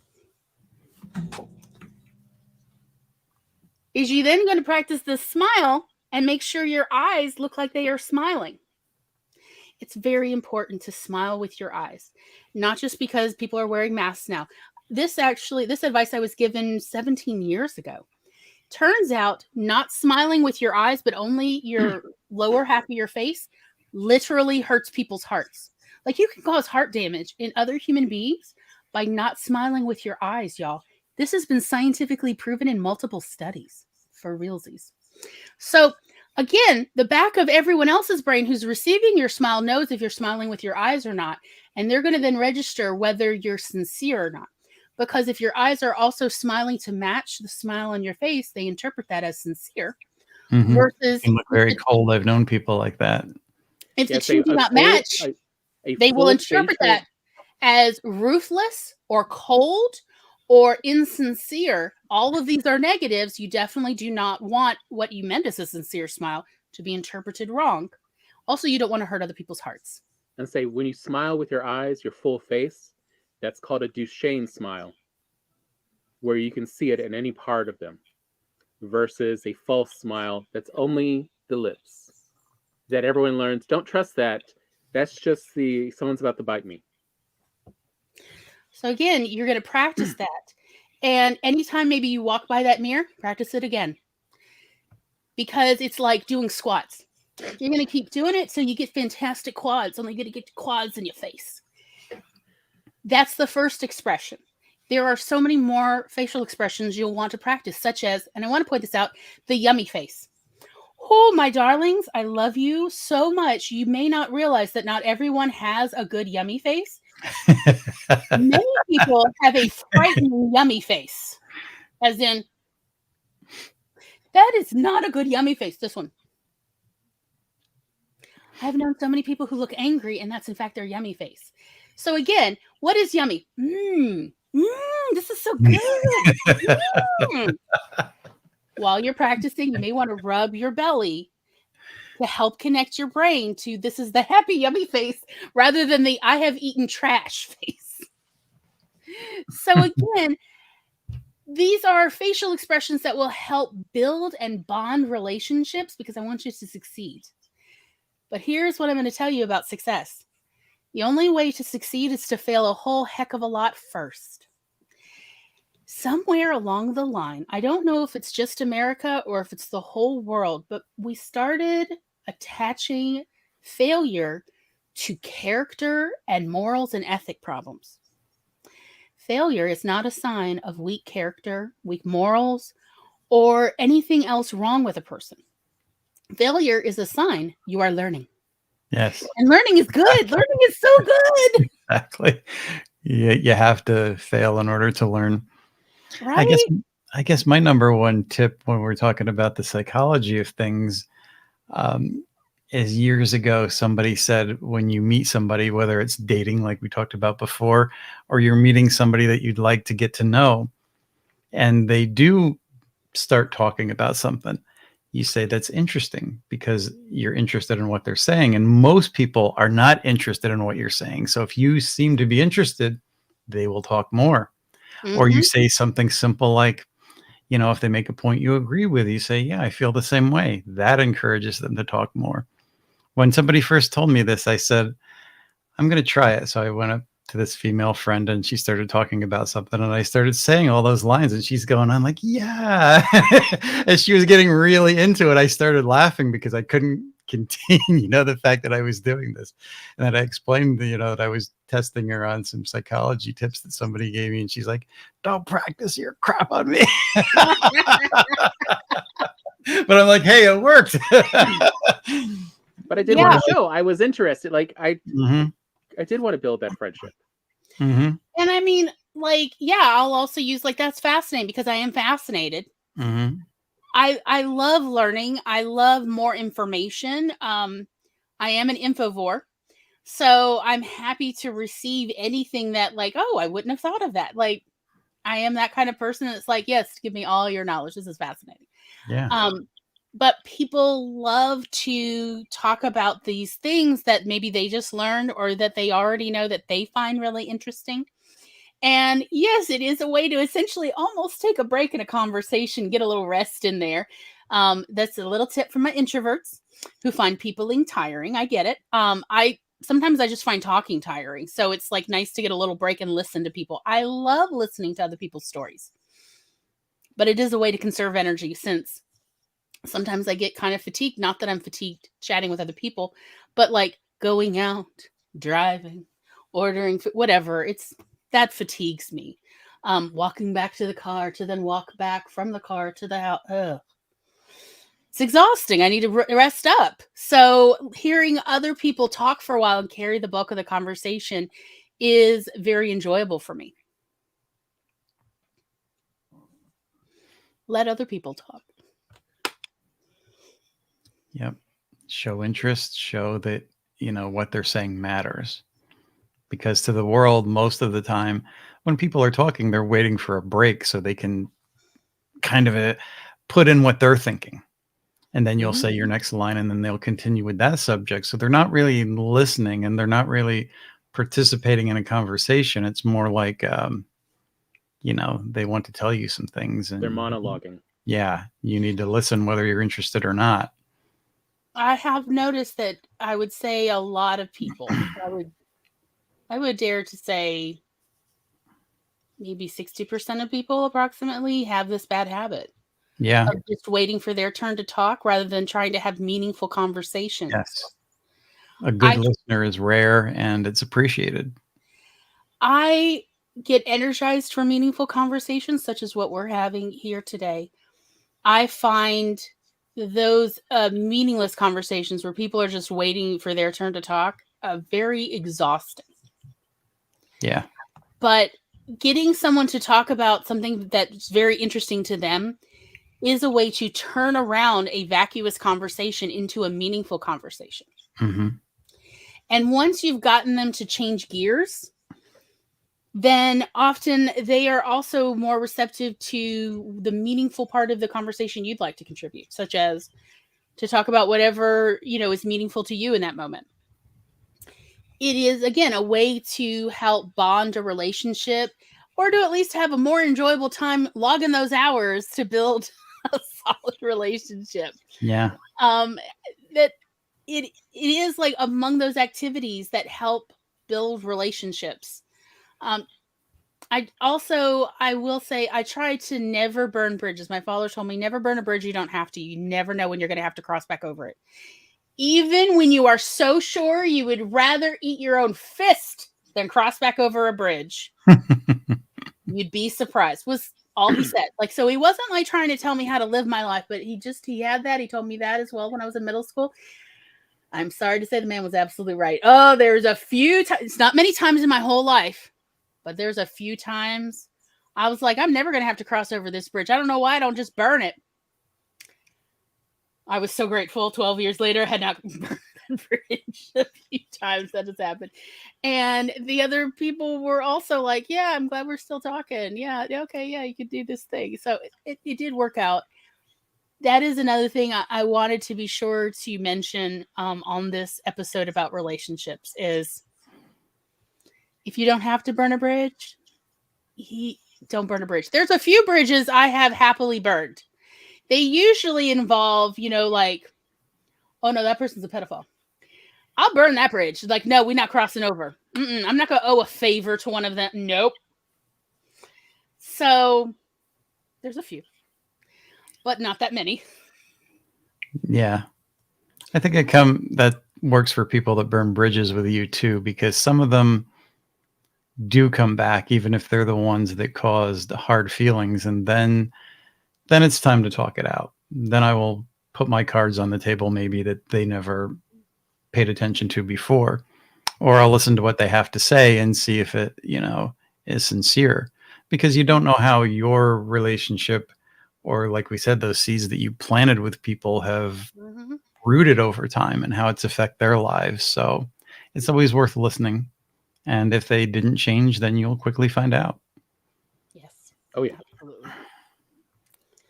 is you then going to practice the smile and make sure your eyes look like they are smiling. it's very important to smile with your eyes, not just because people are wearing masks now. This advice I was given 17 years ago. Turns out not smiling with your eyes, but only your lower half of your face literally hurts people's hearts. Like, you can cause heart damage in other human beings by not smiling with your eyes, y'all. This has been scientifically proven in multiple studies, for realsies. So again, the back of everyone else's brain who's receiving your smile knows if you're smiling with your eyes or not. And they're going to then register whether you're sincere or not. Because if your eyes are also smiling to match the smile on your face, they interpret that as sincere. Mhm. Versus You look very cold. I've known people like that. if the Yes, two do not match, they will full interpret facial- that as ruthless or cold or insincere. All of these are negatives. You definitely do not want what you meant as a sincere smile to be interpreted wrong. Also, you don't want to hurt other people's hearts. And say, when you smile with your eyes, your full face, that's called a Duchenne smile, where you can see it in any part of them, versus a false smile that's only the lips. That everyone learns, don't trust that. That's just someone's about to bite me. So again, you're going to practice that. And anytime maybe you walk by that mirror, practice it again. Because it's like doing squats. You're going to keep doing it so you get fantastic quads. Only going to get quads in your face. That's the first expression. There are so many more facial expressions you'll want to practice, such as, and I want to point this out, the yummy face. Oh, my darlings, I love you so much. You may not realize that not everyone has a good yummy face. Many people have a frightening yummy face. As in, that is not a good yummy face, this one. I've known so many people who look angry, and that's in fact their yummy face. So again, what is yummy? This is so good. While you're practicing, you may want to rub your belly to help connect your brain to this is the happy, yummy face rather than the I have eaten trash face. So again, these are facial expressions that will help build and bond relationships because I want you to succeed. But here's what I'm going to tell you about success. The only way to succeed is to fail a whole heck of a lot first. Somewhere along the line, I don't know if it's just America or if it's the whole world, but we started attaching failure to character and morals and ethic problems. Failure is not a sign of weak character, weak morals, or anything else wrong with a person. Failure is a sign you are learning. Yes. And learning is good. Learning is so good. Exactly. You have to fail in order to learn. Right? I guess my number one tip when we're talking about the psychology of things is years ago, somebody said when you meet somebody, whether it's dating like we talked about before, or you're meeting somebody that you'd like to get to know, and they do start talking about something, you say that's interesting because you're interested in what they're saying. And most people are not interested in what you're saying. So if you seem to be interested, they will talk more. Mm-hmm. Or you say something simple like, you know, if they make a point you agree with, you say, yeah, I feel the same way. That encourages them to talk more. When somebody first told me this, I said, I'm going to try it. So I went up to this female friend and she started talking about something and I started saying all those lines and she's going on like, yeah. As she was getting really into it, I started laughing because I couldn't contain, the fact that I was doing this. And then I explained, that I was testing her on some psychology tips that somebody gave me. And she's like, don't practice your crap on me. But I'm like, hey, it worked. But I did want to show I was interested. Like I did want to build that friendship. Mm-hmm. And I mean, like, I'll also use that's fascinating because I am fascinated. Mm-hmm. I love learning. I love more information. I am an infovore. So I'm happy to receive anything that I wouldn't have thought of that. Like, I am that kind of person that's like, yes, give me all your knowledge. This is fascinating. Yeah. But people love to talk about these things that maybe they just learned or that they already know that they find really interesting. And yes, it is a way to essentially almost take a break in a conversation, get a little rest in there. That's a little tip for my introverts who find peopling tiring. I get it. I sometimes I just find talking tiring. So it's like nice to get a little break and listen to people. I love listening to other people's stories, but it is a way to conserve energy, since sometimes I get kind of fatigued. Not that I'm fatigued chatting with other people, but like going out, driving, ordering, whatever. That fatigues me. Walking back to the car to then walk back from the car to the house. Ugh. It's exhausting. I need to rest up. So hearing other people talk for a while and carry the bulk of the conversation is very enjoyable for me. Let other people talk. Yep. Show interest, show that, what they're saying matters. Because to the world, most of the time, when people are talking, they're waiting for a break so they can kind of put in what they're thinking. And then you'll say your next line, and then they'll continue with that subject. So they're not really listening, and they're not really participating in a conversation. It's more like, they want to tell you some things. And They're monologuing. Yeah, you need to listen whether you're interested or not. I have noticed that I would say a lot of people, I would dare to say maybe 60% of people approximately have this bad habit. Yeah. Of just waiting for their turn to talk rather than trying to have meaningful conversations. Yes. A good listener is rare, and it's appreciated. I get energized for meaningful conversations such as what we're having here today. I find those meaningless conversations where people are just waiting for their turn to talk very exhausting. Yeah. But getting someone to talk about something that's very interesting to them is a way to turn around a vacuous conversation into a meaningful conversation. Mm-hmm. And once you've gotten them to change gears, then often they are also more receptive to the meaningful part of the conversation you'd like to contribute, such as to talk about whatever, is meaningful to you in that moment. It is, again, a way to help bond a relationship, or to at least have a more enjoyable time logging those hours to build a solid relationship. Yeah. That it is like among those activities that help build relationships. I will say I try to never burn bridges. My father told me, never burn a bridge you don't have to. You never know when you're going to have to cross back over it. Even when you are so sure you would rather eat your own fist than cross back over a bridge. You'd be surprised, was all he said. Like, so he wasn't like trying to tell me how to live my life, but he had that. He told me that as well when I was in middle school. I'm sorry to say the man was absolutely right. Oh, there's a few times, it's not many times in my whole life, but there's a few times I was like, I'm never going to have to cross over this bridge. I don't know why I don't just burn it. I was so grateful 12 years later, I had not burned that bridge a few times that has happened. And the other people were also like, yeah, I'm glad we're still talking. Yeah, okay, yeah, you could do this thing. So it did work out. That is another thing I wanted to be sure to mention on this episode about relationships is if you don't have to burn a bridge, don't burn a bridge. There's a few bridges I have happily burned. They usually involve, like, oh no, that person's a pedophile. I'll burn that bridge. Like, no, we're not crossing over. I'm not going to owe a favor to one of them. Nope. So there's a few, but not that many. Yeah. I think that works for people that burn bridges with you too, because some of them do come back, even if they're the ones that caused hard feelings. And then it's time to talk it out. Then I will put my cards on the table, maybe that they never paid attention to before, or I'll listen to what they have to say and see if it, is sincere, because you don't know how your relationship, or like we said, those seeds that you planted with people have rooted over time and how it's affect their lives. So it's always worth listening. And if they didn't change, then you'll quickly find out. Yes. Oh yeah. Absolutely.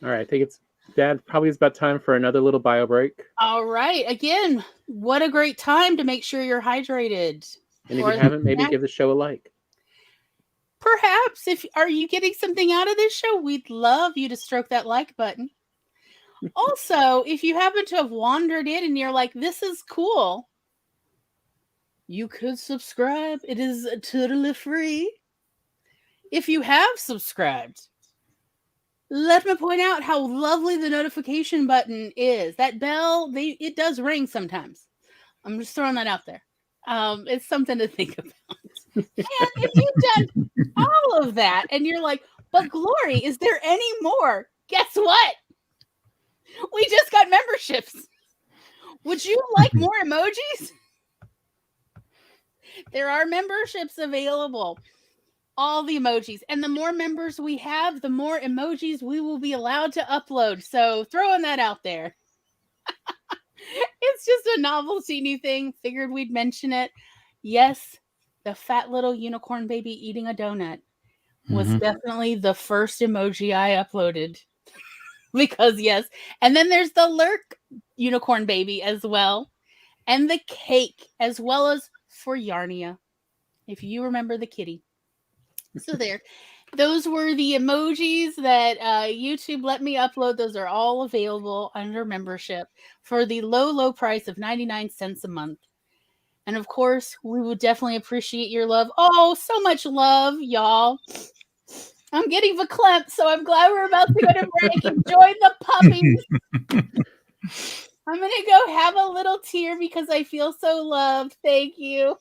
All right. I think Dad, probably it's about time for another little bio break. All right. Again, what a great time to make sure you're hydrated. And if you haven't, maybe give the show a like. Perhaps are you getting something out of this show? We'd love you to stroke that like button. Also, if you happen to have wandered in and you're like, this is cool, you could subscribe. It is totally free. If you have subscribed, let me point out how lovely the notification button is. That bell, it does ring sometimes. I'm just throwing that out there. It's something to think about. And if you've done all of that and you're like, but Glory, is there any more? Guess what? We just got memberships. Would you like more emojis? There are memberships available. All the emojis. And the more members we have, the more emojis we will be allowed to upload. So throwing that out there. It's just a novelty new thing. Figured we'd mention it. Yes, the fat little unicorn baby eating a donut was definitely the first emoji I uploaded. Because yes. And then there's the lurk unicorn baby as well. And the cake, as well as for Yarnia, if you remember the kitty. So there. Those were the emojis that YouTube let me upload. Those are all available under membership for the low, low price of 99 cents a month. And of course, we would definitely appreciate your love. Oh, so much love, y'all. I'm getting verklempt, so I'm glad we're about to go to break. Enjoy the puppies. I'm going to go have a little tear because I feel so loved. Thank you.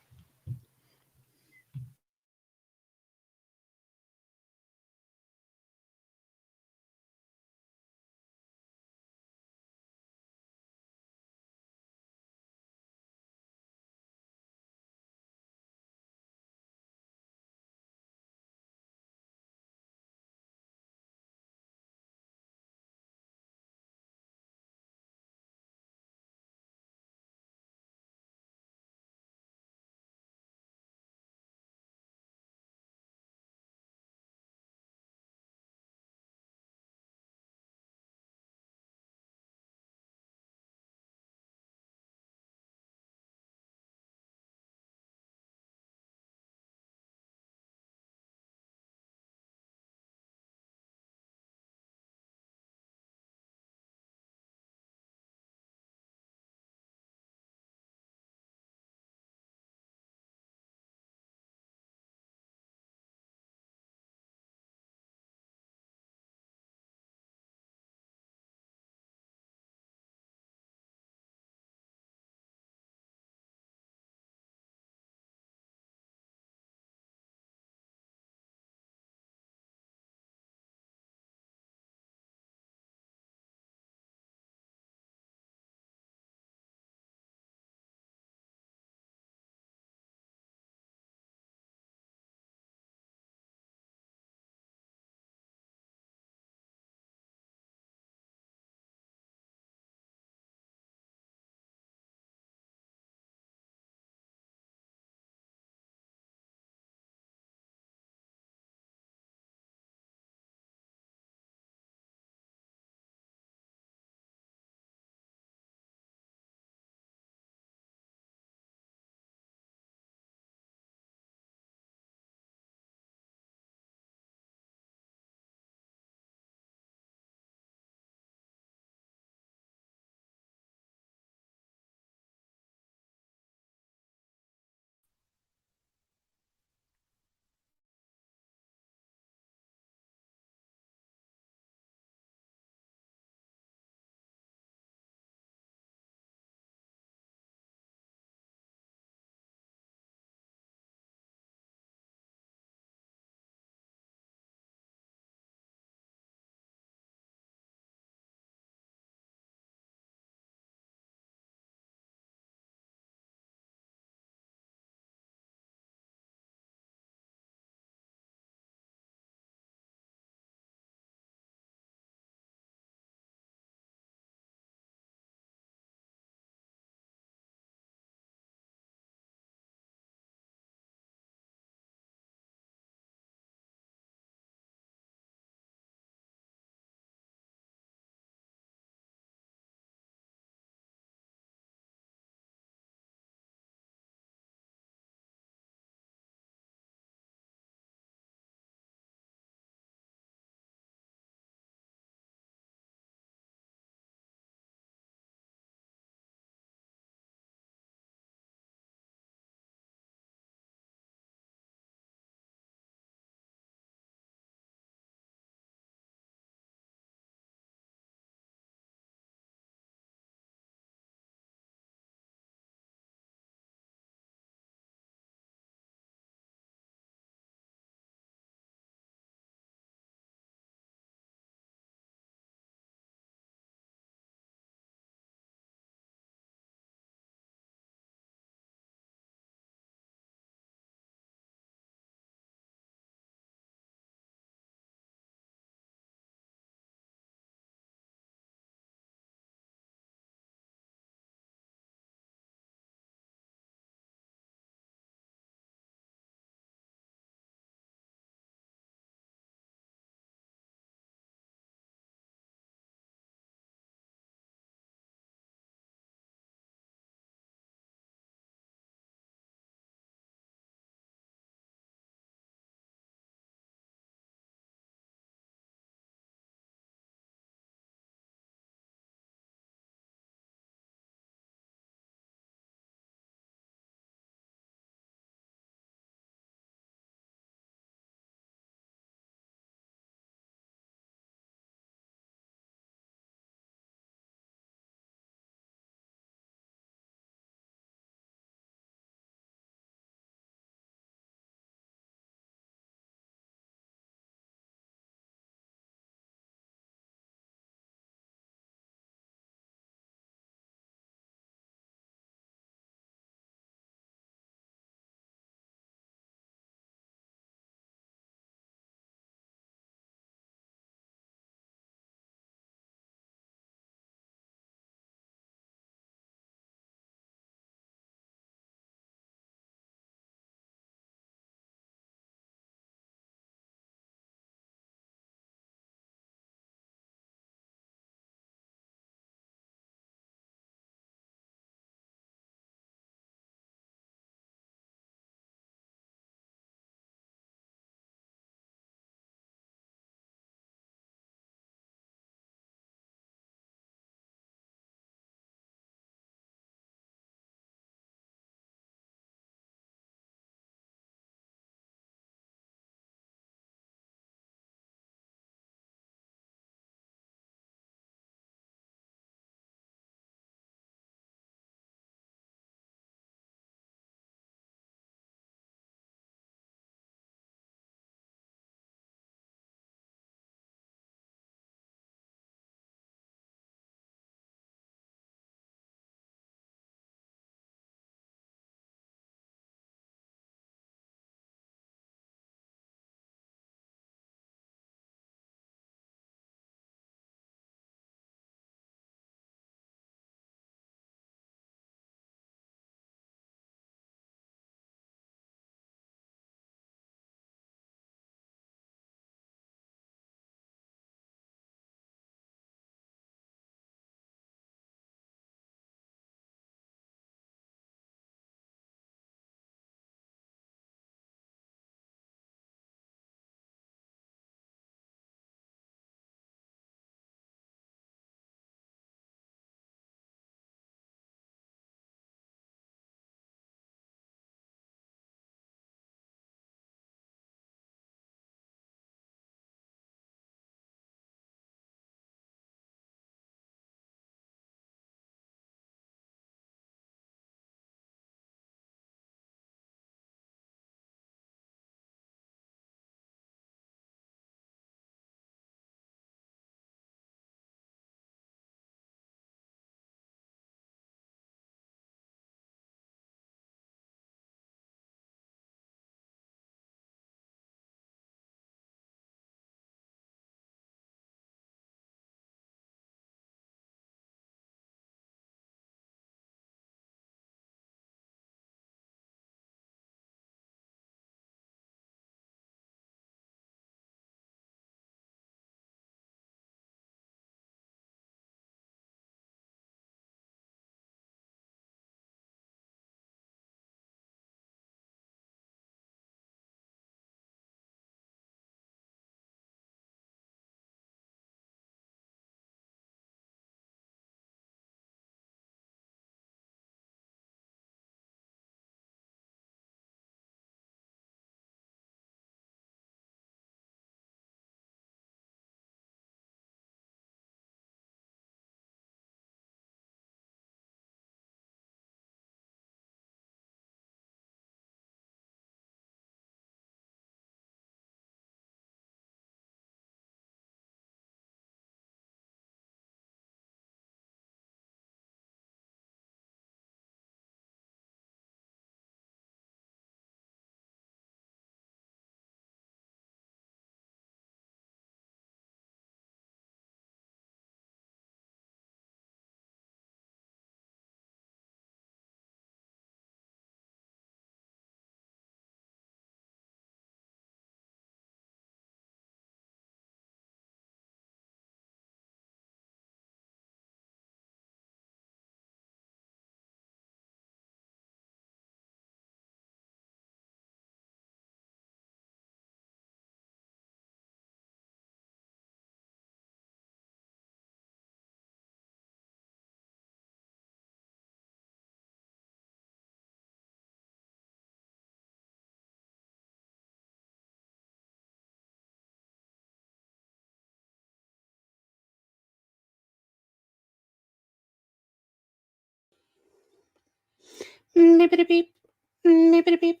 Beep beep. Beep beep.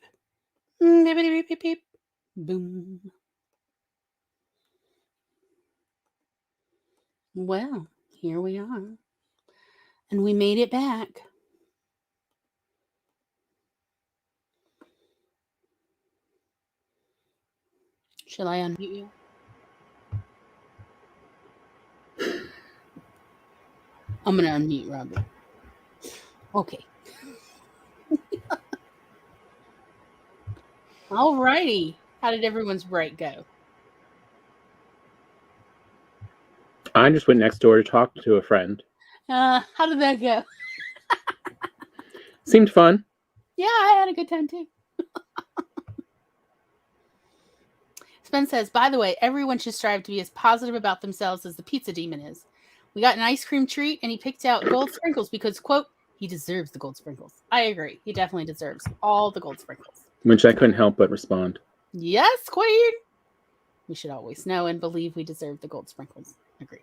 Beep beep beep. Boom. Well, here we are. And we made it back. Shall I unmute you? I'm going to unmute Robbie. Okay. Alrighty. How did everyone's break go? I just went next door to talk to a friend. How did that go? Seemed fun. Yeah, I had a good time too. Spen says, by the way, everyone should strive to be as positive about themselves as the pizza demon is. We got an ice cream treat and he picked out gold sprinkles because, quote, he deserves the gold sprinkles. I agree. He definitely deserves all the gold sprinkles. Which I couldn't help but respond. Yes, Queen. We should always know and believe we deserve the gold sprinkles. Agreed.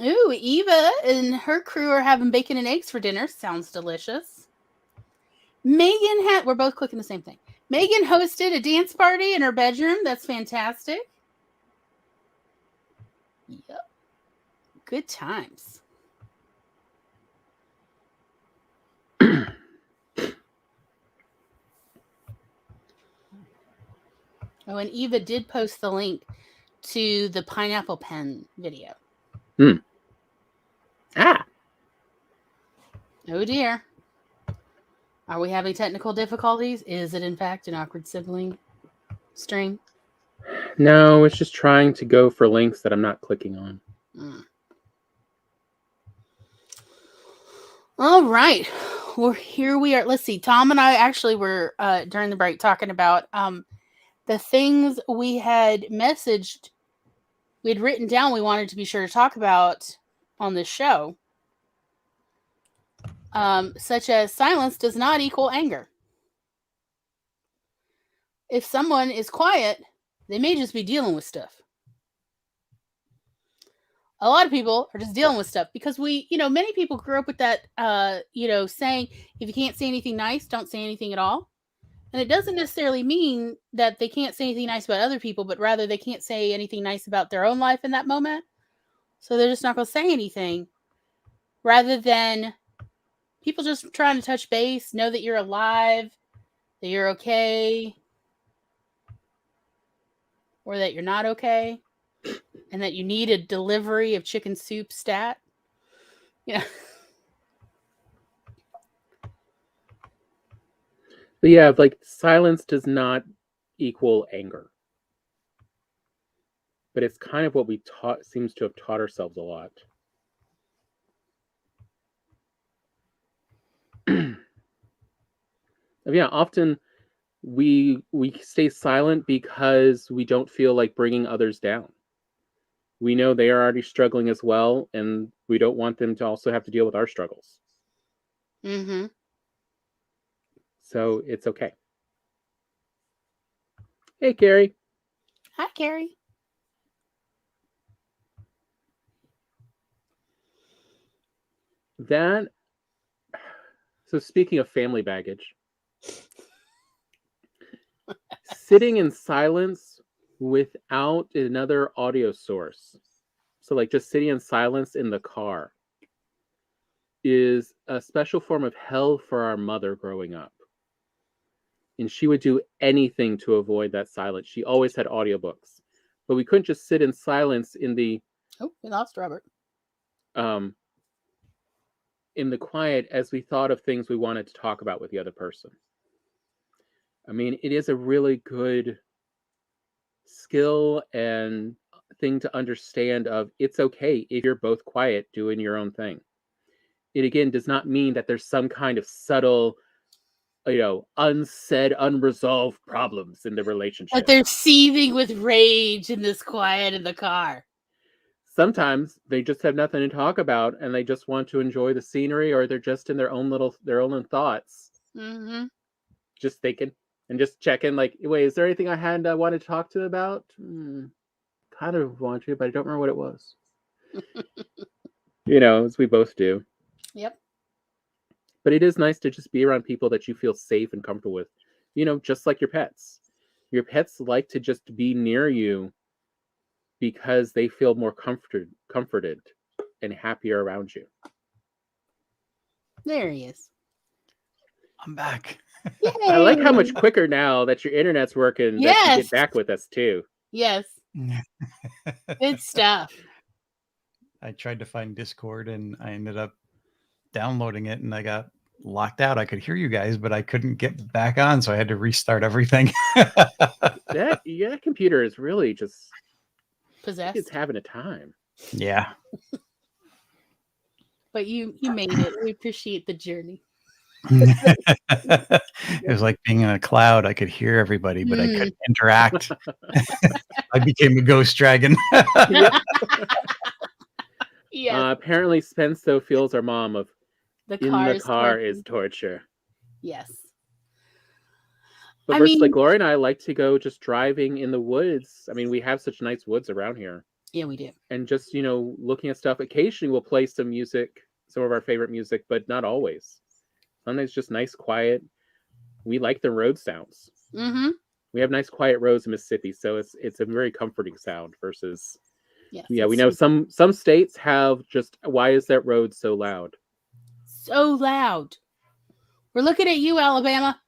Ooh, Eva and her crew are having bacon and eggs for dinner. Sounds delicious. Megan we're both clicking the same thing. Megan hosted a dance party in her bedroom. That's fantastic. Yep. Good times. Oh, and Eva did post the link to the pineapple pen video. Ah. Oh dear. Are we having technical difficulties? Is it in fact an awkward sibling stream? No, it's just trying to go for links that I'm not clicking on. All right. Well, here we are. Let's see. Tom and I actually were during the break talking about the things we had messaged, we had written down we wanted to be sure to talk about on this show. Such as silence does not equal anger. If someone is quiet, they may just be dealing with stuff. A lot of people are just dealing with stuff because many people grew up with that, saying, if you can't say anything nice, don't say anything at all. And it doesn't necessarily mean that they can't say anything nice about other people, but rather they can't say anything nice about their own life in that moment. So they're just not going to say anything, rather than people just trying to touch base, know that you're alive, that you're okay, or that you're not okay, and that you need a delivery of chicken soup stat. Yeah. But yeah, like silence does not equal anger. But it's kind of what we seems to have taught ourselves a lot. Yeah, often we stay silent because we don't feel like bringing others down. We know they are already struggling as well, and we don't want them to also have to deal with our struggles. Mm-hmm. So it's okay. Hey, Carrie. Hi, Carrie. So speaking of family baggage, sitting in silence without another audio source, so like just sitting in silence in the car, is a special form of hell for our mother growing up. And she would do anything to avoid that silence. She always had audiobooks, but we couldn't just sit in silence in the we lost Robert. In the quiet as we thought of things we wanted to talk about with the other person. I mean, it is a really good skill and thing to understand of it's okay if you're both quiet doing your own thing. It again does not mean that there's some kind of subtle, unsaid, unresolved problems in the relationship. But they're seething with rage in this quiet in the car. Sometimes they just have nothing to talk about and they just want to enjoy the scenery, or they're just in their own thoughts. Mm-hmm. Just thinking and just checking, like, wait, is there anything I had wanted to talk to about? Kind of want to, but I don't remember what it was. as we both do. Yep. But it is nice to just be around people that you feel safe and comfortable with, just like your pets. Your pets like to just be near you because they feel more comforted and happier around you. There he is. I'm back. Yay! I like how much quicker now that your internet's working that you Yes. get back with us too. Yes. Good stuff. I tried to find Discord and I ended up downloading it and I got locked out. I could hear you guys, but I couldn't get back on, so I had to restart everything. That computer is really just Possessed. it's having a time. Yeah. But you made it. We appreciate the journey. It was like being in a cloud. I could hear everybody, but I couldn't interact. I became a ghost dragon. Yes. Apparently, Spence though feels our mom of The in car the car is torture. Yes. But versus like Gloria and I like to go just driving in the woods. I mean, we have such nice woods around here. Yeah, we do. And just, looking at stuff. Occasionally we'll play some music, some of our favorite music, but not always. Sometimes just nice, quiet. We like the road sounds. Mm-hmm. We have nice, quiet roads in Mississippi, so it's a very comforting sound versus... Yes, yeah, we know some states have just... Why is that road so loud? So loud. We're looking at you, Alabama.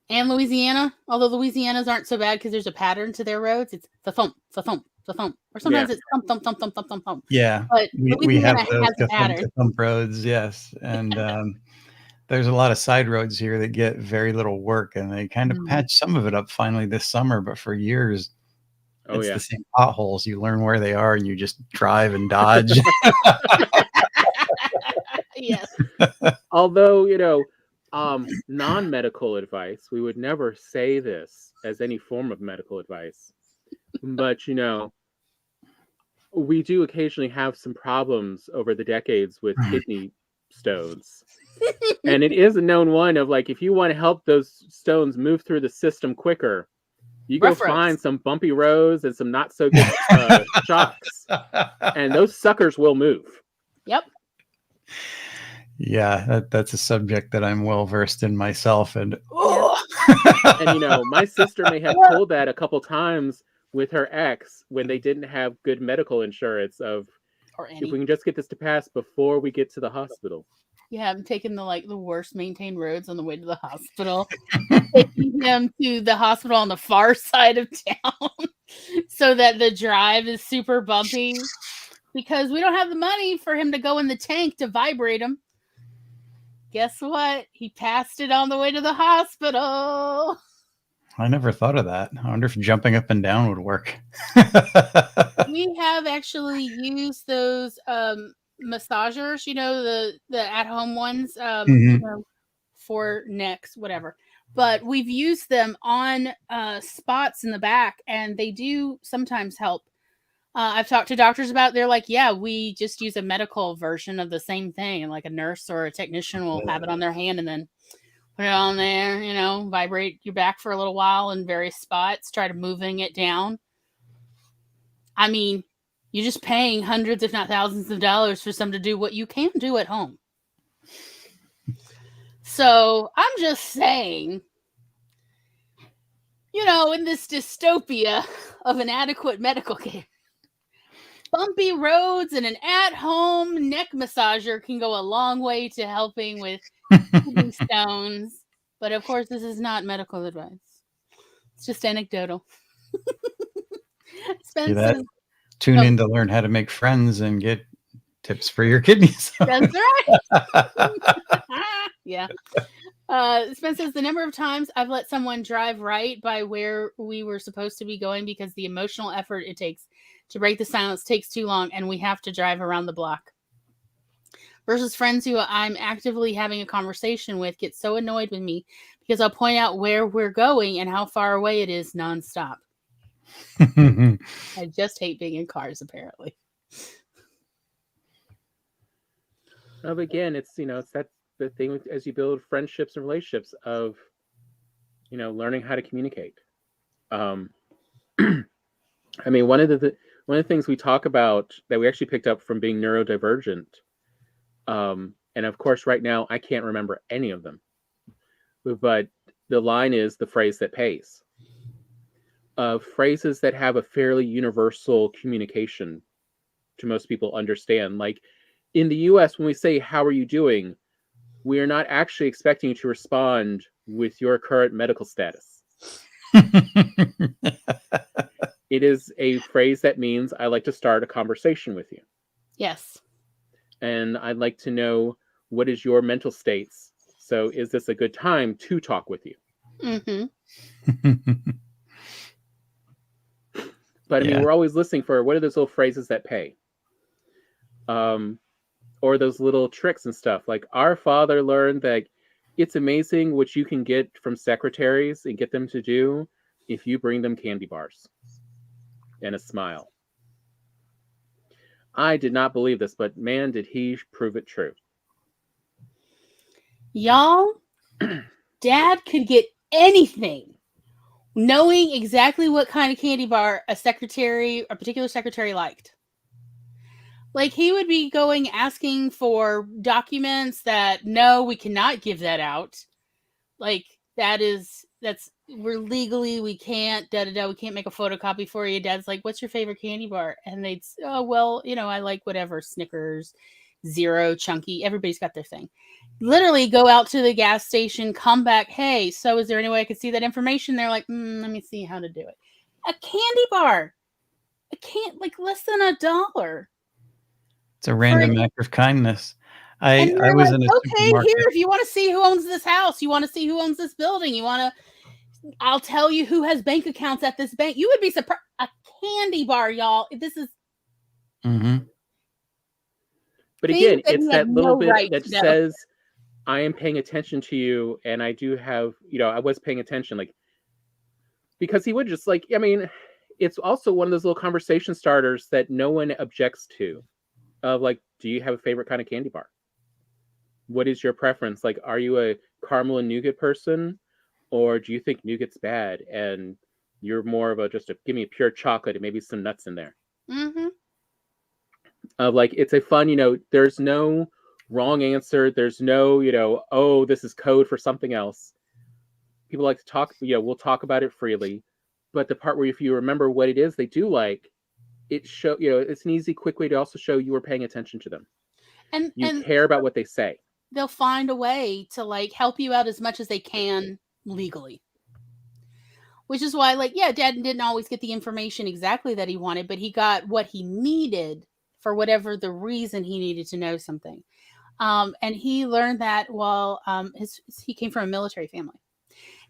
And Louisiana. Although Louisiana's aren't so bad because there's a pattern to their roads. It's the thump, the thump, the thump. Or sometimes it's thump, thump, thump, thump, thump, thump, thump. Yeah. But we have those has thump roads, yes. And there's a lot of side roads here that get very little work, and they kind of patch some of it up finally this summer, but for years it's the same potholes. You learn where they are and you just drive and dodge. Yes. Although, non-medical advice, we would never say this as any form of medical advice. But, we do occasionally have some problems over the decades with kidney stones. And it is a known one of like, if you want to help those stones move through the system quicker, you go find some bumpy roads and some not so good shocks. And those suckers will move. Yep. Yeah, that's a subject that I'm well versed in myself. And and my sister may have told that a couple times with her ex when they didn't have good medical insurance of if we can just get this to pass before we get to the hospital. Yeah, I'm taking the worst maintained roads on the way to the hospital. Taking him to the hospital on the far side of town so that the drive is super bumpy because we don't have the money for him to go in the tank to vibrate him. Guess what? He passed it on the way to the hospital. I never thought of that. I wonder if jumping up and down would work. We have actually used those massagers, the at-home ones for necks, whatever. But we've used them on spots in the back, and they do sometimes help. I've talked to doctors about it. They're like, yeah, we just use a medical version of the same thing. And like a nurse or a technician will have it on their hand and then put it on there, vibrate your back for a little while in various spots, try to moving it down. I mean, you're just paying hundreds, if not thousands of dollars for someone to do what you can do at home. So I'm just saying, in this dystopia of inadequate medical care, bumpy roads and an at-home neck massager can go a long way to helping with kidney stones. But of course, this is not medical advice. It's just anecdotal. Tune in to learn how to make friends and get tips for your kidneys. That's right. Yeah. Spence says the number of times I've let someone drive right by where we were supposed to be going because the emotional effort it takes to break the silence takes too long and we have to drive around the block. Versus friends who I'm actively having a conversation with get so annoyed with me because I'll point out where we're going and how far away it is nonstop. I just hate being in cars, apparently. But again, it's that's the thing as you build friendships and relationships of learning how to communicate. I mean, one of one of the things we talk about that we actually picked up from being neurodivergent, and of course right now I can't remember any of them, but the line is the phrase that pays. Phrases that have a fairly universal communication to most people understand. Like in the US, when we say, "How are you doing?" we are not actually expecting you to respond with your current medical status. It is a phrase that means I like to start a conversation with you. Yes. And I'd like to know, what is your mental states? So is this a good time to talk with you? Mm-hmm. But I mean, Yeah. we're always listening for what are those little phrases that pay? Or those little tricks and stuff. Like our father learned that it's amazing what you can get from secretaries and get them to do if you bring them candy bars and a smile. I did not believe this, but man, did he prove it true. Y'all, Dad could get anything, knowing exactly what kind of candy bar a particular secretary liked. Like he would be going asking for documents that, no, we cannot give that out. Like we're legally, we can't, we can't make a photocopy for you. Dad's like, what's your favorite candy bar? And they'd, oh, well, I like whatever, Snickers, Zero, Chunky, everybody's got their thing. Literally go out to the gas station, come back, hey, so is there any way I could see that information? They're like, let me see how to do it. A candy bar. Like less than $1. It's a random act of kindness. And I was like, in a okay, supermarket. here, if you want to see who owns this house, you want to see who owns this building, I'll tell you who has bank accounts at this bank. You would be surprised. A candy bar, y'all. This is. Mm-hmm. But again, it's that little bit that says, I am paying attention to you, and I do have, I was paying attention, like, because he would just like, I mean, it's also one of those little conversation starters that no one objects to, of like, do you have a favorite kind of candy bar? What is your preference? Like, are you a caramel and nougat person, or do you think nougat's bad and you're more of give me a pure chocolate and maybe some nuts in there? Mm-hmm. Like, it's a fun, there's no wrong answer. There's no, oh, this is code for something else. People like to talk, we'll talk about it freely. But the part where if you remember what it is they do like, it's an easy, quick way to also show you were paying attention to them. And you care about what they say. They'll find a way to like help you out as much as they can legally. Which is why, like, yeah, Dad didn't always get the information exactly that he wanted, but he got what he needed for whatever the reason he needed to know something. And he learned that while he came from a military family.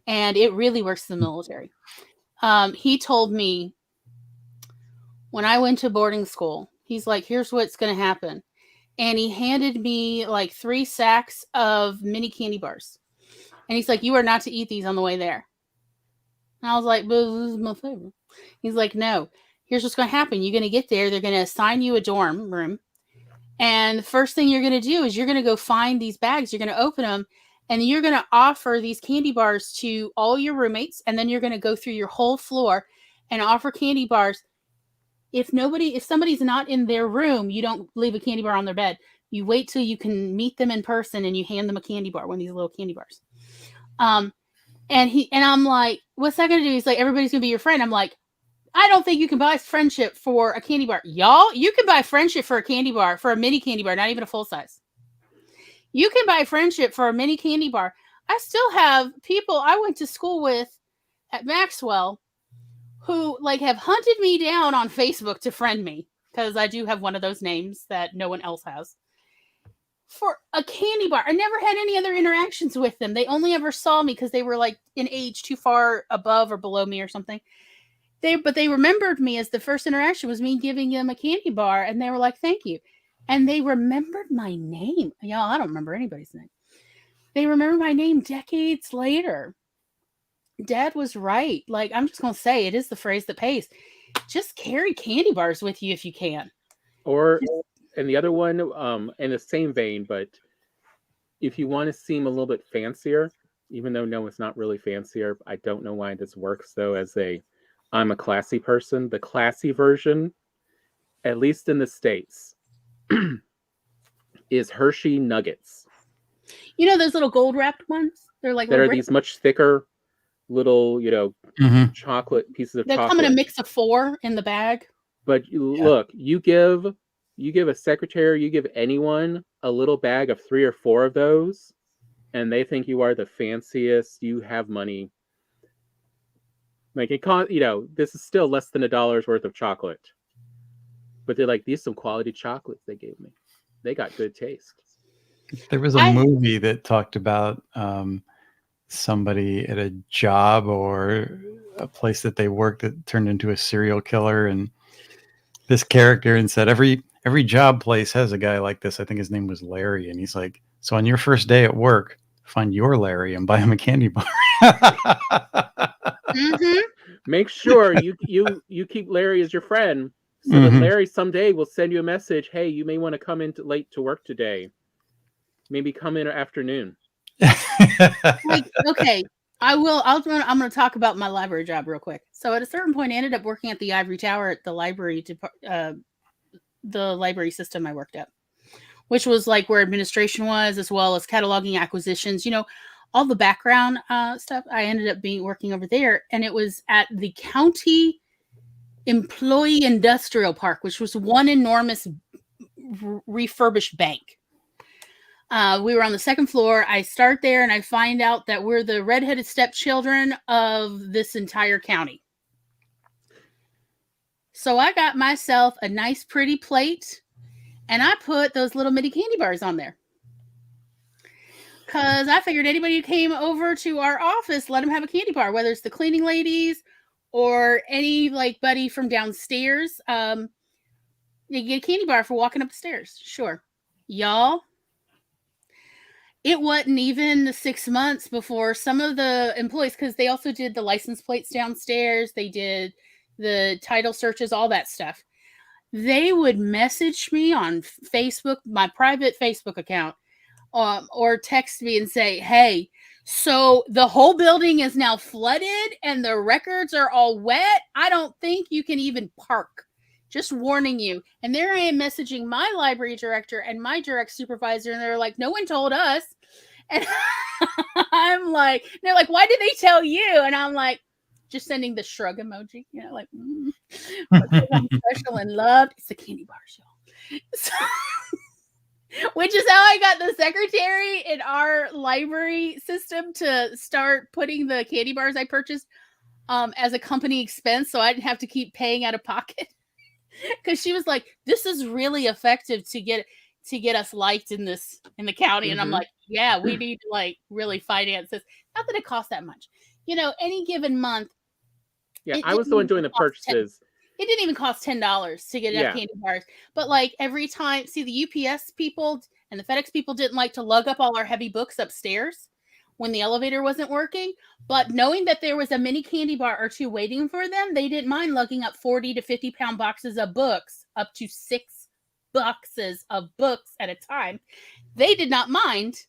And it really works in the military. He told me when I went to boarding school, he's like, here's what's going to happen. And he handed me like 3 sacks of mini candy bars. And he's like, you are not to eat these on the way there. And I was like, but this is my favorite. He's like, no, here's what's going to happen. You're going to get there. They're going to assign you a dorm room. And the first thing you're going to do is you're going to go find these bags. You're going to open them. And you're going to offer these candy bars to all your roommates. And then you're going to go through your whole floor and offer candy bars. If somebody's not in their room, you don't leave a candy bar on their bed. You wait till you can meet them in person and you hand them a candy bar, one of these little candy bars. And I'm like, what's that going to do? He's like, everybody's going to be your friend. I'm like, I don't think you can buy friendship for a candy bar. Y'all, you can buy friendship for a candy bar, for a mini candy bar, not even a full size. You can buy friendship for a mini candy bar. I still have people I went to school with at Maxwell who like have hunted me down on Facebook to friend me, because I do have one of those names that no one else has, for a candy bar. I never had any other interactions with them. They only ever saw me because they were like in age too far above or below me or something. But they remembered me as the first interaction was me giving them a candy bar, and they were like, thank you. And they remembered my name. Y'all, I don't remember anybody's name. They remember my name decades later. Dad was right. Like, I'm just going to say, it is the phrase that pays. Just carry candy bars with you if you can. And the other one, in the same vein, but if you want to seem a little bit fancier, even though no, it's not really fancier. I don't know why this works though, I'm a classy person. The classy version at least in the States, is Hershey Nuggets. You know those little gold wrapped ones? They're like that little are bricks. these much thicker little, chocolate pieces of They chocolate. come in a mix of 4 in the bag. But look, you give a secretary, you give anyone a little bag of 3 or 4 of those, and they think you are the fanciest, you have money. Like it cost, this is still less than $1 worth of chocolate. But they're like, these are some quality chocolates they gave me. They got good taste. There was a movie that talked about somebody at a job or a place that they worked that turned into a serial killer, and this character and said every job place has a guy like this. I think his name was Larry, and he's like, so on your first day at work, find your Larry and buy him a candy bar. Mm-hmm. Make sure you keep Larry as your friend, so that Larry someday will send you a message. Hey, you may want to come in late to work today. Maybe come in afternoon. Like, okay, I'm going to talk about my library job real quick. So at a certain point, I ended up working at the Ivory Tower at the library, the library system I worked at, which was like where administration was, as well as cataloging, acquisitions, all the background stuff. I ended up working over there, and it was at the County Employee Industrial Park, which was one enormous refurbished bank. We were on the second floor. I start there and I find out that we're the redheaded stepchildren of this entire county. So I got myself a nice, pretty plate, and I put those little mini candy bars on there. Because I figured anybody who came over to our office, let them have a candy bar, whether it's the cleaning ladies or any buddy from downstairs. You get a candy bar for walking up the stairs. Sure. Y'all, it wasn't even 6 months before some of the employees, because they also did the license plates downstairs, they did the title searches, all that stuff. They would message me on Facebook, my private Facebook account, or text me and say, hey, so the whole building is now flooded and the records are all wet. I don't think you can even park. Just warning you. And there I am messaging my library director and my direct supervisor, and they're like, no one told us. And I'm like, they're like, why did they tell you? And I'm like, just sending the shrug emoji, because I'm special and loved. It's a candy bar show. So, which is how I got the secretary in our library system to start putting the candy bars I purchased as a company expense, so I didn't have to keep paying out of pocket. Because she was like, this is really effective to get us liked in the county. And I'm like, yeah, we need to really finance this. Not that it costs that much. Any given month. Yeah, I was the one doing the purchases. It didn't even cost $10 to get enough candy bars. But every time, see, the UPS people and the FedEx people didn't like to lug up all our heavy books upstairs when the elevator wasn't working. But knowing that there was a mini candy bar or 2 waiting for them, they didn't mind lugging up 40 to 50 pound boxes of books, up to 6 boxes of books at a time. They did not mind,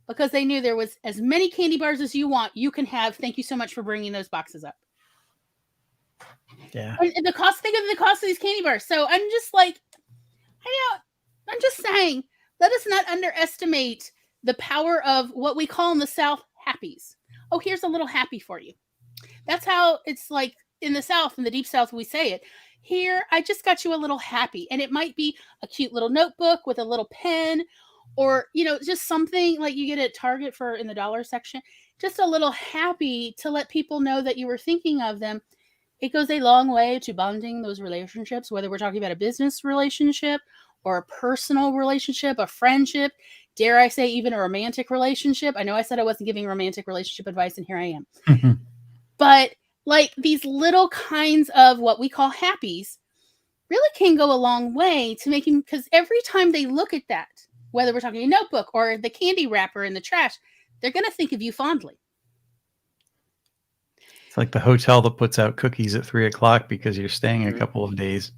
because they knew there was as many candy bars as you want, you can have. Thank you so much for bringing those boxes up. Yeah. And think of the cost of these candy bars. So I'm just like, I'm just saying, let us not underestimate the power of what we call in the South happies. Oh, here's a little happy for you. That's how it's like in the South, in the deep South, we say it. Here, I just got you a little happy. And it might be a cute little notebook with a little pen, or, just something like you get at Target for in the dollar section. Just a little happy to let people know that you were thinking of them. It goes a long way to bonding those relationships, whether we're talking about a business relationship or a personal relationship, a friendship, dare I say even a romantic relationship. I know I said I wasn't giving romantic relationship advice, and here I am. But these little kinds of what we call happies really can go a long way to making, because every time they look at that, whether we're talking a notebook or the candy wrapper in the trash, they're going to think of you fondly. It's like the hotel that puts out cookies at 3:00 because you're staying a couple of days.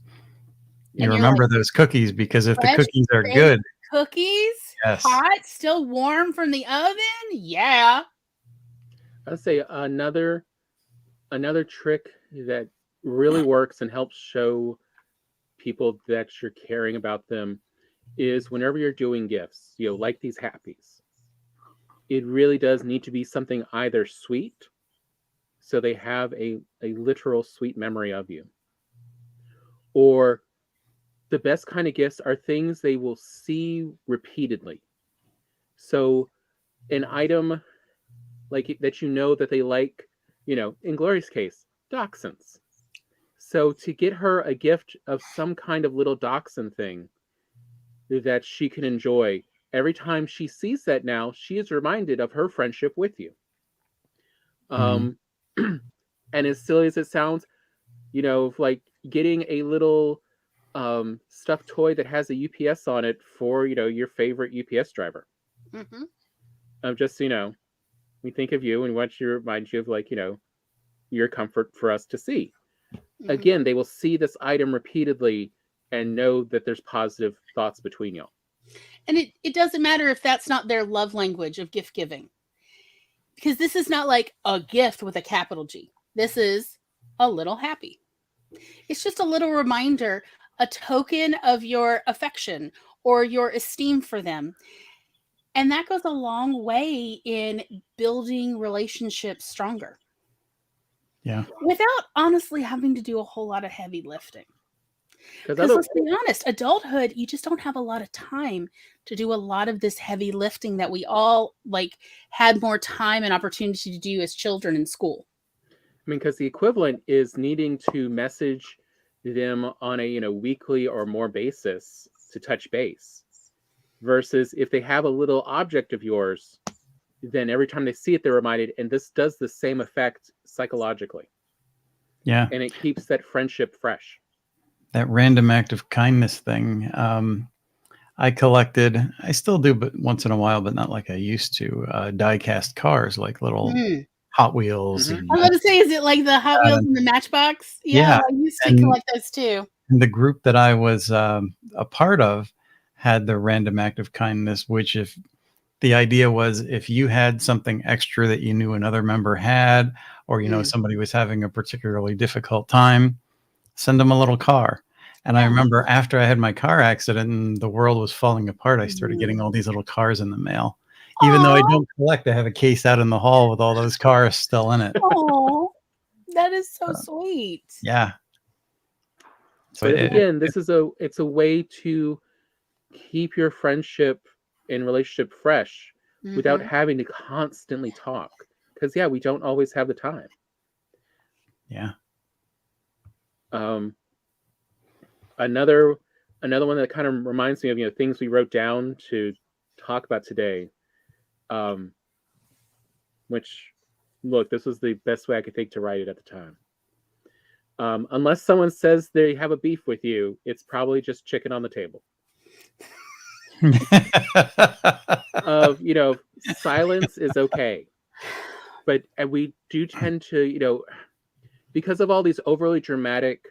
You remember those cookies, because if the cookies are good. Cookies? Yes. Hot, still warm from the oven? Yeah. I'd say another trick that really works and helps show people that you're caring about them is whenever you're doing gifts, like these happies, it really does need to be something either sweet, so they have a literal sweet memory of you, or the best kind of gifts are things they will see repeatedly. So an item like that that they like, in Glory's case, dachshunds. So to get her a gift of some kind of little dachshund thing that she can enjoy, every time she sees that now, she is reminded of her friendship with you. And as silly as it sounds, like getting a little stuffed toy that has a UPS on it for, your favorite UPS driver. Just, we think of you and want to remind you of, like, your comfort for us to see. Again, they will see this item repeatedly and know that there's positive thoughts between y'all. And it doesn't matter if that's not their love language of gift giving. Because this is not like a gift with a capital G. This is a little happy. It's just a little reminder, a token of your affection or your esteem for them. And that goes a long way in building relationships stronger. Yeah. Without honestly having to do a whole lot of heavy lifting. Because let's be honest, adulthood, you just don't have a lot of time to do a lot of this heavy lifting that we all had more time and opportunity to do as children in school. I mean, because the equivalent is needing to message them on a weekly or more basis to touch base, versus if they have a little object of yours, then every time they see it, they're reminded, and this does the same effect psychologically. Yeah. And it keeps that friendship fresh. That random act of kindness thing. I collected, I still do, but once in a while, but not like I used to, die-cast cars, like little Hot Wheels. Mhm. And, I was going to say, is it like the Hot Wheels in the Matchbox? Yeah, I used to collect those too. And the group that I was a part of had the random act of kindness, which the idea was if you had something extra that you knew another member had, or, somebody was having a particularly difficult time, send them a little car. And I remember after I had my car accident and the world was falling apart, I started getting all these little cars in the mail. Even though I don't collect, I have a case out in the hall with all those cars still in it. Oh, that is so sweet. Yeah. So again, it's a way to keep your friendship and relationship fresh without having to constantly talk. Because we don't always have the time. Yeah. Another one that kind of reminds me of things we wrote down to talk about today. Which, look, this was the best way I could think to write it at the time. Unless someone says they have a beef with you, it's probably just chicken on the table. Silence is okay, but we do tend to, because of all these overly dramatic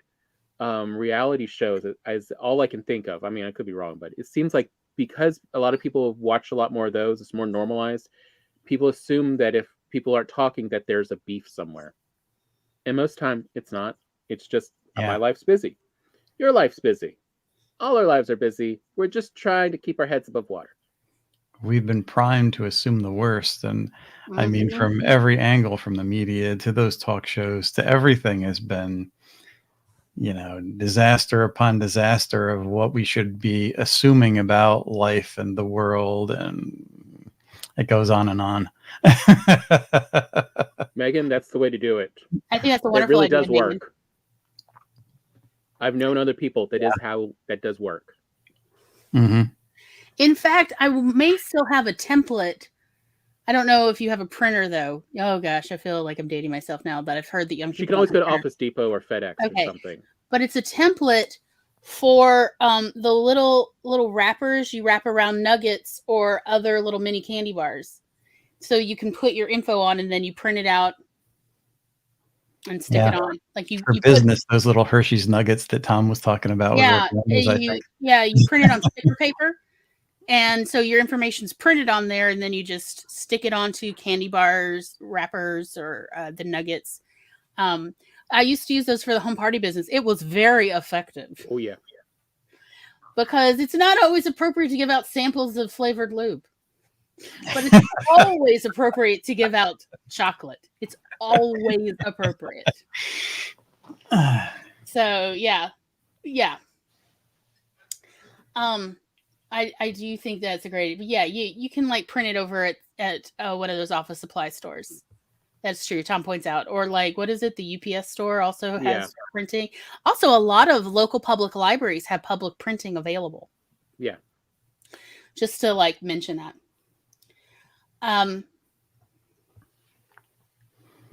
reality shows, as all I can think of. I mean, I could be wrong, but it seems like because a lot of people watch a lot more of those, it's more normalized. People assume that if people aren't talking, that there's a beef somewhere, and most time it's not. It's just my life's busy, your life's busy, all our lives are busy. We're just trying to keep our heads above water. We've been primed to assume the worst, and I mean, from every angle, from the media to those talk shows to everything, has been disaster upon disaster of what we should be assuming about life and the world, and it goes on and on. Megan, that's the way to do it. I think that's a wonderful idea. It really idea, does work. Megan. I've known other people that is how that does work. In fact, I may still have a template. I don't know if you have a printer, though. Oh, gosh, I feel like I'm dating myself now, but I've heard that young people... You can always go to Office Depot or FedEx or something. But it's a template for the little wrappers you wrap around nuggets or other little mini candy bars. So you can put your info on and then you print it out and stick it on. Like for business, those little Hershey's nuggets that Tom was talking about. You print it on sticker paper. And so your information's printed on there, and then you just stick it onto candy bars, wrappers, or the nuggets. I used to use those for the home party business. It was very effective. Oh, yeah. because it's not always appropriate to give out samples of flavored lube. But it's always appropriate to give out chocolate. It's always appropriate. So yeah. I do think that's a great. But yeah, you can like print it over at one of those office supply stores. That's true. Tom points out, or like what is it? The UPS store also has printing. Also, a lot of local public libraries have public printing available. Yeah. Just to like mention that.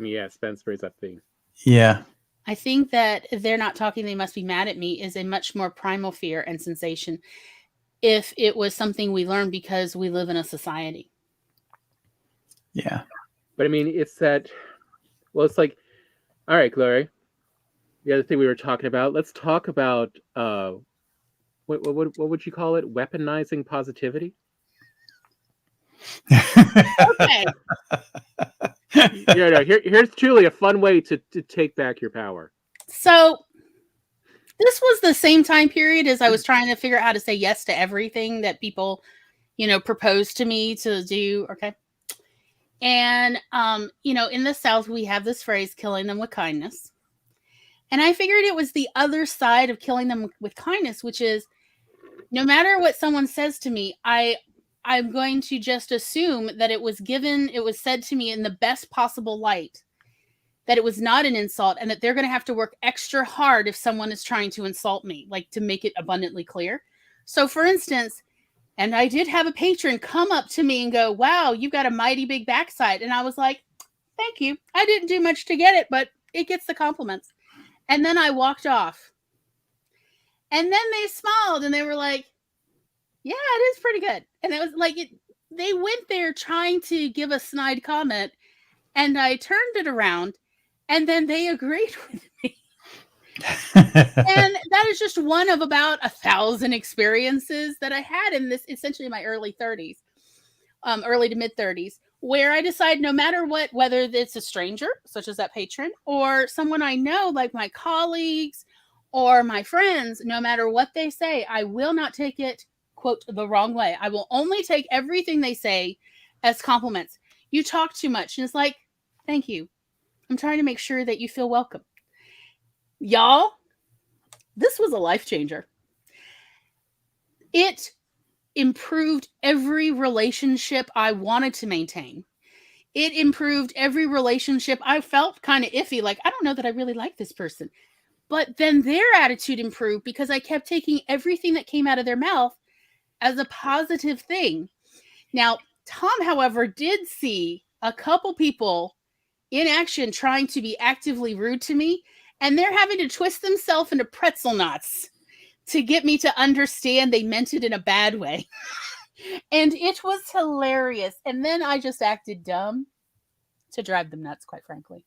Yeah, Spence brings up the. Yeah. I think that they're not talking, they must be mad at me is a much more primal fear and sensation if it was something we learned because we live in a society. Yeah. But I mean, it's that, well, it's like, all right, Glory, the other thing we were talking about, let's talk about, what would you call it? Weaponizing positivity? Okay. Here's truly a fun way to take back your power. So this was the same time period as I was trying to figure out how to say yes to everything that people, proposed to me to do. Okay. And, in the South, we have this phrase, killing them with kindness. And I figured it was the other side of killing them with kindness, which is no matter what someone says to me, I'm going to just assume that it was said to me in the best possible light, that it was not an insult, and that they're going to have to work extra hard if someone is trying to insult me, like to make it abundantly clear. So for instance, and I did have a patron come up to me and go, wow, you've got a mighty big backside. And I was like, thank you. I didn't do much to get it, but it gets the compliments. And then I walked off. And then they smiled and they were like, yeah, it is pretty good. And it was like, they went there trying to give a snide comment, and I turned it around, and then they agreed with me. And that is just one of about 1,000 experiences that I had in this, essentially my early 30s, early to mid 30s, where I decide no matter what, whether it's a stranger, such as that patron, or someone I know, like my colleagues or my friends, no matter what they say, I will not take it, quote, the wrong way. I will only take everything they say as compliments. You talk too much. And it's like, thank you. I'm trying to make sure that you feel welcome. Y'all, this was a life changer. It improved every relationship I wanted to maintain. It improved every relationship I felt kind of iffy, like, I don't know that I really like this person. But then their attitude improved because I kept taking everything that came out of their mouth as a positive thing. Now, Tom, however, did see a couple people in action trying to be actively rude to me, and they're having to twist themselves into pretzel knots to get me to understand they meant it in a bad way. And it was hilarious. And then I just acted dumb to drive them nuts, quite frankly.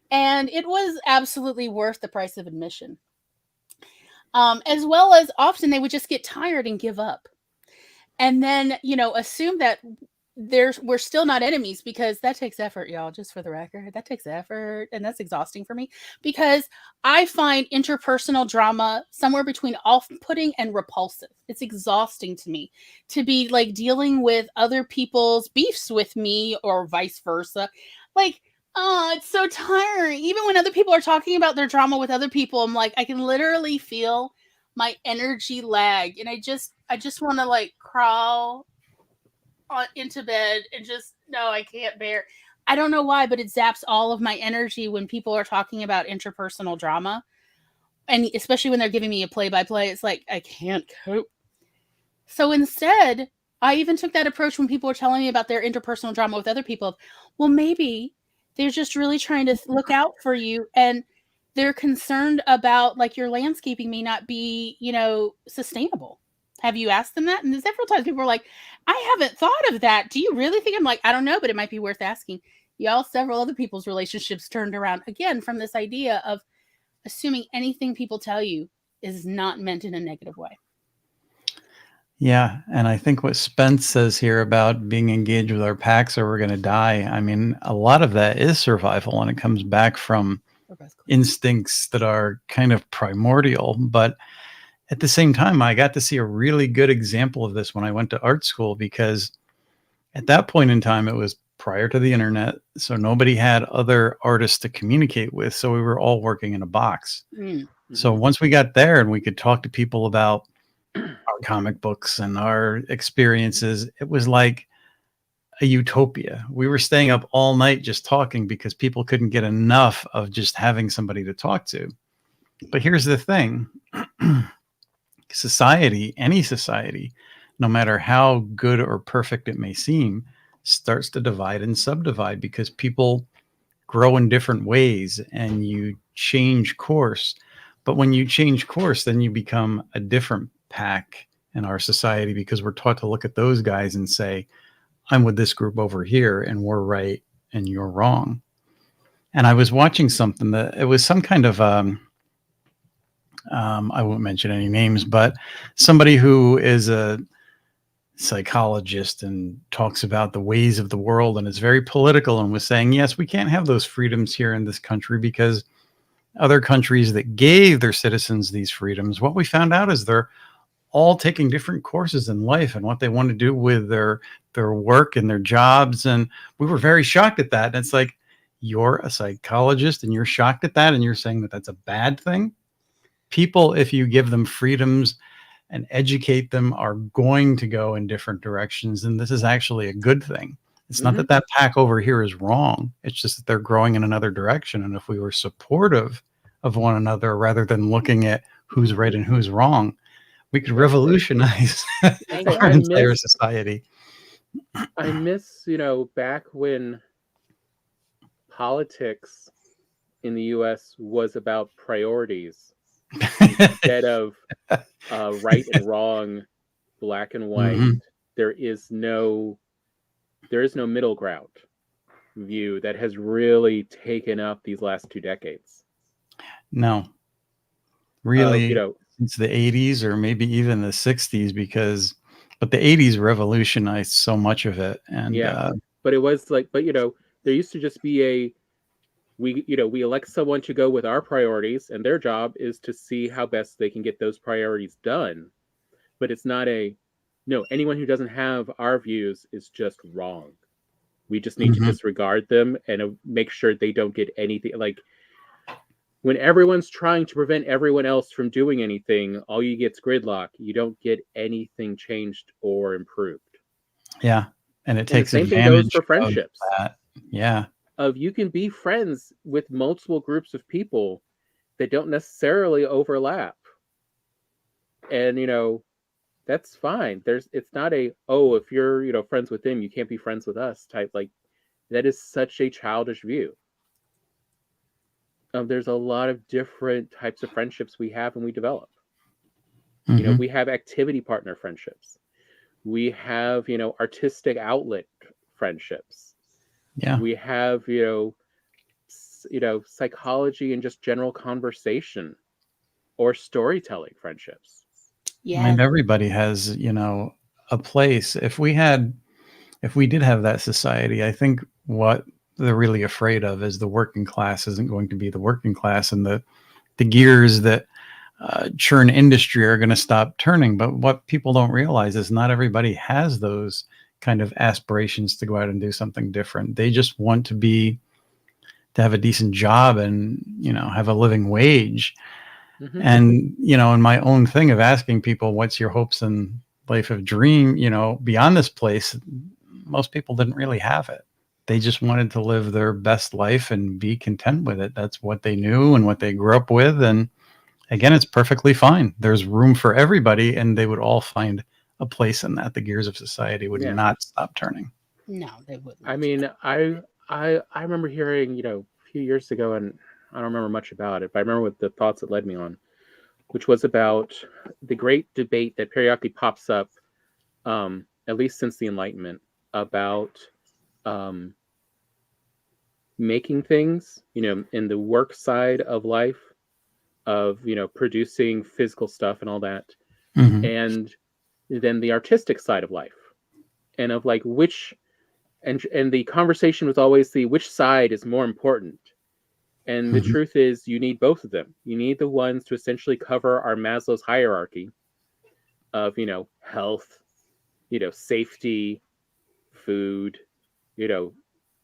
And it was absolutely worth the price of admission. As well as often they would just get tired and give up. And then, assume that we're still not enemies, because that takes effort, y'all, just for the record. That takes effort, and that's exhausting for me, because I find interpersonal drama somewhere between off-putting and repulsive. It's exhausting to me to be like dealing with other people's beefs with me, or vice versa. Like, oh, it's so tiring. Even when other people are talking about their drama with other people, I'm like, I can literally feel my energy lag, and I just want to like crawl into bed and just, no, I can't bear. I don't know why, but it zaps all of my energy when people are talking about interpersonal drama, and especially when they're giving me a play-by-play. It's like, I can't cope. So instead, I even took that approach when people were telling me about their interpersonal drama with other people. Well, maybe they're just really trying to look out for you, and they're concerned about like your landscaping may not be, sustainable. Have you asked them that? And several times people were like, I haven't thought of that. Do you really think? I'm like, I don't know, but it might be worth asking. Y'all, several other people's relationships turned around again from this idea of assuming anything people tell you is not meant in a negative way. Yeah. And I think what Spence says here about being engaged with our packs or we're going to die, I mean, a lot of that is survival, and it comes back from instincts that are kind of primordial. But at the same time, I got to see a really good example of this when I went to art school, because at that point in time, it was prior to the internet. So nobody had other artists to communicate with. So we were all working in a box. Mm. So once we got there and we could talk to people about our comic books and our experiences, it was like a utopia. We were staying up all night just talking because people couldn't get enough of just having somebody to talk to. But here's the thing. Society, any society, no matter how good or perfect it may seem, starts to divide and subdivide because people grow in different ways and you change course. But when you change course, then you become a different pack in our society, because we're taught to look at those guys and say, I'm with this group over here and we're right and you're wrong. And I was watching something that it was some kind of I won't mention any names, but somebody who is a psychologist and talks about the ways of the world and is very political, and was saying, yes, we can't have those freedoms here in this country because other countries that gave their citizens these freedoms, what we found out is they're all taking different courses in life and what they want to do with their work and their jobs. And we were very shocked at that. And it's like, you're a psychologist and you're shocked at that, and you're saying that that's a bad thing? People, if you give them freedoms and educate them, are going to go in different directions. And this is actually a good thing. It's not that that pack over here is wrong. It's just that they're growing in another direction. And if we were supportive of one another rather than looking at who's right and who's wrong, we could revolutionize our entire society. I miss, back when politics in the US was about priorities instead of right and wrong, black and white. There is no middle ground view that has really taken up these last 2 decades. No, really, since the 80s or maybe even the 60s, but the 80s revolutionized so much of it. And but it was like, there used to just be we elect someone to go with our priorities, and their job is to see how best they can get those priorities done. But it's not anyone who doesn't have our views is just wrong. We just need to disregard them and make sure they don't get anything. Like, when everyone's trying to prevent everyone else from doing anything, all you get is gridlock. You don't get anything changed or improved. Yeah. And it takes the same thing goes for friendships. Yeah. You can be friends with multiple groups of people that don't necessarily overlap. And, that's fine. It's not if you're, friends with them, you can't be friends with us type. Like, that is such a childish view. There's a lot of different types of friendships we have and we develop. We have activity partner friendships. We have, artistic outlet friendships. Yeah. We have, psychology and just general conversation or storytelling friendships. Yeah. And everybody has, a place. If we did have that society, I think what they're really afraid of is the working class isn't going to be the working class, and the gears that churn industry are going to stop turning. But what people don't realize is not everybody has those kind of aspirations to go out and do something different. They just want to have a decent job and, have a living wage. And, in my own thing of asking people, what's your hopes and life of dream, beyond this place, most people didn't really have it. They just wanted to live their best life and be content with it. That's what they knew and what they grew up with. And again, it's perfectly fine. There's room for everybody, and they would all find a place in that. The gears of society would not stop turning. No, they wouldn't. I mean, I remember hearing, a few years ago, and I don't remember much about it, but I remember what the thoughts it led me on, which was about the great debate that periodically pops up, at least since the Enlightenment, about making things, in the work side of life, of, producing physical stuff and all that, and then the artistic side of life, and of like which, and the conversation was always which side is more important. And the truth is, you need both of them. You need the ones to essentially cover our Maslow's hierarchy of, health, safety, food,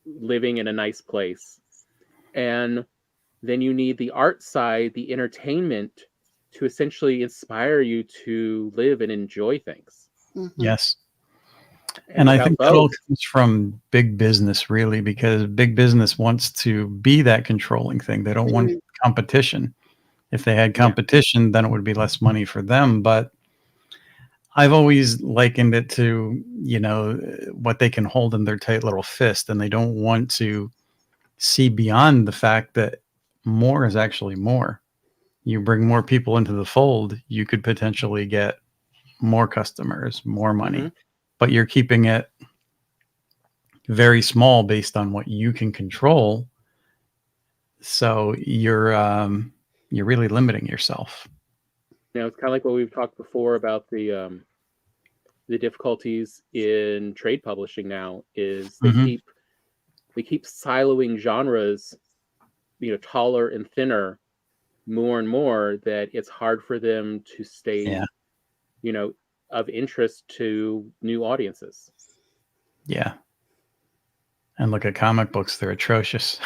living in a nice place. And then you need the art side, the entertainment, to essentially inspire you to live and enjoy things. Yes. And I think that all comes from big business, really, because big business wants to be that controlling thing. They don't want competition. If they had competition, then it would be less money for them. But I've always likened it to, what they can hold in their tight little fist, and they don't want to see beyond the fact that more is actually more. You bring more people into the fold, you could potentially get more customers, more money, but you're keeping it very small based on what you can control. So you're really limiting yourself. It's kind of like what we've talked before about the difficulties in trade publishing now is they keep siloing genres, taller and thinner more and more, that it's hard for them to stay, of interest to new audiences. Yeah. And look at comic books. They're atrocious.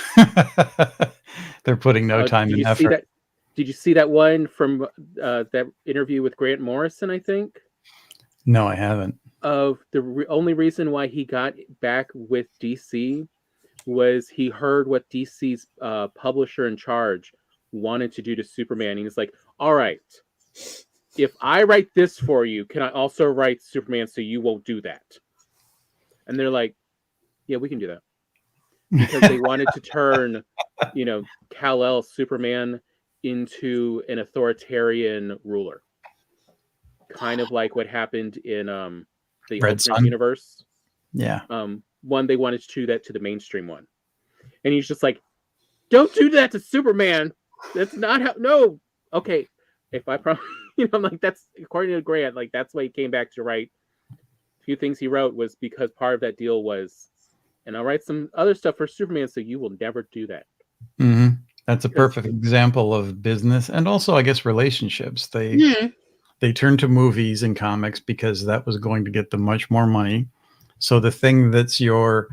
They're putting no time and effort. Did you see that one from that interview with Grant Morrison, I think? No, I haven't. Of the only reason why he got back with DC was he heard what DC's publisher in charge wanted to do to Superman. And he's like, all right, if I write this for you, can I also write Superman so you won't do that? And they're like, yeah, we can do that. Because they wanted to turn, Kal-El, Superman, into an authoritarian ruler. Kind of like what happened in the Red Ultimate Sun Universe. Yeah. One, they wanted to do that to the mainstream one. And he's just like, don't do that to Superman. That's not how. No. Okay. If I promise, I'm like, that's according to Grant, like, that's why he came back to write. A few things he wrote was because part of that deal was, and I'll write some other stuff for Superman, so you will never do that. That's a perfect example of business and also, I guess, relationships. They turned to movies and comics because that was going to get them much more money. So the thing that's your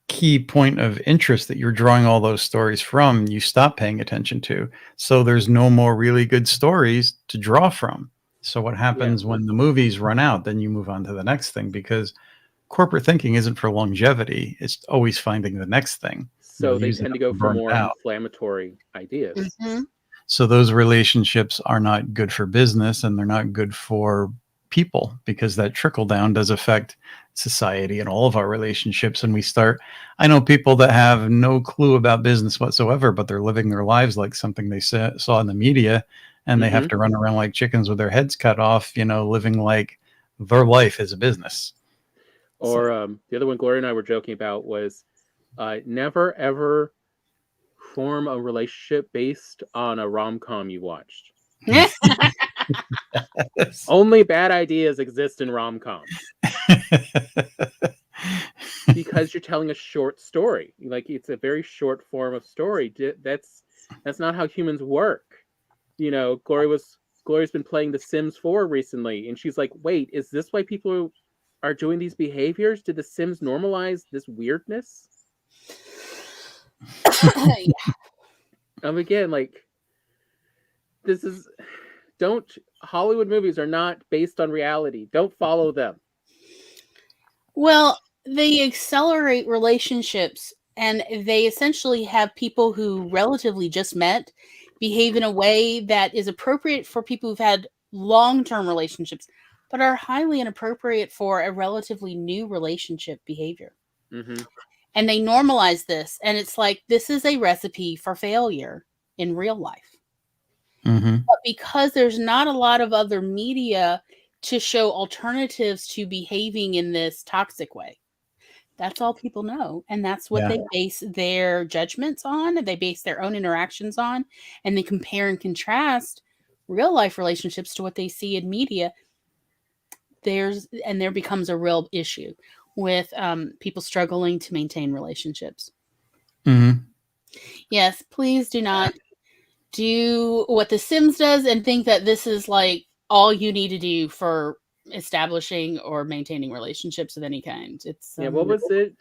key point of interest that you're drawing all those stories from, you stop paying attention to. So there's no more really good stories to draw from. So what happens when the movies run out? Then you move on to the next thing, because corporate thinking isn't for longevity. It's always finding the next thing. So they tend to go for more inflammatory ideas. So those relationships are not good for business, and they're not good for people, because that trickle down does affect society and all of our relationships. And I know people that have no clue about business whatsoever, but they're living their lives like something they saw in the media, and they have to run around like chickens with their heads cut off, living like their life is a business. Or the other one Gloria and I were joking about was never ever form a relationship based on a rom-com you watched. Only bad ideas exist in rom-coms. Because you're telling a short story. Like, it's a very short form of story. That's not how humans work. Gloria's been playing The Sims 4 recently, and she's like, wait, is this why people are doing these behaviors? Did The Sims normalize this weirdness? Again, like, Hollywood movies are not based on reality. Don't follow them. Well, they accelerate relationships, and they essentially have people who relatively just met behave in a way that is appropriate for people who've had long-term relationships, but are highly inappropriate for a relatively new relationship behavior. And they normalize this, and it's like, this is a recipe for failure in real life. But because there's not a lot of other media to show alternatives to behaving in this toxic way, that's all people know. And that's what they base their judgments on, and they base their own interactions on, and they compare and contrast real life relationships to what they see in media. There becomes a real issue with people struggling to maintain relationships. Mm-hmm. Yes, please do not do what The Sims does and think that this is like all you need to do for establishing or maintaining relationships of any kind. It's Yeah, what was it?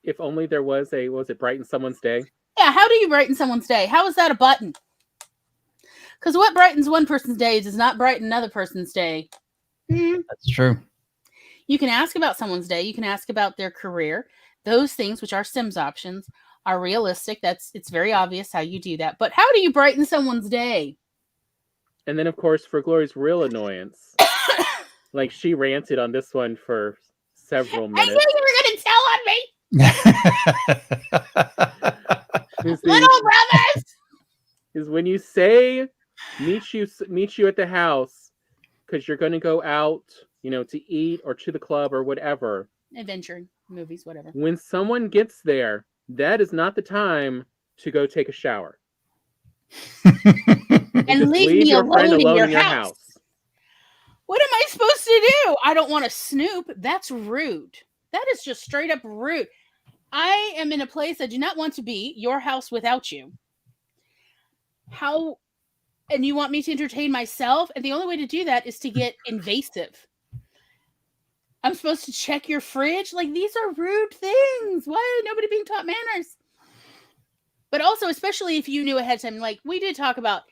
If only there was a, what was it, brighten someone's day? yeah, how do you brighten someone's day? How is that a button? Because what brightens one person's day does not brighten another person's day. That's true. You can ask about someone's day. You can ask about their career. Those things, which are Sims options, are realistic. It's very obvious how you do that. But how do you brighten someone's day? And then, of course, for Glory's real annoyance, like she ranted on this one for several minutes. I knew you were going to tell on me. Little brothers! Is when you say meet you at the house because you're going to go out, to eat or to the club or whatever. Adventuring, movies, whatever. When someone gets there, that is not the time to go take a shower. And leave me alone in your house. What am I supposed to do? I don't want to snoop. That's rude. That is just straight up rude. I am in a place I do not want to be, your house without you. How? And you want me to entertain myself? And the only way to do that is to get invasive. I'm supposed to check your fridge? Like, these are rude things. Why is nobody being taught manners? But also, especially if you knew ahead of time, like we did talk about,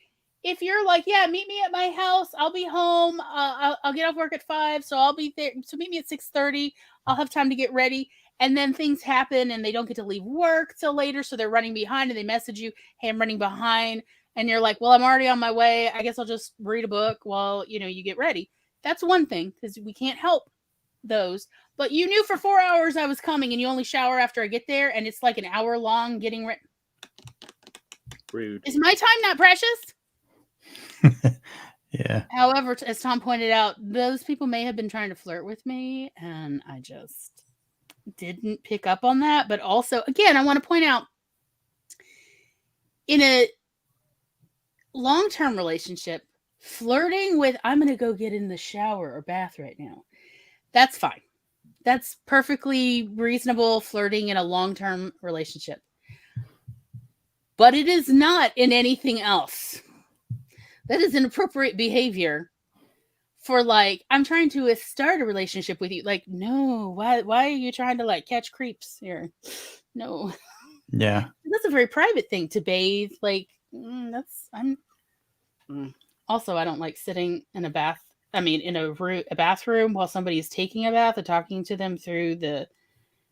if you're like, yeah, meet me at my house. I'll be home. I'll get off work at 5. So I'll be there. So meet me at 6:30. I'll have time to get ready. And then things happen and they don't get to leave work till later. So they're running behind and they message you, hey, I'm running behind. And you're like, well, I'm already on my way. I guess I'll just read a book while, you get ready. That's one thing because we can't help those. But you knew for 4 hours I was coming and you only shower after I get there. And it's like an hour long getting ready. Rude. Is my time not precious? Yeah. However, as Tom pointed out, those people may have been trying to flirt with me, and I just didn't pick up on that. But also, again, I want to point out, in a long-term relationship, flirting with, I'm going to go get in the shower or bath right now, that's fine. That's perfectly reasonable flirting in a long-term relationship. But it is not in anything else. That is inappropriate behavior for, like, I'm trying to start a relationship with you. Like, no, why are you trying to, like, catch creeps here? No. Yeah. That's a very private thing to bathe. Like, Also, I don't like sitting in a bathroom while somebody's taking a bath and talking to them through the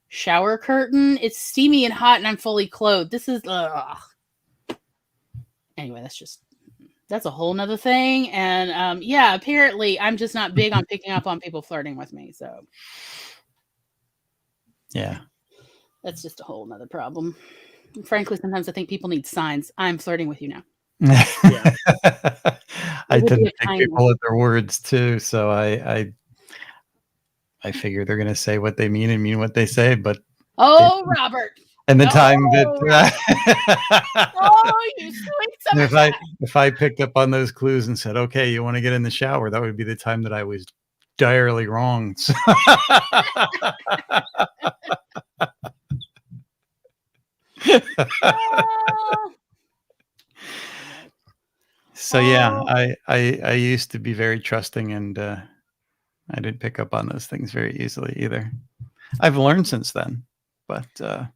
shower curtain. It's steamy and hot and I'm fully clothed. This is, ugh. Anyway, that's a whole nother thing. And yeah, apparently I'm just not big on picking up on people flirting with me. So yeah, that's just a whole nother problem. And frankly, sometimes I think people need signs. I'm flirting with you now. Yeah. I tend to take people at their words too. So I figure they're going to say what they mean and mean what they say, but Robert. And the time that you sweet if I picked up on those clues and said, okay, you want to get in the shower, that would be the time that I was direly wrong. So yeah, I used to be very trusting and I didn't pick up on those things very easily either. I've learned since then. But I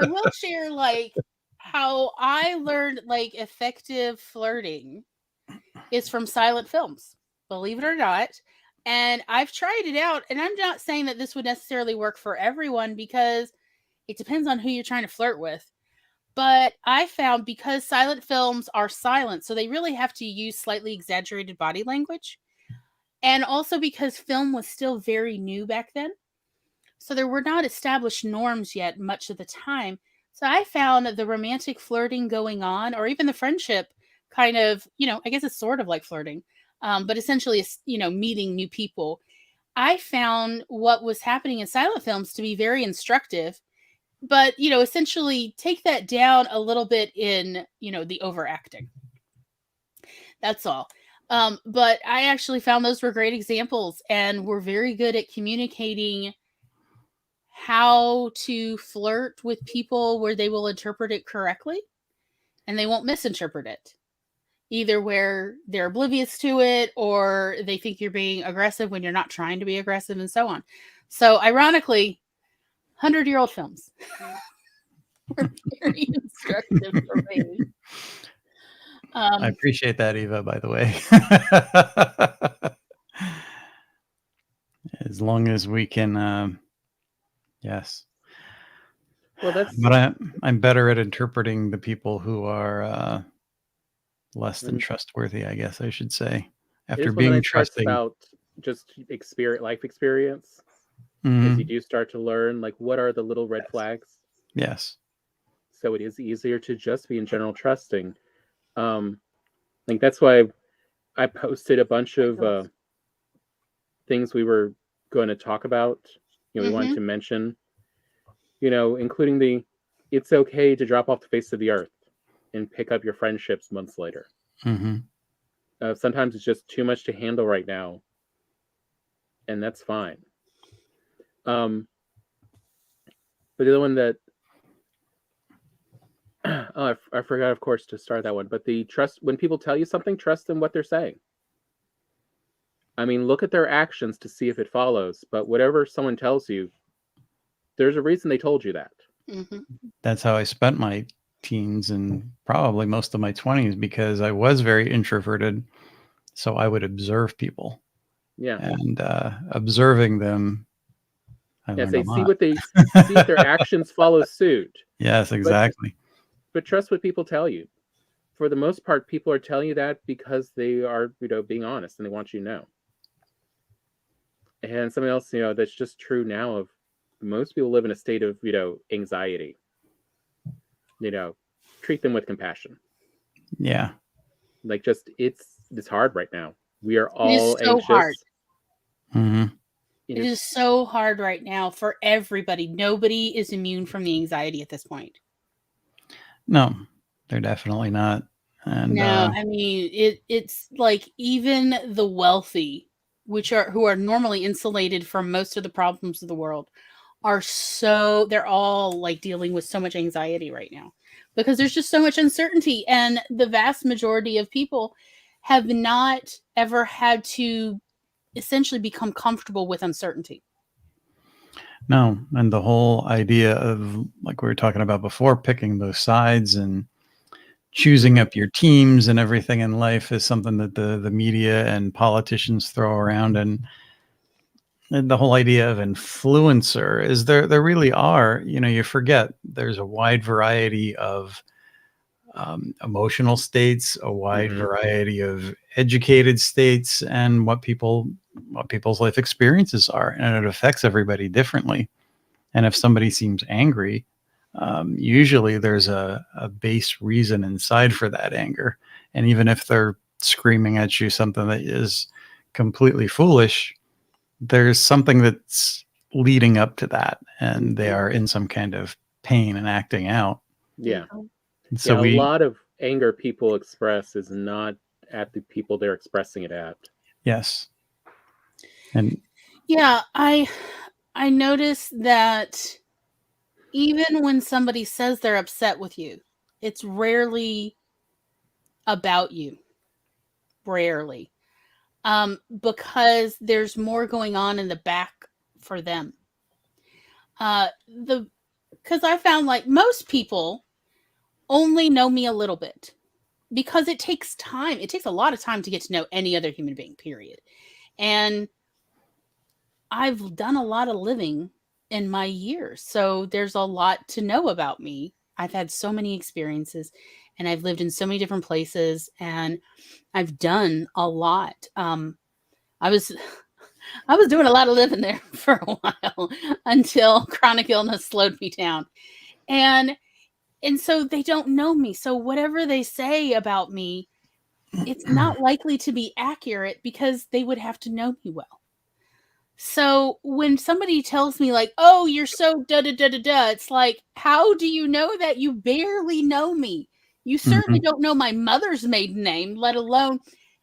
will share, like, how I learned, like, effective flirting is from silent films, believe it or not. And I've tried it out, and I'm not saying that this would necessarily work for everyone because it depends on who you're trying to flirt with. But I found, because silent films are silent, so they really have to use slightly exaggerated body language. And also because film was still very new back then. So there were not established norms yet much of the time. So I found the romantic flirting going on, or even the friendship kind of, I guess it's sort of like flirting, but essentially it's, meeting new people. I found what was happening in silent films to be very instructive, but, essentially take that down a little bit in, the overacting. That's all. But I actually found those were great examples and were very good at communicating how to flirt with people where they will interpret it correctly and they won't misinterpret it. Either where they're oblivious to it or they think you're being aggressive when you're not trying to be aggressive and so on. So ironically, 100-year-old films were very instructive for me. I appreciate that, Eva, by the way. As long as we can, yes. Well, that's. But I'm better at interpreting the people who are less than trustworthy, I guess I should say. After being trusting, about just life experience, Mhm. as you do start to learn, like, what are the little red flags? Yes. So it is easier to just be in general trusting. Like that's why I posted a bunch of things we were going to talk about. We wanted to mention, including it's okay to drop off the face of the earth and pick up your friendships months later. Mm-hmm. Sometimes it's just too much to handle right now, and that's fine. But the other one that I forgot, of course, to start that one. But the trust, when people tell you something, trust in what they're saying. I mean, look at their actions to see if it follows. But whatever someone tells you, there's a reason they told you that. Mm-hmm. That's how I spent my teens and probably most of my 20s, because I was very introverted. So I would observe people. Yeah. And observing them, I learned a lot. See what they see if their actions follow suit. Yes, exactly. But trust what people tell you. For the most part, people are telling you that because they are, being honest and they want you to know. And something else, that's just true now of most people live in a state of, anxiety. Treat them with compassion. Yeah. Like it's hard right now. We are all it is so anxious. hard. Mm-hmm. It is so hard right now for everybody. Nobody is immune from the anxiety at this point. No, they're definitely not. And no, I mean it's like even the wealthy, who are normally insulated from most of the problems of the world, they're all like dealing with so much anxiety right now because there's just so much uncertainty, and the vast majority of people have not ever had to essentially become comfortable with uncertainty. No, and the whole idea of, like we were talking about before, picking those sides and choosing up your teams and everything in life is something that the media and politicians throw around. And the whole idea of influencer is there really are, you forget there's a wide variety of emotional states, a wide variety of educated states, and what people's life experiences are, and it affects everybody differently. And if somebody seems angry, usually there's a base reason inside for that anger. And even if they're screaming at you something that is completely foolish, there's something that's leading up to that, and they are in some kind of pain and acting out. Yeah. So a lot of anger people express is not at the people they're expressing it at. Yes. And yeah, I noticed that even when somebody says they're upset with you, it's rarely about you. Rarely. Because there's more going on in the back for them. Because I found like most people only know me a little bit, because it takes time. It takes a lot of time to get to know any other human being, period. And I've done a lot of living in my years, so there's a lot to know about me. I've had so many experiences, and I've lived in so many different places, and I've done a lot. I was doing a lot of living there for a while until chronic illness slowed me down. And so they don't know me. So whatever they say about me, it's not likely to be accurate because they would have to know me well. So when somebody tells me like, oh, you're so da-da-da-da-da, it's like, how do you know that? You barely know me. You certainly don't know my mother's maiden name, let alone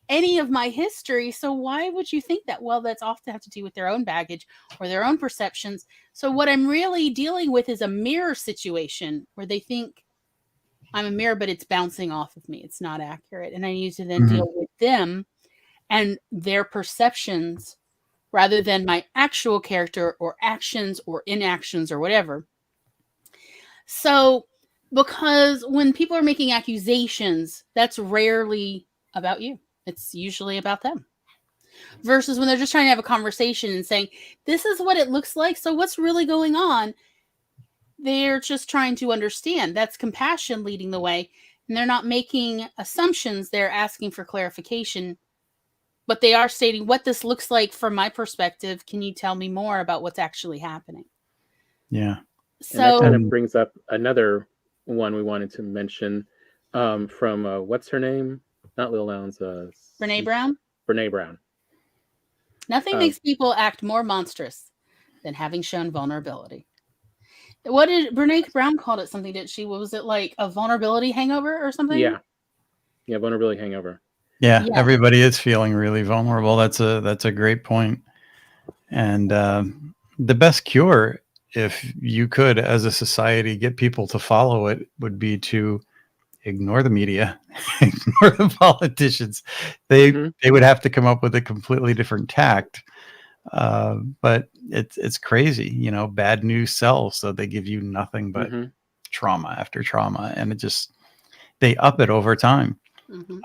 any of my history. So why would you think that? Well, that's often have to do with their own baggage or their own perceptions. So what I'm really dealing with is a mirror situation where they think I'm a mirror, but it's bouncing off of me. It's not accurate. And I need to then deal with them and their perceptions rather than my actual character or actions or inactions or whatever. So, because when people are making accusations, that's rarely about you. It's usually about them. Versus when they're just trying to have a conversation and saying, this is what it looks like. So what's really going on? They're just trying to understand. That's compassion leading the way. And they're not making assumptions. They're asking for clarification. But they are stating what this looks like from my perspective. Can you tell me more about what's actually happening? Yeah. So and that kind of brings up another one we wanted to mention from what's her name? Not Lil Lounge. Brene Brown? Brene Brown. Nothing makes people act more monstrous than having shown vulnerability. What did Brene Brown called it? Something, did she? What was it, like a vulnerability hangover or something? Yeah, vulnerability hangover. Yeah, everybody is feeling really vulnerable. That's a great point. And the best cure, if you could, as a society, get people to follow it, would be to ignore the media, ignore the politicians. They would have to come up with a completely different tact. But it's crazy, you know. Bad news sells, so they give you nothing but trauma after trauma, and they up it over time.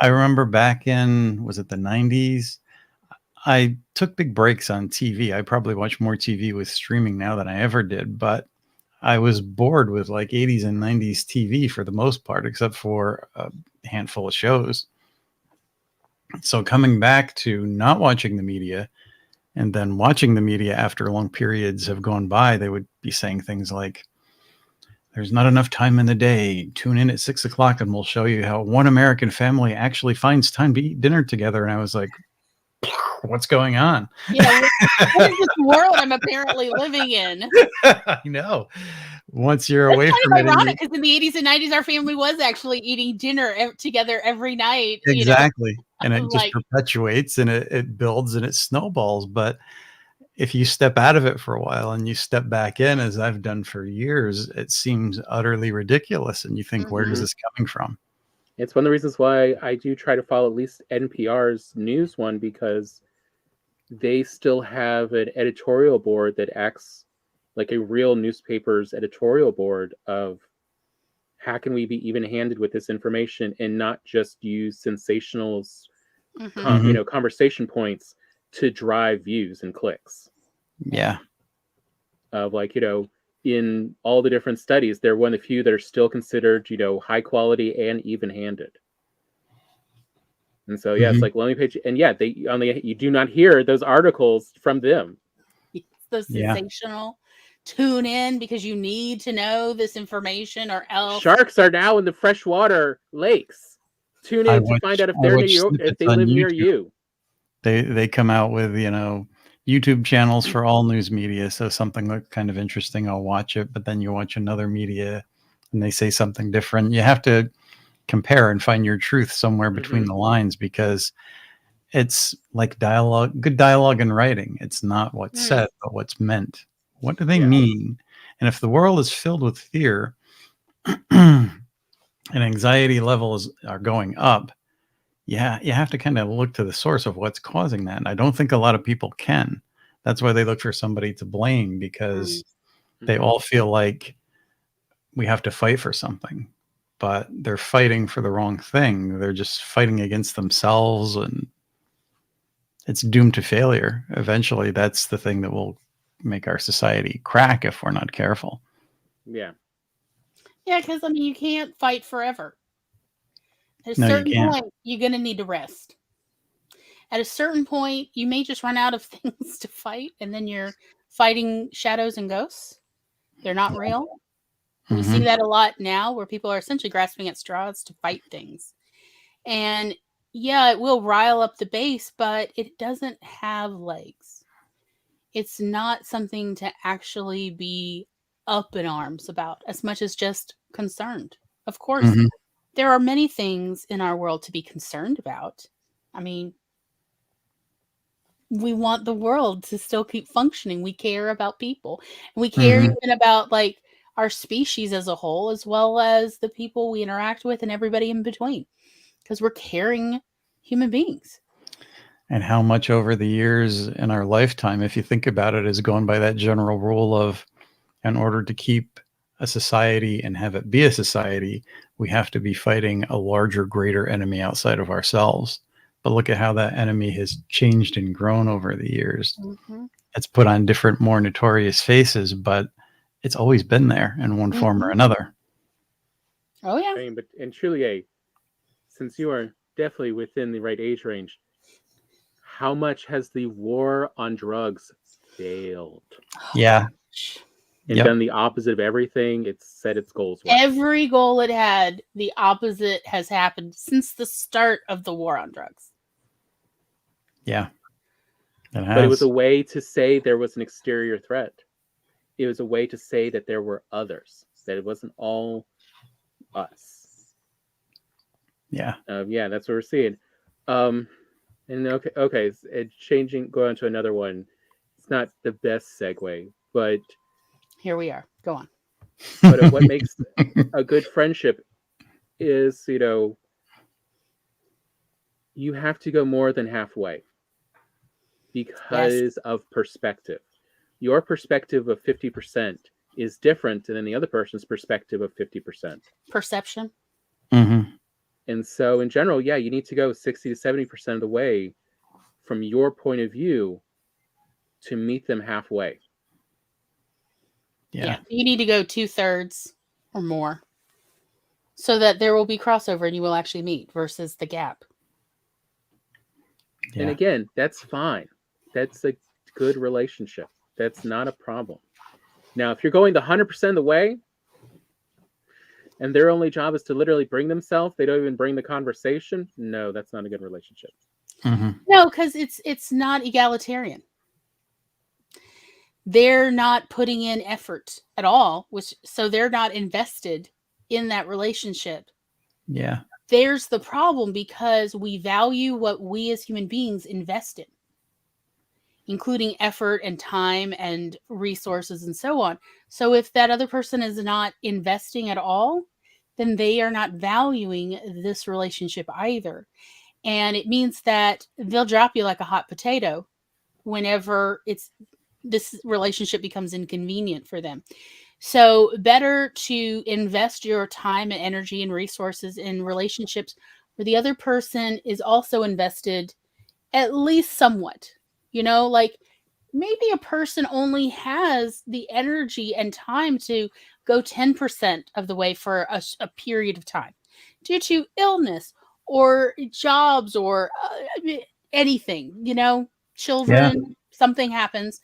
I remember back in, was it the 90s? I took big breaks on TV. I probably watch more TV with streaming now than I ever did, but I was bored with like 80s and 90s TV for the most part, except for a handful of shows. So coming back to not watching the media and then watching the media after long periods have gone by, they would be saying things like, there's not enough time in the day. Tune in at 6 o'clock and we'll show you how one American family actually finds time to eat dinner together. And I was like, what's going on? Yeah, what is this world I'm apparently living in? I know. Once you're away from it. It's ironic because in the 80s and 90s, our family was actually eating dinner together every night. Exactly. You know? And it just perpetuates and it builds and it snowballs. But if you step out of it for a while and you step back in, as I've done for years, it seems utterly ridiculous. And you think, where is this coming from? It's one of the reasons why I do try to follow at least NPR's news one, because they still have an editorial board that acts like a real newspaper's editorial board of how can we be even-handed with this information and not just use sensationals, conversation points to drive views and clicks. Yeah. Of like, in all the different studies, they're one of the few that are still considered, high quality and even-handed. And so, it's like, let me page. And you do not hear those articles from them. It's the sensational. Tune in because you need to know this information, or else sharks are now in the freshwater lakes. Tune in to find out if they're if they live near you. They come out with, YouTube channels for all news media. So something looks kind of interesting, I'll watch it, but then you watch another media and they say something different. You have to compare and find your truth somewhere between the lines, because it's like dialogue, good dialogue in writing. It's not what's said, but what's meant. What do they mean? And if the world is filled with fear and anxiety levels are going up, you have to kind of look to the source of what's causing that. And I don't think a lot of people can. That's why they look for somebody to blame, because they all feel like we have to fight for something, but they're fighting for the wrong thing. They're just fighting against themselves, and it's doomed to failure. Eventually, that's the thing that will make our society crack if we're not careful. Yeah. Yeah, because you can't fight forever. At a certain point, you're going to need to rest. At a certain point, you may just run out of things to fight, and then you're fighting shadows and ghosts. They're not real. We see that a lot now, where people are essentially grasping at straws to fight things. And it will rile up the base, but it doesn't have legs. It's not something to actually be up in arms about, as much as just concerned. Of course, there are many things in our world to be concerned about, I mean, we want the world to still keep functioning. We care about people. And we care even about like our species as a whole, as well as the people we interact with and everybody in between, because we're caring human beings. And how much over the years in our lifetime, if you think about it, is going by that general rule of, in order to keep a society and have it be a society, we have to be fighting a larger, greater enemy outside of ourselves. But look at how that enemy has changed and grown over the years. Mm-hmm. It's put on different, more notorious faces, but it's always been there in one form or another. Oh yeah. I mean, but and truly, since you are definitely within the right age range, how much has the war on drugs failed? Yeah. And done the opposite of everything it's set its goals with. Every goal it had, the opposite has happened since the start of the war on drugs. Yeah. But it was a way to say there was an exterior threat. It was a way to say that there were others, that it wasn't all us. Yeah. Yeah, that's what we're seeing. And okay, changing, going on to another one. It's not the best segue, but here we are. Go on. But what makes a good friendship is, you have to go more than halfway because of perspective. Your perspective of 50% is different than the other person's perspective of 50%. Perception. Mm-hmm. And so in general, yeah, you need to go 60 to 70% of the way from your point of view to meet them halfway. Yeah. You need to go 2/3 or more so that there will be crossover and you will actually meet versus the gap. Yeah. And again, that's fine. That's a good relationship. That's not a problem. Now, if you're going the 100% of the way and their only job is to literally bring themselves, they don't even bring the conversation, no, that's not a good relationship. Mm-hmm. No, because it's not egalitarian. They're not putting in effort at all, so they're not invested in that relationship. Yeah. There's the problem, because we value what we as human beings invest in, including effort and time and resources and so on. So if that other person is not investing at all, then they are not valuing this relationship either. And it means that they'll drop you like a hot potato whenever this relationship becomes inconvenient for them. So better to invest your time and energy and resources in relationships where the other person is also invested at least somewhat. Like maybe a person only has the energy and time to go 10% of the way for a period of time due to illness or jobs or anything, children, something happens.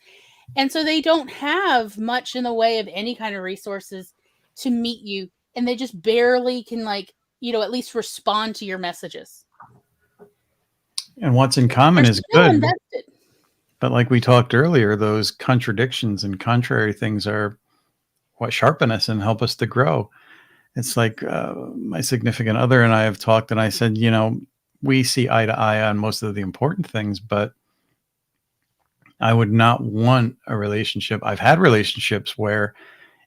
And so they don't have much in the way of any kind of resources to meet you. And they just barely can at least respond to your messages. And what's in common is good. Invested. But like we talked earlier, those contradictions and contrary things are what sharpen us and help us to grow. It's like my significant other and I have talked, and I said, we see eye to eye on most of the important things, but I would not want a relationship. I've had relationships where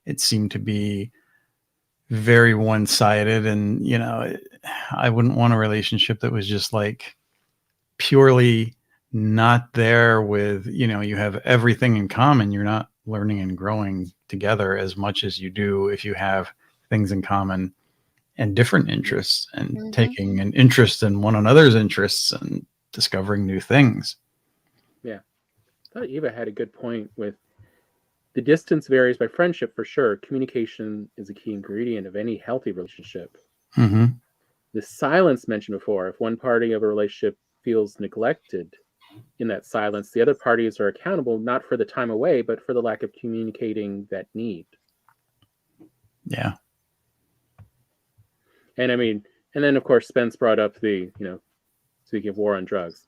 it seemed to be very one-sided, and, I wouldn't want a relationship that was just like purely not there with, you have everything in common. You're not learning and growing together as much as you do if you have things in common and different interests, and taking an interest in one another's interests and discovering new things. Yeah. I thought Eva had a good point with the distance varies by friendship for sure. Communication is a key ingredient of any healthy relationship. Mm-hmm. The silence mentioned before, if one party of a relationship feels neglected in that silence, the other parties are accountable not for the time away, but for the lack of communicating that need. Yeah. And I mean, and then of course Spence brought up the, speaking of war on drugs.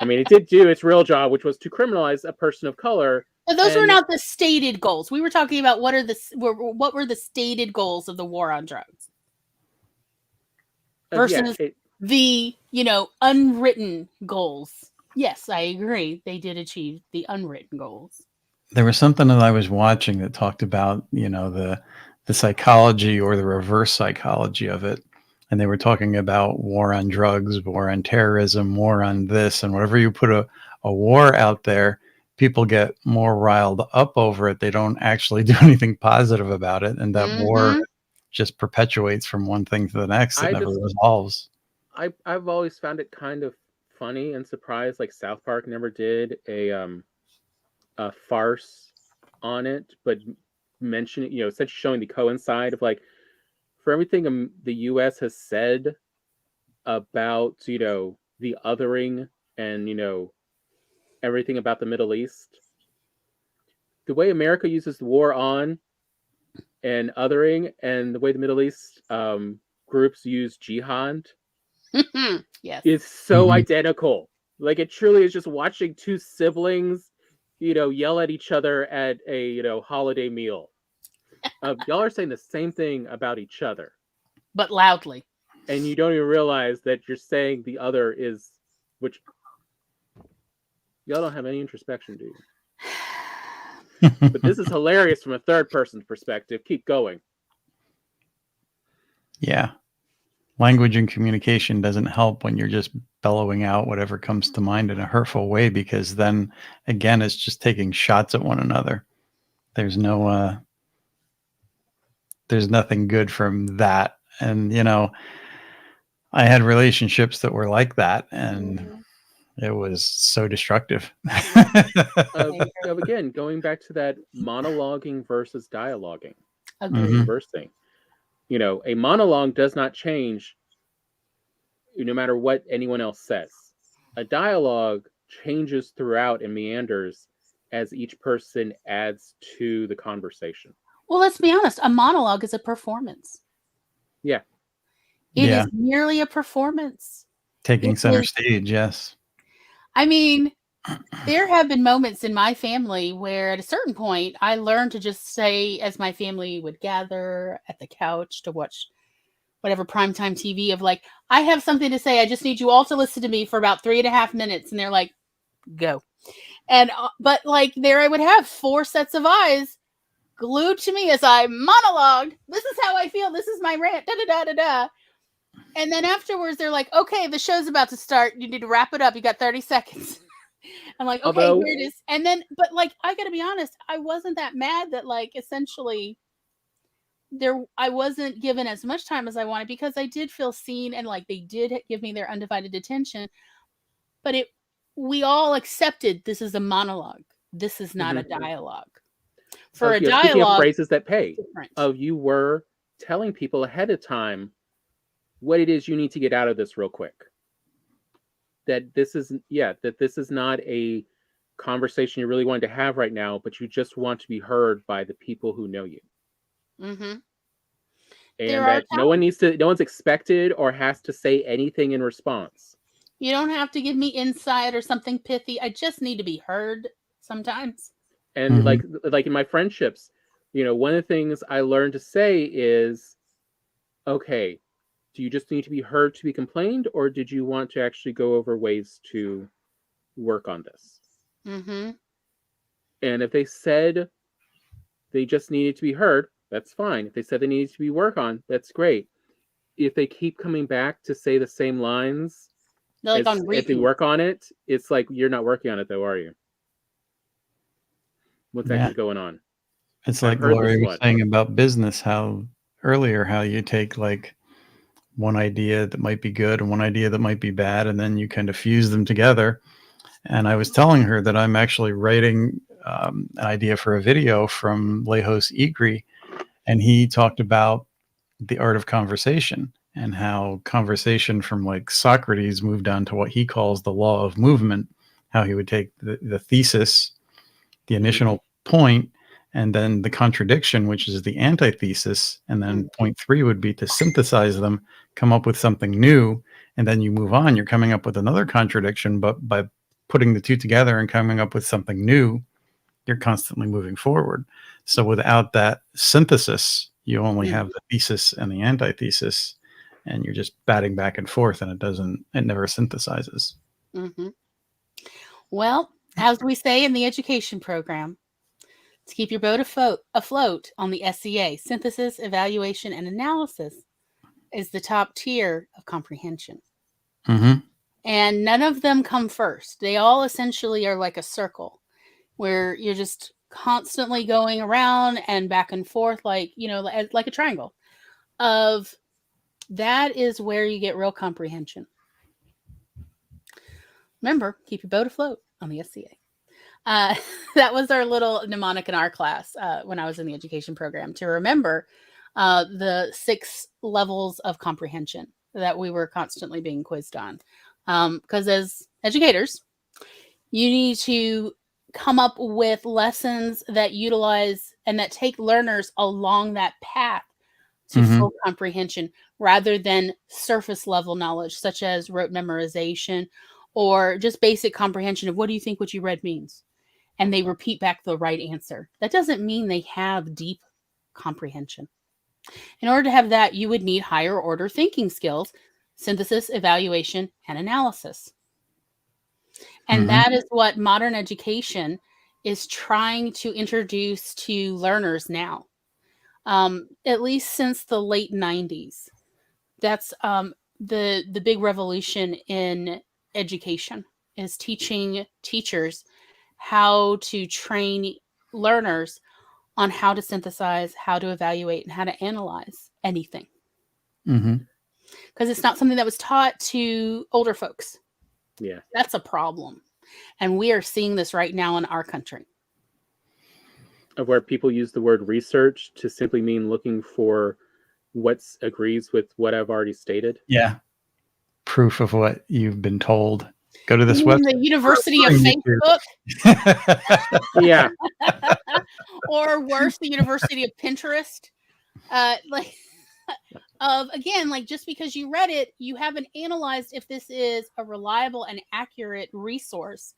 I mean, it did do its real job, which was to criminalize a person of color. But those were not the stated goals. We were talking about what were the stated goals of the war on drugs. Versus the, unwritten goals. Yes, I agree. They did achieve the unwritten goals. There was something that I was watching that talked about, the psychology or the reverse psychology of it. And they were talking about war on drugs, war on terrorism, war on this, and whatever you put a war out there, people get more riled up over it. They don't actually do anything positive about it. And that war Mhm. just perpetuates from one thing to the next. It I never just resolves. I've always found it kind of funny and surprised, like South Park never did a farce on it, but mentioning, essentially showing the coincide of like, for everything the U.S. has said about, the othering and, everything about the Middle East, the way America uses the war on and othering, and the way the Middle East groups use jihad Yes. is so Mhm. identical. Like, it truly is just watching two siblings, yell at each other at a, holiday meal. Y'all are saying the same thing about each other, But loudly. and you don't even realize that you're saying the other is, which y'all don't have any introspection, do you? But this is hilarious from a third person's perspective. Keep going. Yeah. Language and communication doesn't help when you're just bellowing out whatever comes to mind in a hurtful way, because then again, it's just taking shots at one another. There's nothing good from that. And, I had relationships that were like that, and Mhm. it was so destructive. Again, going back to that monologuing versus dialoguing, Agreed. Mhm. conversing. A monologue does not change no matter what anyone else says. A dialogue changes throughout and meanders as each person adds to the conversation. Well, let's be honest. A monologue is a performance. Yeah. It Yeah. is merely a performance. Taking It center is. stage, yes. I mean, there have been moments in my family where at a certain point I learned to just say, as my family would gather at the couch to watch whatever primetime TV, of like, I have something to say. I just need you all to listen to me for about 3.5 minutes. And they're like, go. And, but like, there I would have 4 sets of eyes glued to me as I monologued. This is how I feel. This is my rant. Da da da da da. And then afterwards, they're like, okay, the show's about to start. You need to wrap it up. You got 30 seconds. I'm like, okay, Although, here it is. And then, but like, I gotta be honest, I wasn't that mad that like essentially I wasn't given as much time as I wanted, because I did feel seen and like they did give me their undivided attention. But we all accepted this is a monologue. This is not a dialogue. For a speaking of dialogue, phrases that pay, different. you were telling people ahead of time what it is you need to get out of this real quick. That this is not a conversation you really wanted to have right now, but you just want to be heard by the people who know you. Mm-hmm. And that no one's expected or has to say anything in response. You don't have to give me insight or something pithy. I just need to be heard sometimes. And Mhm. like in my friendships, one of the things I learned to say is, okay, do you just need to be heard to be complained, or did you want to actually go over ways to work on this? Mm-hmm. And if they said they just needed to be heard, that's fine. If they said they needed to be worked on, that's great. If they keep coming back to say the same lines, They're like on if they repeat. work on it, it's like, you're not working on it though, are you? What's Yeah. actually going on? It's I've like heard this Gloria was one. saying about business, how you take like one idea that might be good and one idea that might be bad, and then you kind of fuse them together. And I was telling her that I'm actually writing an idea for a video from Lejos Igri, and he talked about the art of conversation and how conversation from like Socrates moved on to what he calls the law of movement, how he would take the thesis, the initial point, and then the contradiction, which is the antithesis. And then point 3 would be to synthesize them, come up with something new. And then you move on, you're coming up with another contradiction, but by putting the two together and coming up with something new, you're constantly moving forward. So without that synthesis, you only have the thesis and the antithesis. and you're just batting back and forth, and it never synthesizes. Mm-hmm. Well, as we say in the education program, to keep your boat afloat on the SEA, synthesis, evaluation, and analysis is the top tier of comprehension. Mm-hmm. And none of them come first. They all essentially are like a circle where you're just constantly going around and back and forth, like a triangle. That is where you get real comprehension. Remember, keep your boat afloat on the SCA. That was our little mnemonic in our class when I was in the education program, to remember the 6 levels of comprehension that we were constantly being quizzed on. Because as educators, you need to come up with lessons that utilize and that take learners along that path to full comprehension, rather than surface level knowledge, such as rote memorization or just basic comprehension of what do you think what you read means? And they repeat back the right answer. That doesn't mean they have deep comprehension. In order to have that, you would need higher order thinking skills, synthesis, evaluation, and analysis. And that is what modern education is trying to introduce to learners now. At least since the late 90s. That's the big revolution in education, is teaching teachers how to train learners on how to synthesize, how to evaluate, and how to analyze anything. Because it's not something that was taught to older folks. Yeah. That's a problem. And we are seeing this right now in our country. Where people use the word research to simply mean looking for what agrees with what I've already stated. Yeah. Proof of what you've been told. Go to this website. The University of Facebook. Yeah. Or worse, the University of Pinterest. Again, like, just because you read it, you haven't analyzed if this is a reliable and accurate resource.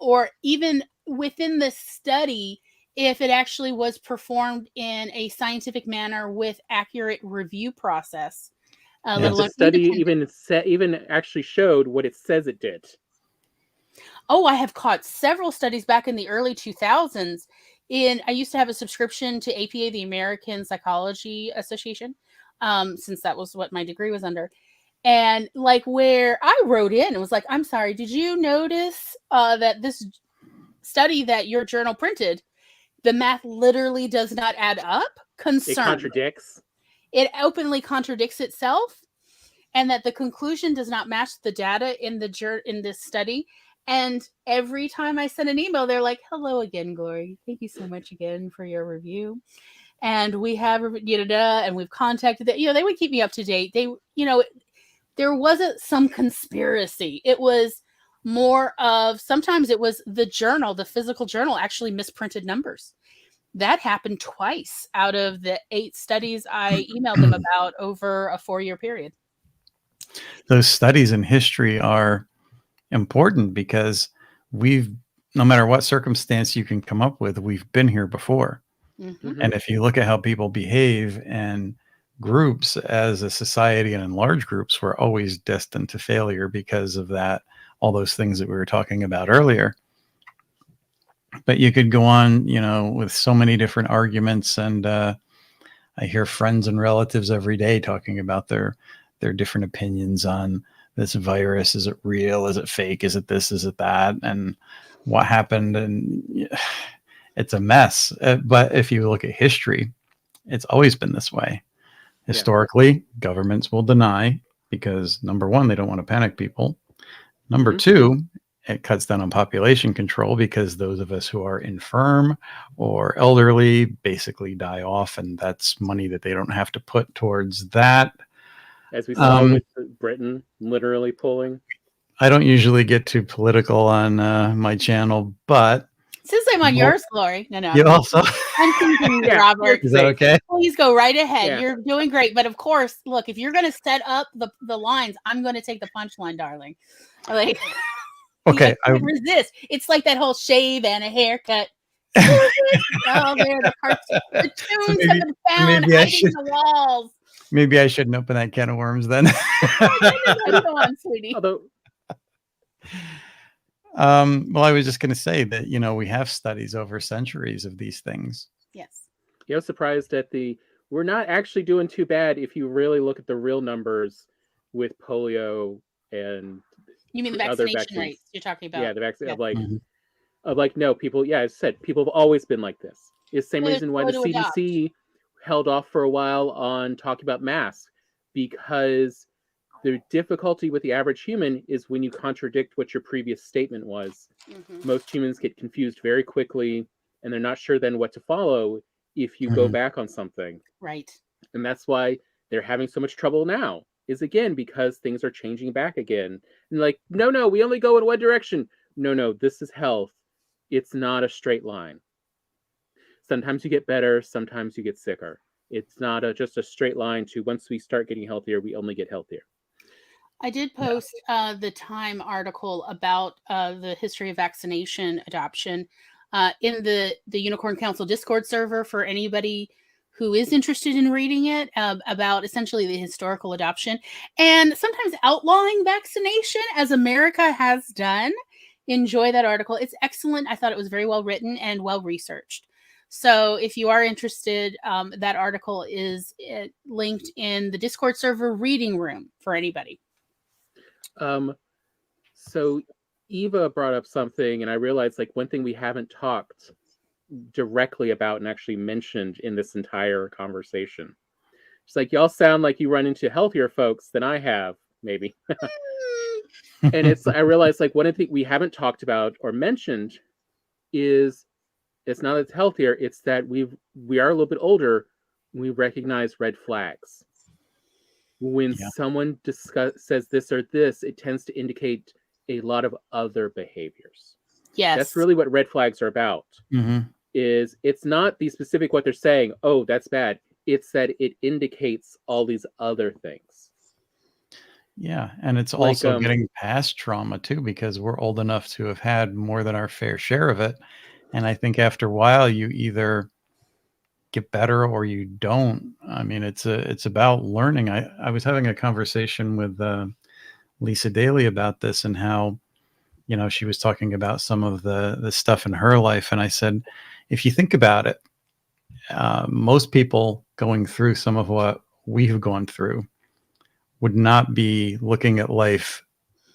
Or even within the study, if it actually was performed in a scientific manner with accurate review process. The study even actually showed what it says it did. Oh, I have caught several studies back in the early 2000s. I used to have a subscription to APA, the American Psychology Association, since that was what my degree was under. And like, where I wrote in, it was like, I'm sorry, did you notice that this study that your journal printed, the math literally does not add up? Concern. It contradicts. It openly contradicts itself, and that the conclusion does not match the data in this study. And every time I send an email, they're like, "Hello again, Glory. Thank you so much again for your review. And we have and we've contacted that." They would keep me up to date. There wasn't some conspiracy. It was more of, sometimes it was the journal, the physical journal, actually misprinted numbers. That happened twice out of the 8 studies I emailed them about over a 4-year period. Those studies in history are important because no matter what circumstance you can come up with, we've been here before. And if you look at how people behave and groups as a society and in large groups, we're always destined to failure because of that, all those things that we were talking about earlier. But you could go on, with so many different arguments. And I hear friends and relatives every day talking about their different opinions on this virus. Is it real? Is it fake? Is it this? Is it that? And what happened? And it's a mess. But if you look at history, it's always been this way. Historically, governments will deny because, number one, they don't want to panic people. Number two, it cuts down on population control because those of us who are infirm or elderly basically die off, and that's money that they don't have to put towards that. As we saw with Britain literally pulling. I don't usually get too political on my channel, but since I'm on yours, Glory. No. You also. I'm thinking, Robert. Is that okay? Please go right ahead. Yeah. You're doing great. But of course, look, if you're going to set up the lines, I'm going to take the punchline, darling. Like, okay. I resist. It's like that whole shave and a haircut. Oh, there, the tunes have been found hiding in the walls. Maybe I shouldn't open that can of worms then. Go on, sweetie. Although, Well, I was just going to say that, we have studies over centuries of these things. Yes. I was surprised at we're not actually doing too bad if you really look at the real numbers with polio and You mean the other vaccination vaccines. rates you're talking about? Yeah, the vaccine Yeah. of like, no, people, yeah, as I said, people have always been like this. It's the same They're reason why the slow to adopt. CDC held off for a while on talking about masks, because the difficulty with the average human is when you contradict what your previous statement was. Most humans get confused very quickly, and they're not sure then what to follow if you go back on something. Right. And that's why they're having so much trouble now, is again because things are changing back again. And like, no, we only go in one direction. No, this is health. It's not a straight line. Sometimes you get better, sometimes you get sicker. It's not just a straight line to once we start getting healthier, we only get healthier. I did post the Time article about the history of vaccination adoption in the Unicorn Council Discord server for anybody who is interested in reading it, about essentially the historical adoption and sometimes outlawing vaccination, as America has done. Enjoy that article. It's excellent. I thought it was very well written and well researched. So if you are interested, that article is linked in the Discord server reading room for anybody. So Eva brought up something, and I realized like one thing we haven't talked directly about and actually mentioned in this entire conversation. It's like, y'all sound like you run into healthier folks than I have, maybe. And I realized like one of the things we haven't talked about or mentioned is it's not that it's healthier, it's that we are a little bit older. We recognize red flags. When someone says this or this, it tends to indicate a lot of other behaviors. Yes. That's really what red flags are about. Is it's not the specific what they're saying, oh, that's bad. It's that it indicates all these other things. Yeah, and it's Like, also getting past trauma too, because we're old enough to have had more than our fair share of it. And I think after a while, you either get better or you don't. I mean, it's about learning. I was having a conversation with Lisa Daly about this and how, she was talking about some of the stuff in her life. And I said, if you think about it, most people going through some of what we have gone through would not be looking at life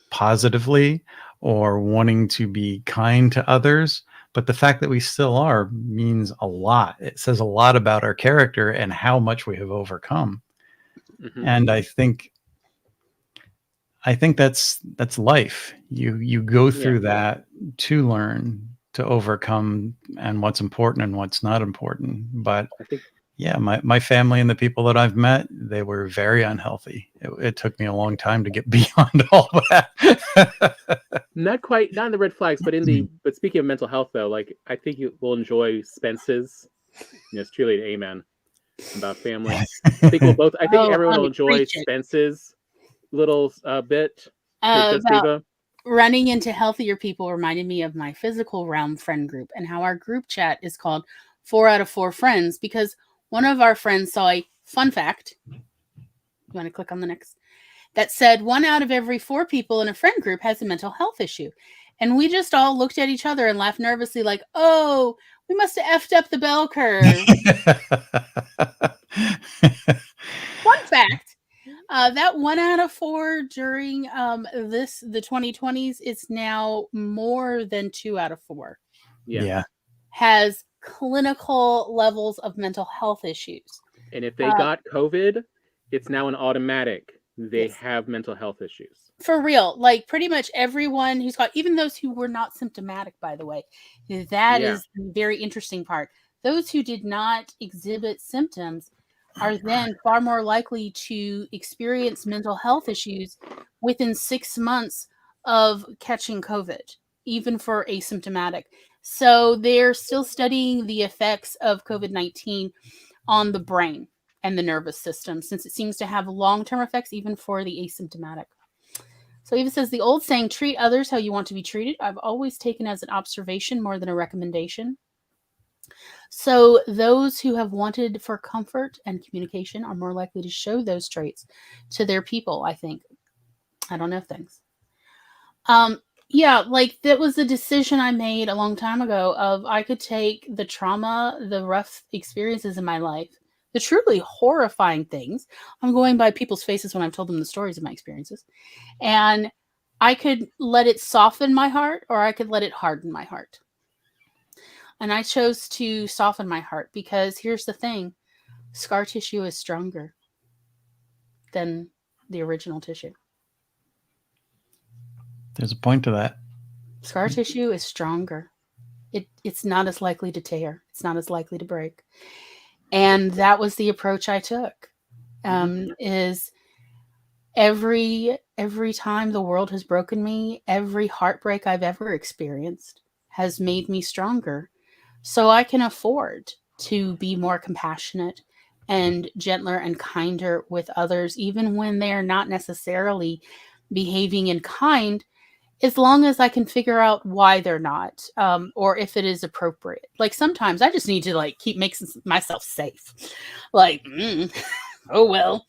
positively or wanting to be kind to others. But the fact that we still are means a lot. It says a lot about our character and how much we have overcome. And I think that's life. You go through that to learn, to overcome, and what's important and what's not important. But I think, my family and the people that I've met, they were very unhealthy. It took me a long time to get beyond all that. not in the red flags, but but speaking of mental health though, like I think you will enjoy Spence's, it's truly an amen about family. I think everyone will enjoy Spence's little bit. About running into healthier people reminded me of my physical realm friend group and how our group chat is called 4 out of 4 friends, because one of our friends saw a fun fact. You want to click on the next? That said 1 out of every 4 people in a friend group has a mental health issue. And we just all looked at each other and laughed nervously like, oh, we must have effed up the bell curve. Fun fact. That 1 out of 4 during the 2020s is now more than 2 out of 4. Yeah. Has clinical levels of mental health issues. And if they got COVID, it's now an automatic. They have mental health issues. For real. Like pretty much everyone who's got, even those who were not symptomatic, by the way, that is the very interesting part. Those who did not exhibit symptoms are then far more likely to experience mental health issues within 6 months of catching COVID, even for asymptomatic. So they're still studying the effects of COVID-19 on the brain and the nervous system, since it seems to have long-term effects even for the asymptomatic. So Eva says, the old saying, treat others how you want to be treated, I've always taken as an observation more than a recommendation. So those who have wanted for comfort and communication are more likely to show those traits to their people, I think. I don't know things. Yeah, like that was a decision I made a long time ago of I could take the trauma, the rough experiences in my life, the truly horrifying things. I'm going by people's faces when I've told them the stories of my experiences. And I could let it soften my heart or I could let it harden my heart. And I chose to soften my heart because here's the thing, scar tissue is stronger than the original tissue. There's a point to that. Scar tissue is stronger. It's not as likely to tear. It's not as likely to break. And that was the approach I took. Is every time the world has broken me, every heartbreak I've ever experienced has made me stronger. So I can afford to be more compassionate and gentler and kinder with others, even when they're not necessarily behaving in kind, as long as I can figure out why they're not, or if it is appropriate. Like sometimes I just need to like keep making myself safe. Like, oh well,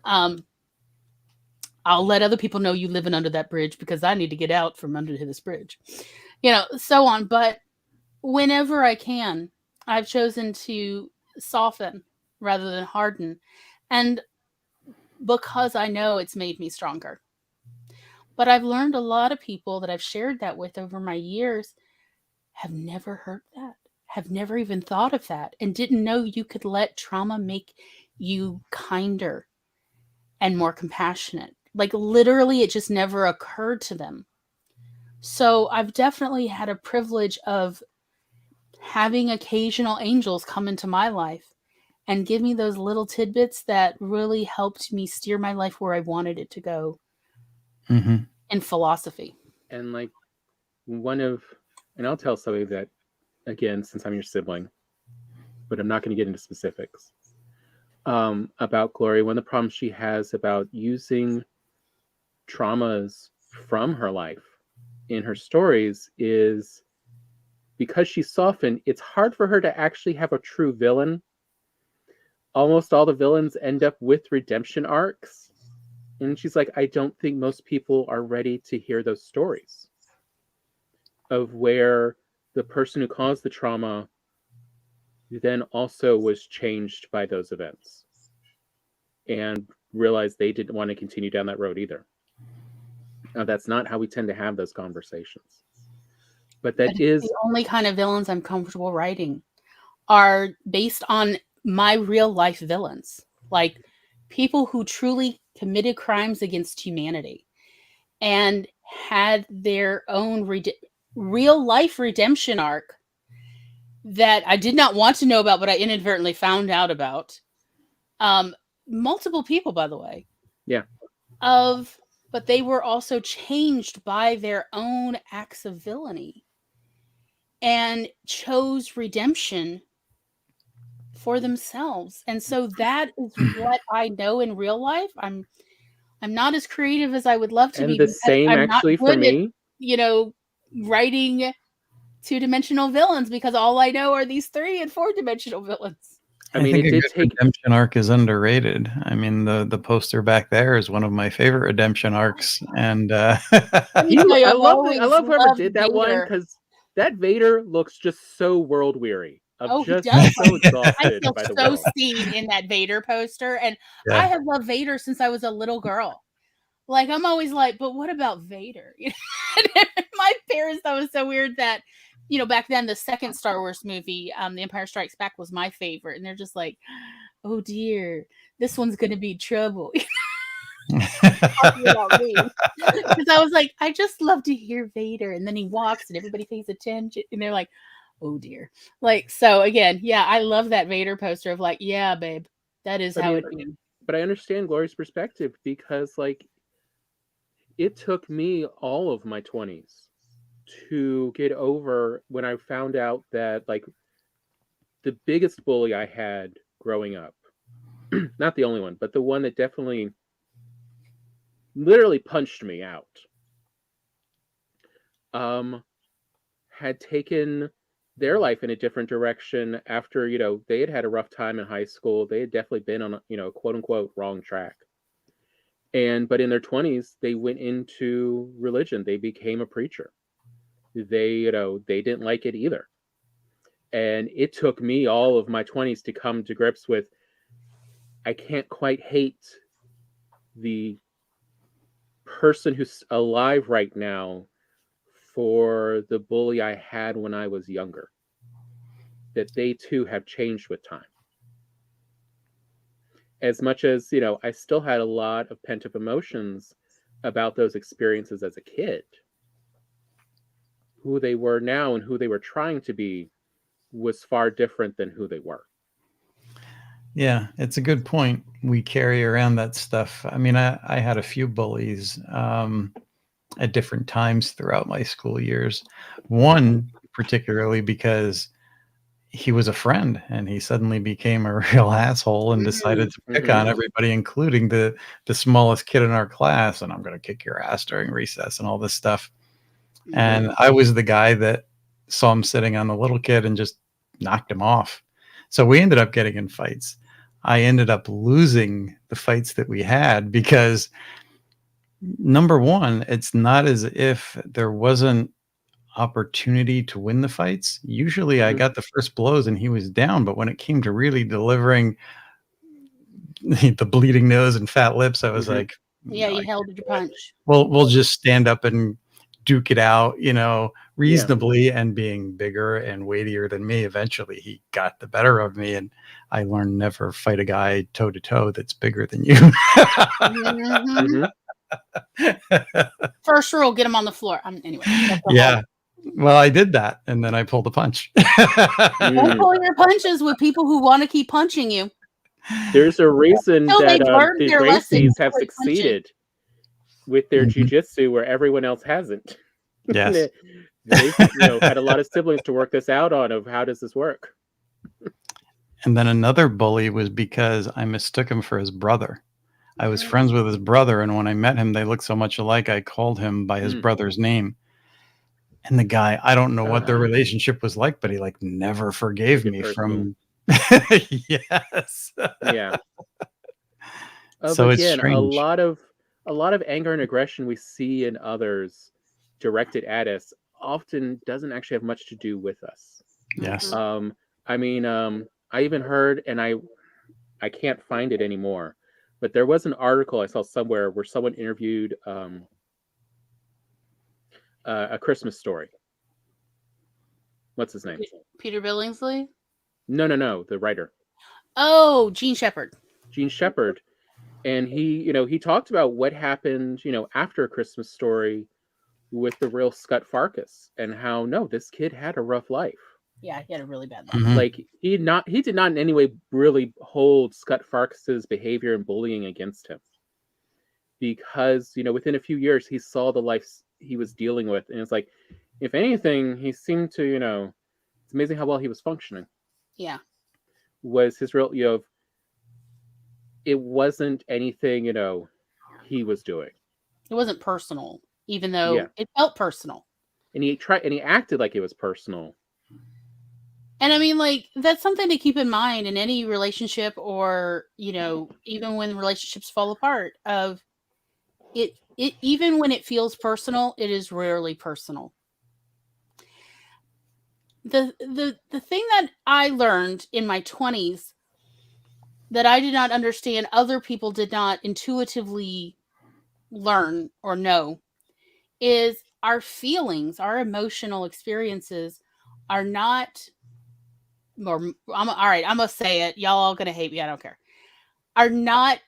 I'll let other people know you living under that bridge because I need to get out from under this bridge, so on. But whenever I can, I've chosen to soften rather than harden, and because I know it's made me stronger. But I've learned a lot of people that I've shared that with over my years have never heard that, have never even thought of that, and didn't know you could let trauma make you kinder and more compassionate. Like literally, it just never occurred to them. So I've definitely had a privilege of having occasional angels come into my life and give me those little tidbits that really helped me steer my life where I wanted it to go. In philosophy. And like and I'll tell somebody that, again, since I'm your sibling, but I'm not going to get into specifics, about Glory. One of the problems she has about using traumas from her life in her stories is because she's softened, it's hard for her to actually have a true villain. Almost all the villains end up with redemption arcs. And she's like, I don't think most people are ready to hear those stories of where the person who caused the trauma then also was changed by those events and realized they didn't want to continue down that road either. Now, that's not how we tend to have those conversations. But is the only kind of villains I'm comfortable writing are based on my real life villains. Like people who truly committed crimes against humanity and had their own real life redemption arc that I did not want to know about, but I inadvertently found out about. Multiple people, by the way. Yeah. But they were also changed by their own acts of villainy and chose redemption for themselves. And so that is what I know in real life. I'm not as creative as I would love to and be. the same I'm actually not for good me. At, writing two-dimensional villains because all I know are these 3 and 4-dimensional villains. I mean, it did take redemption arc is underrated. I mean, the poster back there is one of my favorite redemption arcs, and I love whoever did that Vader. One because that Vader looks just so world weary. He does. So exhausted. I feel by the so world. Seen in that Vader poster, and yeah. I have loved Vader since I was a little girl. Like I'm always like, but what about Vader? My parents thought it was so weird that. Back then, the second Star Wars movie, The Empire Strikes Back, was my favorite. And they're just like, oh, dear, this one's going to be trouble. Talking about me. Because I was like, I just love to hear Vader. And then he walks and everybody pays attention. And they're like, oh, dear. Like, so again, yeah, I love that Vader poster of like, yeah, babe, that is how it be. But I understand Glory's perspective because, like, it took me all of my 20s to get over when I found out that like the biggest bully I had growing up, not the only one, but the one that definitely literally punched me out, had taken their life in a different direction after, they had a rough time in high school. They had definitely been on a quote unquote wrong track. But in their 20s, they went into religion. They became a preacher. They didn't like it either. And it took me all of my 20s to come to grips with, I can't quite hate the person who's alive right now for the bully I had when I was younger. That they too have changed with time. As much as, I still had a lot of pent-up emotions about those experiences as a kid. Who they were now and who they were trying to be was far different than who they were. Yeah, it's a good point. We carry around that stuff. I mean, I had a few bullies at different times throughout my school years. One particularly because he was a friend and he suddenly became a real asshole and decided to pick on everybody, including the smallest kid in our class. And I'm going to kick your ass during recess and all this stuff. And I was the guy that saw him sitting on the little kid and just knocked him off. So we ended up getting in fights. I ended up losing the fights that we had because, number one, it's not as if there wasn't opportunity to win the fights. Usually I got the first blows and he was down, but when it came to really delivering the bleeding nose and fat lips, I was like, yeah, you held your punch. We'll just stand up and duke it out, reasonably. And being bigger and weightier than me, eventually he got the better of me, and I learned never fight a guy toe to toe that's bigger than you. First rule, get him on the floor. Anyway. Yeah. Well, I did that, and then I pulled a punch. Don't pull your punches with people who want to keep punching you. There's a reason that the Gracies have succeeded with their jujitsu where everyone else hasn't. Yes. They had a lot of siblings to work this out on of how does this work. And then another bully was because I mistook him for his brother. I was friends with his brother, and when I met him, they looked so much alike, I called him by his brother's name. And the guy, I don't know what their relationship was like, but he never forgave me from. Yes. Yeah. So again, it's strange. A lot of anger and aggression we see in others directed at us often doesn't actually have much to do with us. Yes. I mean, I even heard, and I can't find it anymore, but there was an article I saw somewhere where someone interviewed A Christmas Story. What's his name? Peter Billingsley? No, the writer. Oh, Gene Shepherd. Gene Shepherd. And he talked about what happened, after A Christmas Story with the real Scott Farkas and how, no, this kid had a rough life. Yeah, he had a really bad life. He did not in any way really hold Scott Farkas's behavior and bullying against him. Because, within a few years, he saw the life he was dealing with. And it's like, if anything, he seemed to, it's amazing how well he was functioning. Yeah. Was his real, it wasn't anything, he was doing. It wasn't personal, even though it felt personal. And he acted like it was personal. And I mean, that's something to keep in mind in any relationship, or, even when relationships fall apart, of it even when it feels personal, it is rarely personal. The thing that I learned in my 20s that I did not understand, other people did not intuitively learn or know, is our feelings, our emotional experiences are not, all right, I'm going to say it. Y'all all going to hate me. I don't care. Are not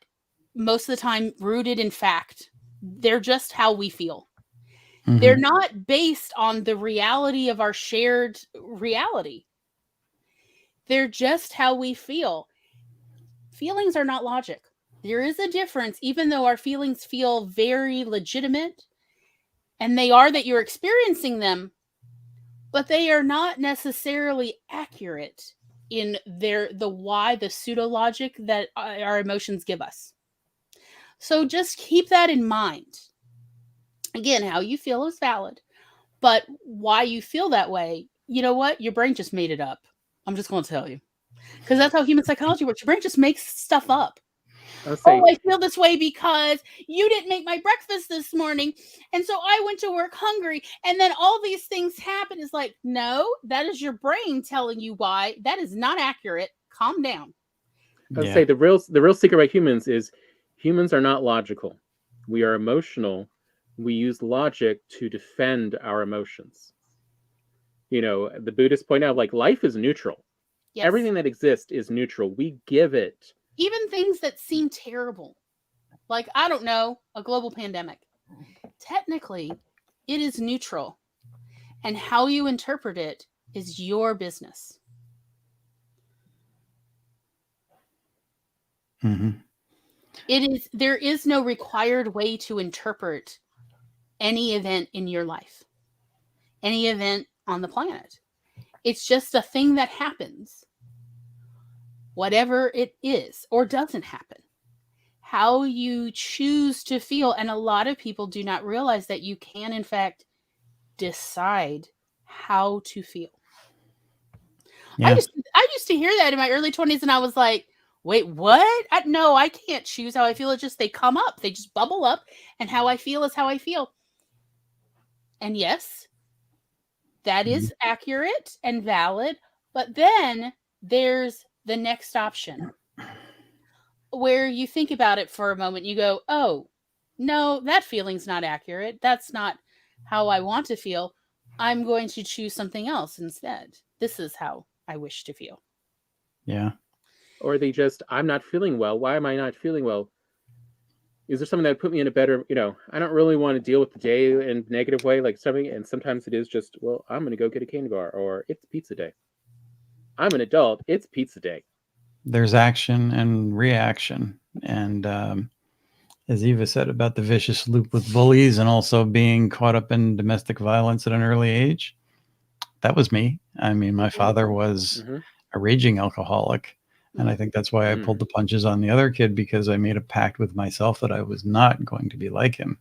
most of the time rooted in fact. They're just how we feel. They're not based on the reality of our shared reality. They're just how we feel. Feelings are not logic. There is a difference, even though our feelings feel very legitimate, and they are that you're experiencing them, but they are not necessarily accurate in the pseudo logic that our emotions give us. So just keep that in mind. Again, how you feel is valid, but why you feel that way you know what? Your brain just made it up. I'm just going to tell you. Because that's how human psychology works. Your brain just makes stuff up. I'll say, I feel this way because you didn't make my breakfast this morning. And so I went to work hungry. And then all these things happen. It's like, no, that is your brain telling you why. That is not accurate. Calm down. I'll say the real secret about humans is humans are not logical. We are emotional. We use logic to defend our emotions. The Buddhists point out, like, life is neutral. Yes. Everything that exists is neutral. We give it. Even things that seem terrible, like, I don't know, a global pandemic. Technically, it is neutral. And how you interpret it is your business. Mm-hmm. There is no required way to interpret any event in your life, any event on the planet. It's just a thing that happens, whatever it is or doesn't happen. How you choose to feel, and a lot of people do not realize that you can, in fact, decide how to feel. Yeah. I used to hear that in my early 20s, and I was like, wait, what? No, I can't choose how I feel. It's just they come up. They just bubble up, and how I feel is how I feel. And yes, that is accurate and valid. But then there's the next option where you think about it for a moment. You go, oh, no, that feeling's not accurate. That's not how I want to feel. I'm going to choose something else instead. This is how I wish to feel. Yeah. Or they just, I'm not feeling well. Why am I not feeling well? Is there something that would put me in a better, I don't really want to deal with the day in a negative way, like something. And sometimes it is just, well, I'm going to go get a candy bar, or it's pizza day. I'm an adult. It's pizza day. There's action and reaction. And as Eva said about the vicious loop with bullies and also being caught up in domestic violence at an early age, that was me. I mean, my father was a raging alcoholic. And I think that's why I pulled the punches on the other kid, because I made a pact with myself that I was not going to be like him.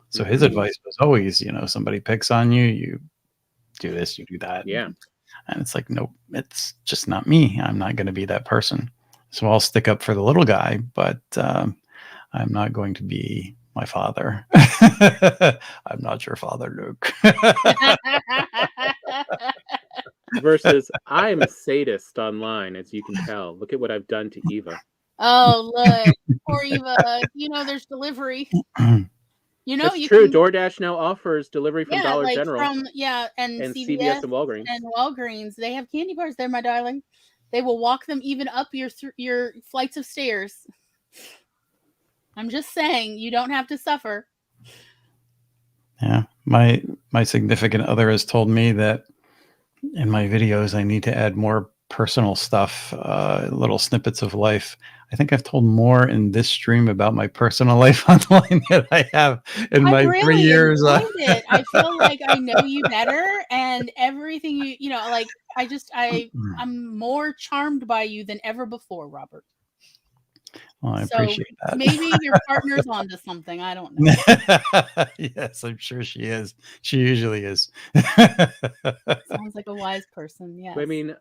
So his advice was always, somebody picks on you, you do this, you do that. Yeah. And it's like, nope, it's just not me. I'm not going to be that person. So I'll stick up for the little guy, but I'm not going to be my father. I'm not your father, Luke. Versus, I'm a sadist online, as you can tell. Look at what I've done to Eva. Oh, look. Poor Eva. There's delivery. That's true. DoorDash now offers delivery from Dollar General. And CVS and Walgreens. And Walgreens. They have candy bars there, my darling. They will walk them even up your flights of stairs. I'm just saying, you don't have to suffer. Yeah. My significant other has told me that in my videos, I need to add more personal stuff, little snippets of life. I think I've told more in this stream about my personal life online than I have in my 3 years. I feel like I know you better, and everything I'm more charmed by you than ever before, Robert. Well, I appreciate that. Maybe your partner's onto something. I don't know. Yes, I'm sure she is. She usually is. Sounds like a wise person. Yes. I mean,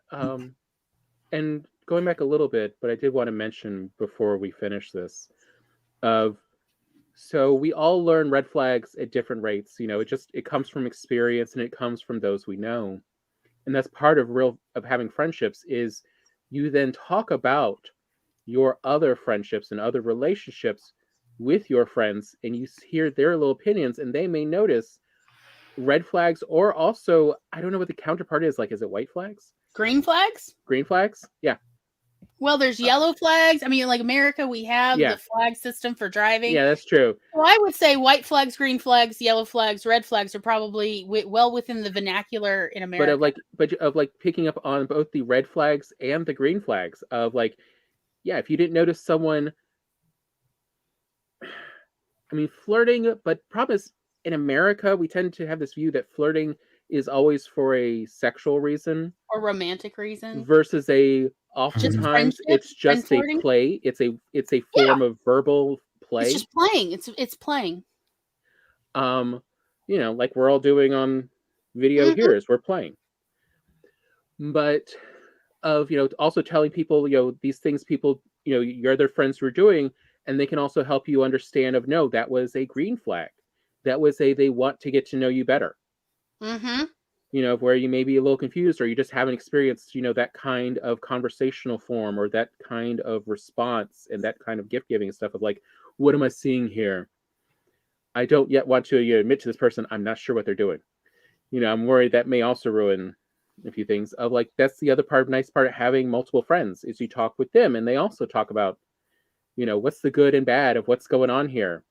and going back a little bit, but I did want to mention before we finish this, so we all learn red flags at different rates. It comes from experience, and it comes from those we know, and that's part of having friendships. Is you then talk about your other friendships and other relationships with your friends, and you hear their little opinions, and they may notice red flags, or also, I don't know what the counterpart is. Like, is it white flags? Green flags? Green flags? Yeah. Well, there's yellow flags. I mean, like America, we have the flag system for driving. Yeah, that's true. Well, I would say white flags, green flags, yellow flags, red flags are probably well within the vernacular in America. But of picking up on both the red flags and the green flags of if you didn't notice someone, I mean, flirting, but problem is, in America, we tend to have this view that flirting is always for a sexual reason or romantic reason, versus oftentimes it's just a play. It's a form of verbal play. It's just playing. It's playing. Like we're all doing on video here is we're playing. but of, also telling people, these things people, your other friends were doing, and they can also help you understand of, no, that was a green flag. That was they want to get to know you better. Mm-hmm. Where you may be a little confused, or you just haven't experienced, that kind of conversational form, or that kind of response, and that kind of gift giving and stuff of like, what am I seeing here? I don't yet want to admit to this person I'm not sure what they're doing. I'm worried that may also ruin a few things of like, that's the other nice part of having multiple friends, is you talk with them and they also talk about, what's the good and bad of what's going on here,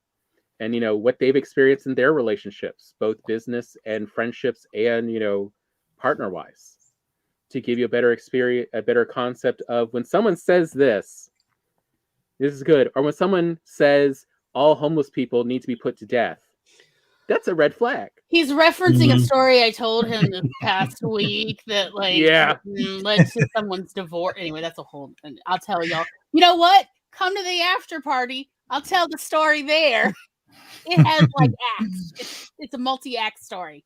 and what they've experienced in their relationships, both business and friendships, and partner wise, to give you a better experience, a better concept of when someone says this is good, or when someone says all homeless people need to be put to death, that's a red flag. He's referencing a story I told him this past week that led to someone's divorce. Anyway, that's a whole. And I'll tell y'all. You know what? Come to the after party. I'll tell the story there. It has like acts. It's a multi-act story.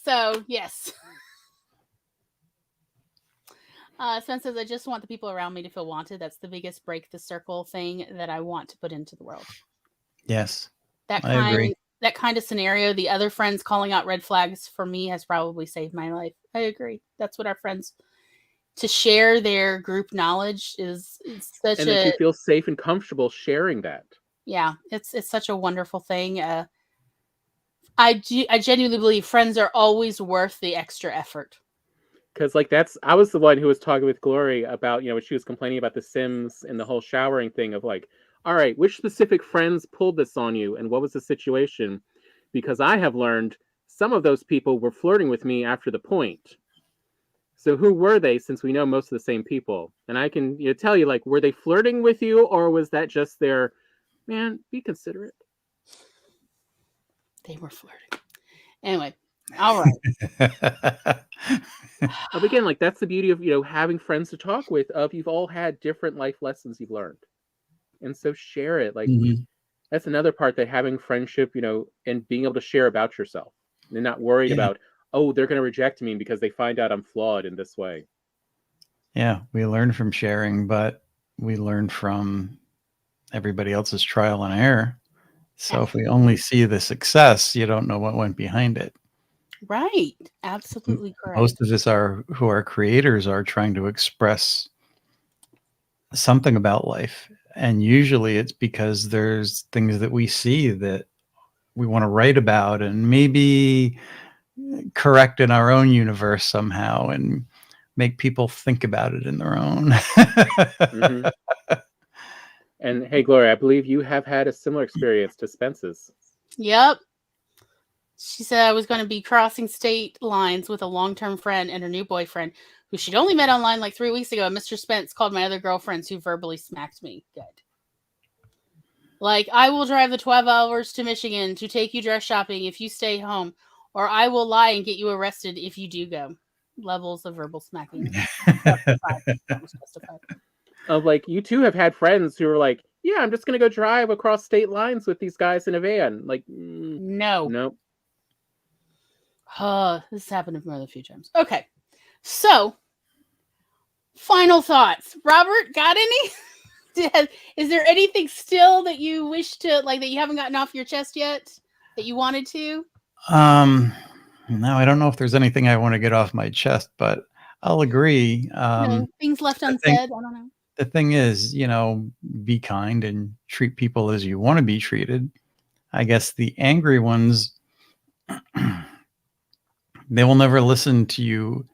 So yes. Sven says, I just want the people around me to feel wanted. That's the biggest break the circle thing that I want to put into the world. Yes. I agree. That kind of scenario, the other friends calling out red flags for me has probably saved my life. I agree. That's what our friends, to share their group knowledge is such and that you feel safe and comfortable sharing that. Yeah, it's such a wonderful thing. I genuinely believe friends are always worth the extra effort. Because like I was the one who was talking with Glory about, she was complaining about the Sims and the whole showering thing of like, all right, which specific friends pulled this on you and what was the situation? Because I have learned some of those people were flirting with me after the point. So who were they, since we know most of the same people? And I can tell you, like, were they flirting with you, or was that just their, man, be considerate? They were flirting. Anyway, all right. Again, like, that's the beauty of, having friends to talk with, of you've all had different life lessons you've learned. And so share it. Like, that's another part, that having friendship, and being able to share about yourself. And not worried about, oh, they're going to reject me because they find out I'm flawed in this way. Yeah, we learn from sharing, but we learn from everybody else's trial and error. So if we only see the success, you don't know what went behind it. Right. Absolutely correct. Most of us who are creators are trying to express something about life. And usually it's because there's things that we see that we want to write about and maybe correct in our own universe somehow and make people think about it in their own. And hey, Gloria, I believe you have had a similar experience to Spence's. Yep. She said I was going to be crossing state lines with a long-term friend and her new boyfriend, who she'd only met online like 3 weeks ago. Mr. Spence called my other girlfriends, who verbally smacked me. Good. Like, I will drive the 12 hours to Michigan to take you dress shopping if you stay home, or I will lie and get you arrested if you do go. Levels of verbal smacking. Justified. Of like, you two have had friends who are like, yeah, I'm just going to go drive across state lines with these guys in a van. Like, no. This happened more than a few times. Okay. So, final thoughts. Robert, got any? Is there anything still that you wish to, like, that you haven't gotten off your chest yet that you wanted to? No, I don't know if there's anything I want to get off my chest, but I'll agree. Things left unsaid. I don't know. The thing is, be kind and treat people as you want to be treated. I guess the angry ones, they will never listen to you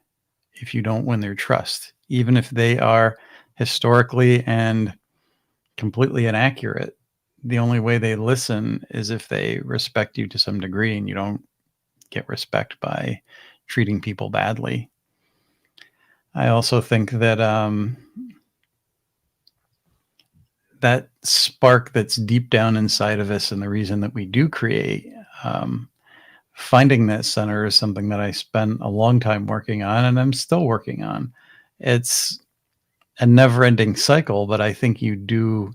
if you don't win their trust, even if they are historically and completely inaccurate. The only way they listen is if they respect you to some degree, and you don't get respect by treating people badly. I also think that that spark that's deep down inside of us, and the reason that we do create, finding that center is something that I spent a long time working on, and I'm still working on. It's a never-ending cycle, but I think you do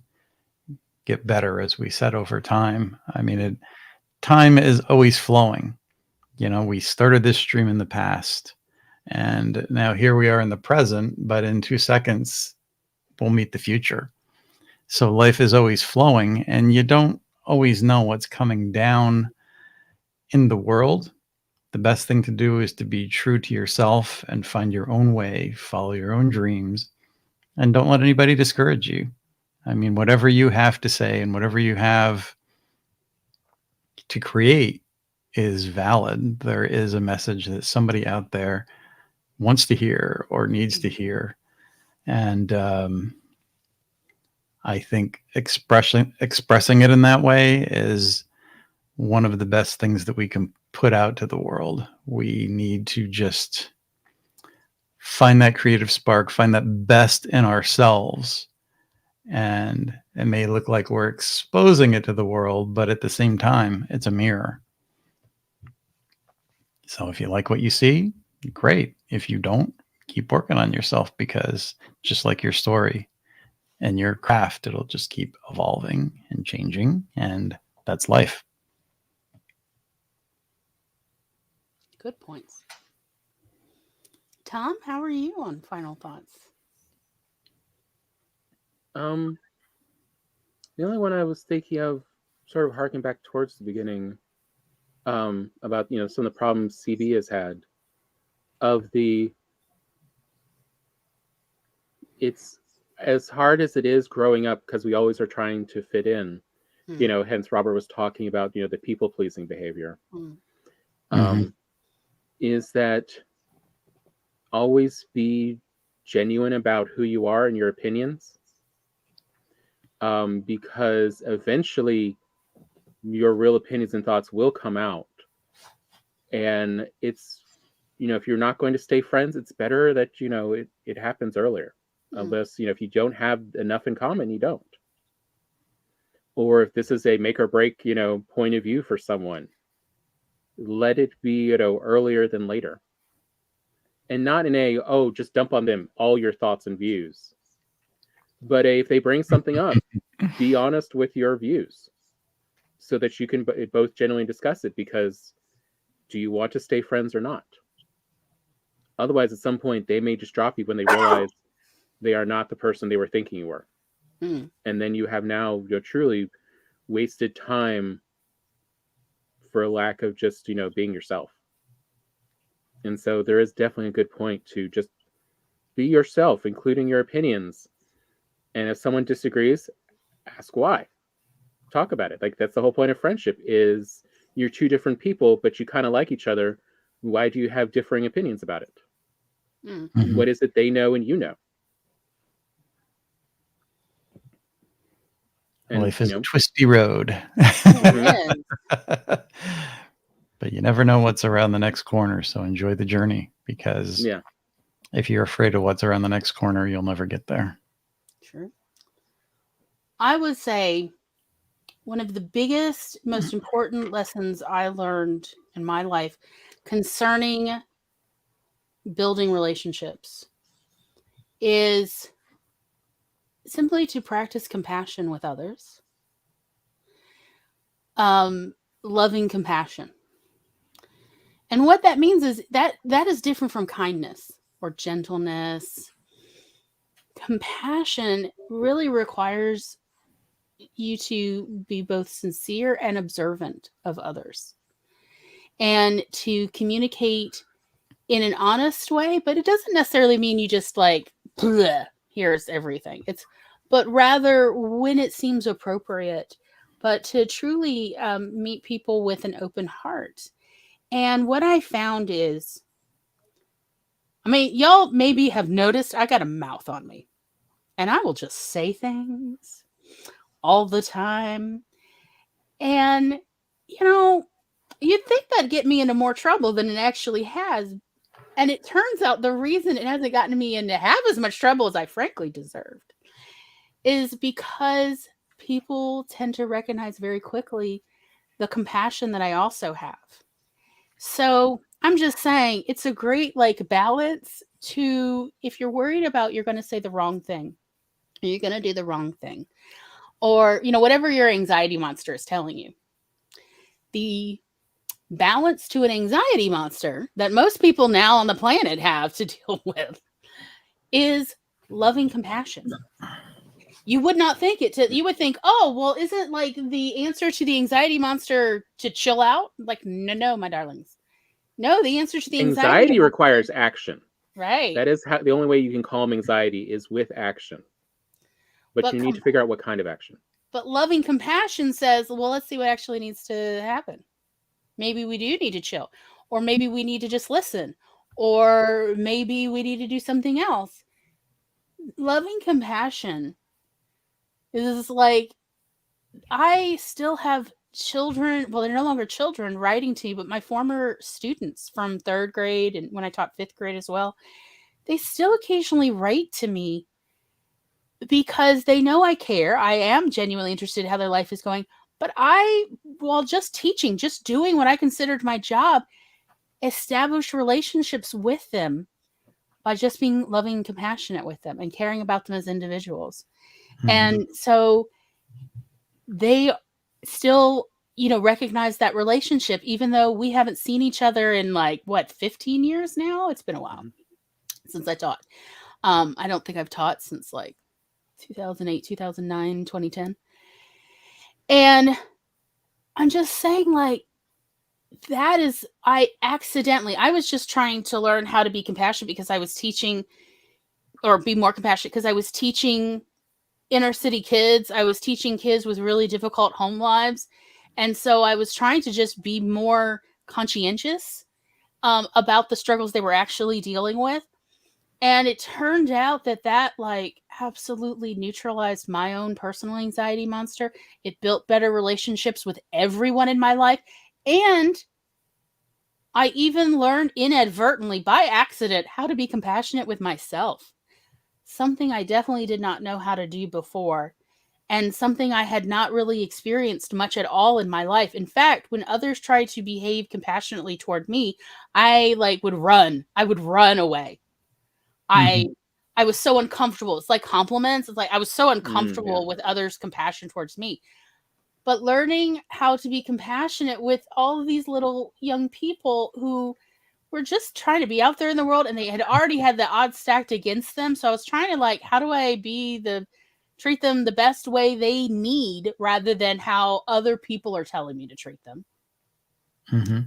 get better, as we said, over time. I mean, time is always flowing. We started this stream in the past, And now here we are in the present, but in 2 seconds, we'll meet the future. So life is always flowing, and you don't always know what's coming down in the world. The best thing to do is to be true to yourself and find your own way, follow your own dreams, and don't let anybody discourage you. I mean, whatever you have to say and whatever you have to create is valid. There is a message that somebody out there wants to hear or needs to hear. And I think expressing it in that way is one of the best things that we can put out to the world. We need to just find that creative spark, find that best in ourselves. And it may look like we're exposing it to the world, but at the same time, it's a mirror. So if you like what you see, great. If you don't, keep working on yourself, because just like your story and your craft, it'll just keep evolving and changing, and that's life. Good points. Tom, how are you on final thoughts? The only one I was thinking of, sort of harking back towards the beginning, about some of the problems CB has had, it's as hard as it is growing up, because we always are trying to fit in. Hence Robert was talking about the people pleasing behavior. Is that always be genuine about who you are and your opinions, because eventually your real opinions and thoughts will come out. And it's, if you're not going to stay friends, it's better that it happens earlier. Unless if you don't have enough in common, you don't. Or if this is a make or break point of view for someone, let it be earlier than later. And not in just dump on them all your thoughts and views. But if they bring something up, be honest with your views, so that you can both genuinely discuss it, because do you want to stay friends or not? Otherwise, at some point, they may just drop you when they realize they are not the person they were thinking you were. And then you have now truly wasted time for lack of just, being yourself. And so there is definitely a good point to just be yourself, including your opinions. And if someone disagrees, ask why. Talk about it. Like, that's the whole point of friendship, is you're two different people, but you kind of like each other. Why do you have differing opinions about it? What is it they know and you know? And, life is a twisty road. But you never know what's around the next corner, so enjoy the journey, because if you're afraid of what's around the next corner, you'll never get there. True. I would say one of the biggest, most important lessons I learned in my life concerning building relationships is simply to practice compassion with others. Loving compassion. And what that means is that is different from kindness or gentleness. Compassion really requires you to be both sincere and observant of others, and to communicate in an honest way. But it doesn't necessarily mean you just like, here's everything. But rather when it seems appropriate, but to truly meet people with an open heart. And what I found is, y'all maybe have noticed I got a mouth on me, and I will just say things all the time. And, you'd think that'd get me into more trouble than it actually has. And it turns out the reason it hasn't gotten me into half as much trouble as I frankly deserved is because people tend to recognize very quickly the compassion that I also have. So I'm just saying, it's a great balance to, if you're worried about you're going to say the wrong thing, or you're going to do the wrong thing, or whatever your anxiety monster is telling you, the balance to an anxiety monster that most people now on the planet have to deal with is loving compassion. You would not think it to, you would think, oh, well, isn't like the answer to the anxiety monster to chill out? Like, no, my darlings. No, the answer to the anxiety requires action. Right. That is how the only way you can calm anxiety is with action. But you need to figure out what kind of action. But loving compassion says, well, let's see what actually needs to happen. Maybe we do need to chill, or maybe we need to just listen, or maybe we need to do something else. Loving compassion is like, I still have children, well, they're no longer children writing to me, but my former students from 3rd grade and when I taught 5th grade as well, they still occasionally write to me because they know I care. I am genuinely interested in how their life is going. But while just teaching, just doing what I considered my job, established relationships with them by just being loving and compassionate with them and caring about them as individuals. Mm-hmm. And so they still, recognize that relationship, even though we haven't seen each other in 15 years now? It's been a while since I taught. I don't think I've taught since 2008, 2009, 2010. And I'm just saying, that is, I was just trying to learn how to be compassionate because I was teaching, or be more compassionate because I was teaching inner city kids. I was teaching kids with really difficult home lives. And so I was trying to just be more conscientious about the struggles they were actually dealing with. And it turned out that absolutely neutralized my own personal anxiety monster. It built better relationships with everyone in my life. And I even learned inadvertently, by accident, how to be compassionate with myself. Something I definitely did not know how to do before. And something I had not really experienced much at all in my life. In fact, when others tried to behave compassionately toward me, I would run. I would run away. I was so uncomfortable. It's like compliments. It's like I was so uncomfortable with others' compassion towards me. But learning how to be compassionate with all of these little young people who were just trying to be out there in the world, and they had already had the odds stacked against them. So I was trying to how do I treat them the best way they need rather than how other people are telling me to treat them. Mm-hmm.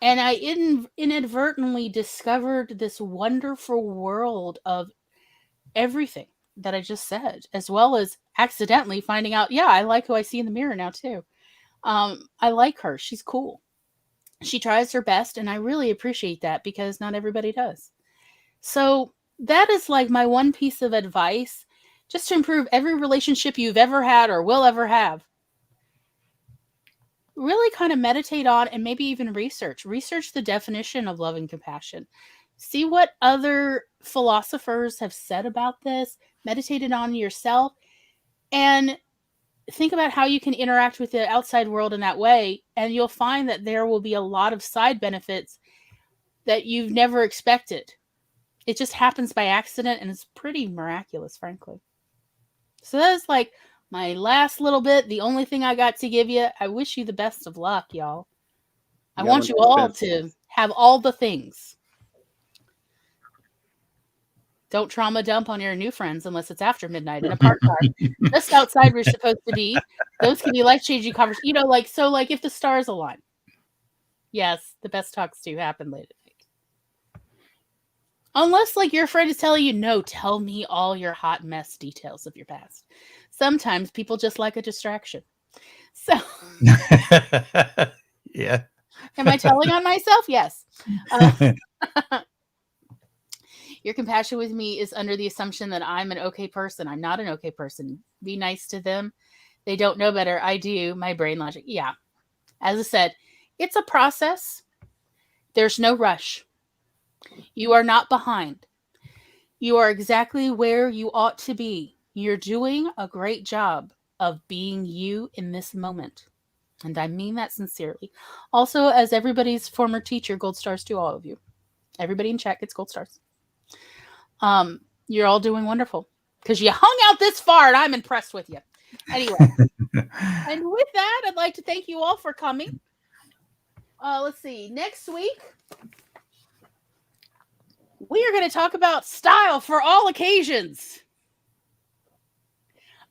And I inadvertently discovered this wonderful world of everything that I just said, as well as accidentally finding out, I like who I see in the mirror now too. I like her. She's cool. She tries her best, and I really appreciate that because not everybody does. So that is my one piece of advice, just to improve every relationship you've ever had or will ever have. Really kind of meditate on and maybe even research the definition of love and compassion. See what other philosophers have said about this, meditate it on yourself, and think about how you can interact with the outside world in that way. And you'll find that there will be a lot of side benefits that you've never expected. It just happens by accident, and it's pretty miraculous, frankly. So that is my last little bit, the only thing I got to give you. I wish you the best of luck, y'all. I want you all to have all the things. Don't trauma dump on your new friends unless it's after midnight in a park car. Just outside we're supposed to be. Those can be life-changing conversations. If the stars align. Yes, the best talks do happen late at night. Unless your friend is telling you, no, tell me all your hot mess details of your past. Sometimes people just like a distraction. So, yeah. Am I telling on myself? Yes. Your compassion with me is under the assumption that I'm an okay person. I'm not an okay person. Be nice to them. They don't know better. I do. My brain logic. Yeah. As I said, it's a process. There's no rush. You are not behind. You are exactly where you ought to be. You're doing a great job of being you in this moment. And I mean that sincerely. Also, as everybody's former teacher, gold stars to all of you. Everybody in chat gets gold stars. You're all doing wonderful because you hung out this far, and I'm impressed with you. Anyway, and with that, I'd like to thank you all for coming. let's see. Next week, we are going to talk about style for all occasions.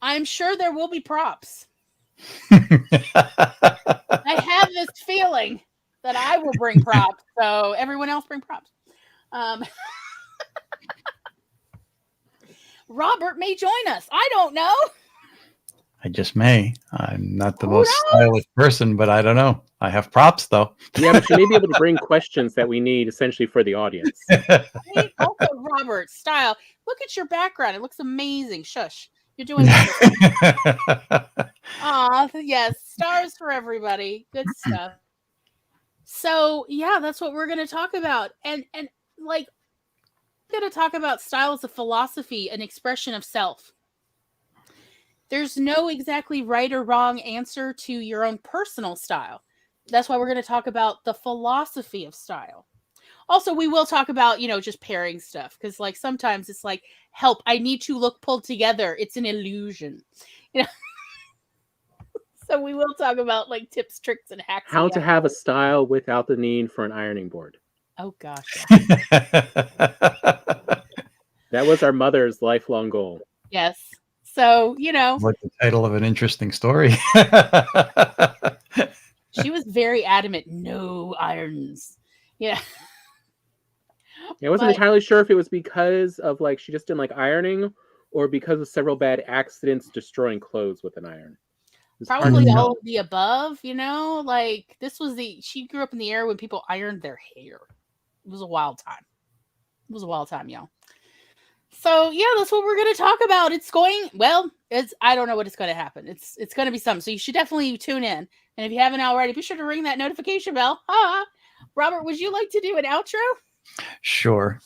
I'm sure there will be props. I have this feeling that I will bring props, so everyone else bring props. Robert may join us. I don't know. I just may. I'm not the most stylish person, but I don't know. I have props, though. Yeah, but you may be able to bring questions that we need essentially for the audience. Right? Also, Robert, style. Look at your background. It looks amazing. Shush. You're doing wonderful. Aw, yes. Stars for everybody. Good stuff. So, yeah, that's what we're going to talk about. And like, we're going to talk about style as a philosophy, an expression of self. There's no exactly right or wrong answer to your own personal style. That's why we're going to talk about the philosophy of style. Also, we will talk about, just pairing stuff. Because, like, sometimes it's like, help, I need to look pulled together. It's an illusion. So we will talk about, like, tips, tricks, and hacks. How to have a style without the need for an ironing board. Oh, gosh. That was our mother's lifelong goal. Yes. So, like the title of an interesting story. She was very adamant. No irons. Yeah. I wasn't entirely sure if it was because of, like, she just didn't like ironing or because of several bad accidents destroying clothes with an iron. Probably all of the above, like she grew up in the era when people ironed their hair. It was a wild time. Y'all. So yeah, that's what we're going to talk about. I don't know what it's going to happen. It's going to be something. So you should definitely tune in. And if you haven't already, be sure to ring that notification bell. Robert, would you like to do an outro? Sure.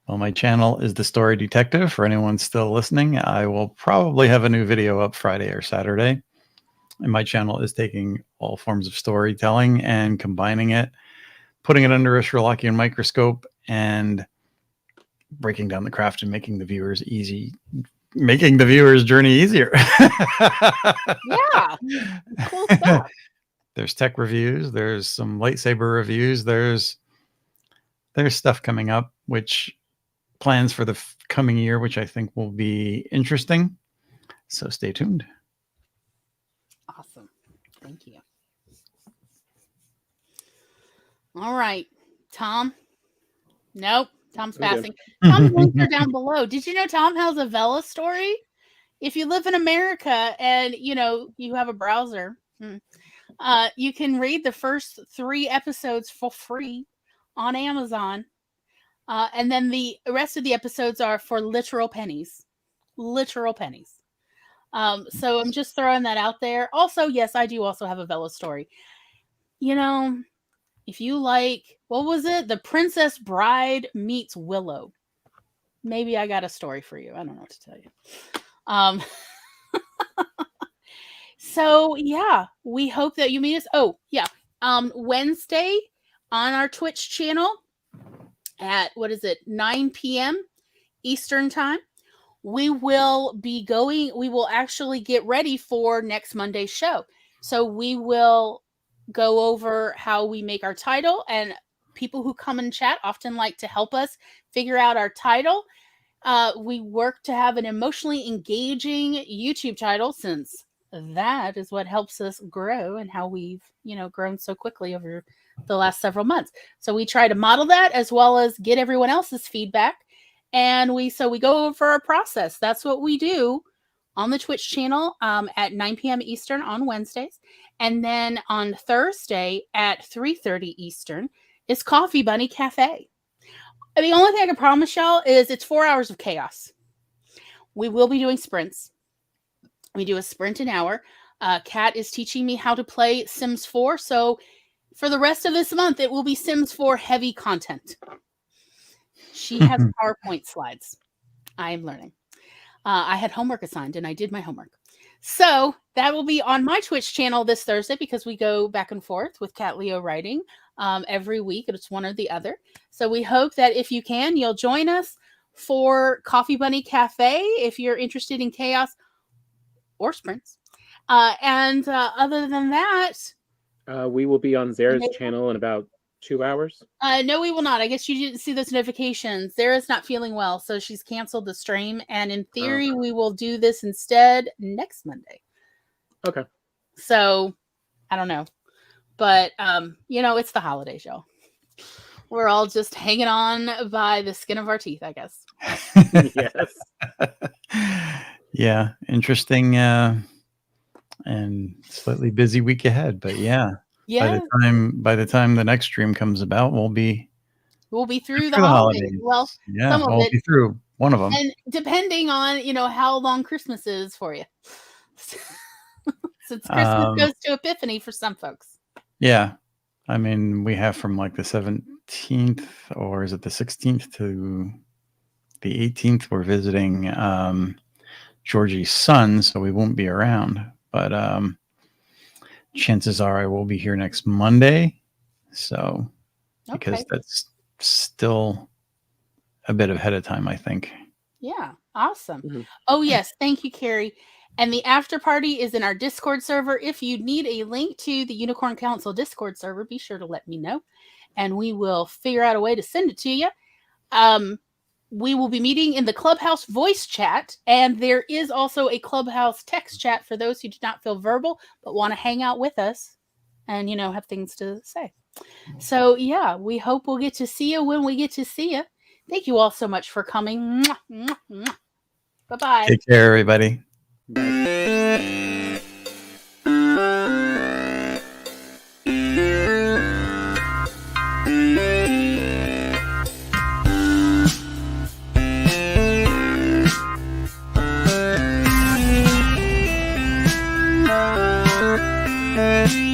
Well, my channel is The Story Detective. For anyone still listening, I will probably have a new video up Friday or Saturday. And my channel is taking all forms of storytelling and combining it, putting it under a Sherlockian microscope, and breaking down the craft and making the viewers journey easier. Yeah. Cool stuff. There's tech reviews. There's some lightsaber reviews. There's stuff coming up, which plans for the coming year, which I think will be interesting. So stay tuned. Awesome. Thank you. All right. Tom? Nope. Tom's passing. Tom's links are down below. Did you know Tom has a Vela story? If you live in America and, you have a browser, you can read the first 3 episodes for free on Amazon. And then the rest of the episodes are for literal pennies. So I'm just throwing that out there. Also, yes, I do also have a Vela story. If you like, what was it? The Princess Bride meets Willow. Maybe I got a story for you. I don't know what to tell you. So yeah, we hope that you meet us. Oh yeah. Wednesday on our Twitch channel at 9 p.m. Eastern time. We will actually get ready for next Monday's show. So we will go over how we make our title, and people who come and chat often like to help us figure out our title. We work to have an emotionally engaging YouTube title, since that is what helps us grow and how we've, grown so quickly over the last several months. So we try to model that as well as get everyone else's feedback. And we go over our process. That's what we do on the Twitch channel at 9 p.m. Eastern on Wednesdays. And then on Thursday at 3:30 Eastern is Coffee Bunny Cafe. The only thing I can promise y'all is it's 4 hours of chaos. We will be doing sprints. We do a sprint an hour. Kat is teaching me how to play Sims 4. So for the rest of this month, it will be Sims 4 heavy content. She has PowerPoint slides. I am learning. I had homework assigned and I did my homework. So that will be on my Twitch channel this Thursday, because we go back and forth with Kat Leo writing every week. It's one or the other. So we hope that if you can, you'll join us for Coffee Bunny Cafe if you're interested in chaos or sprints. And other than that, We will be on Zara's channel in about 2 hours. no, we will not. I guess you didn't see those notifications. Zara's not feeling well, so she's canceled the stream. And in theory, we will do this instead next Monday. Okay. So I don't know. But, it's the holidays, y'all. We're all just hanging on by the skin of our teeth, I guess. Yes. Yeah. Interesting and slightly busy week ahead. But yeah. Yeah. By the time the next stream comes about, we'll be through the holidays. Well, yeah, some of we'll it, be through one of them. and depending on how long Christmas is for you, since Christmas goes to Epiphany for some folks. Yeah, I mean, we have from like the 17th, or is it the 16th to the 18th? We're visiting Georgie's son, so we won't be around. But chances are I will be here next Monday. So, because that's still a bit ahead of time, I think. Yeah, awesome. Mm-hmm. Oh, yes. Thank you, Carrie. And the after party is in our Discord server. If you need a link to the Unicorn Council Discord server, be sure to let me know, and we will figure out a way to send it to you. We will be meeting in the Clubhouse voice chat, and there is also a Clubhouse text chat for those who do not feel verbal but want to hang out with us and, have things to say. So, yeah, we hope we'll get to see you when we get to see you. Thank you all so much for coming. Mwah, mwah, mwah. Bye-bye. Take care, everybody. Bye. Bye.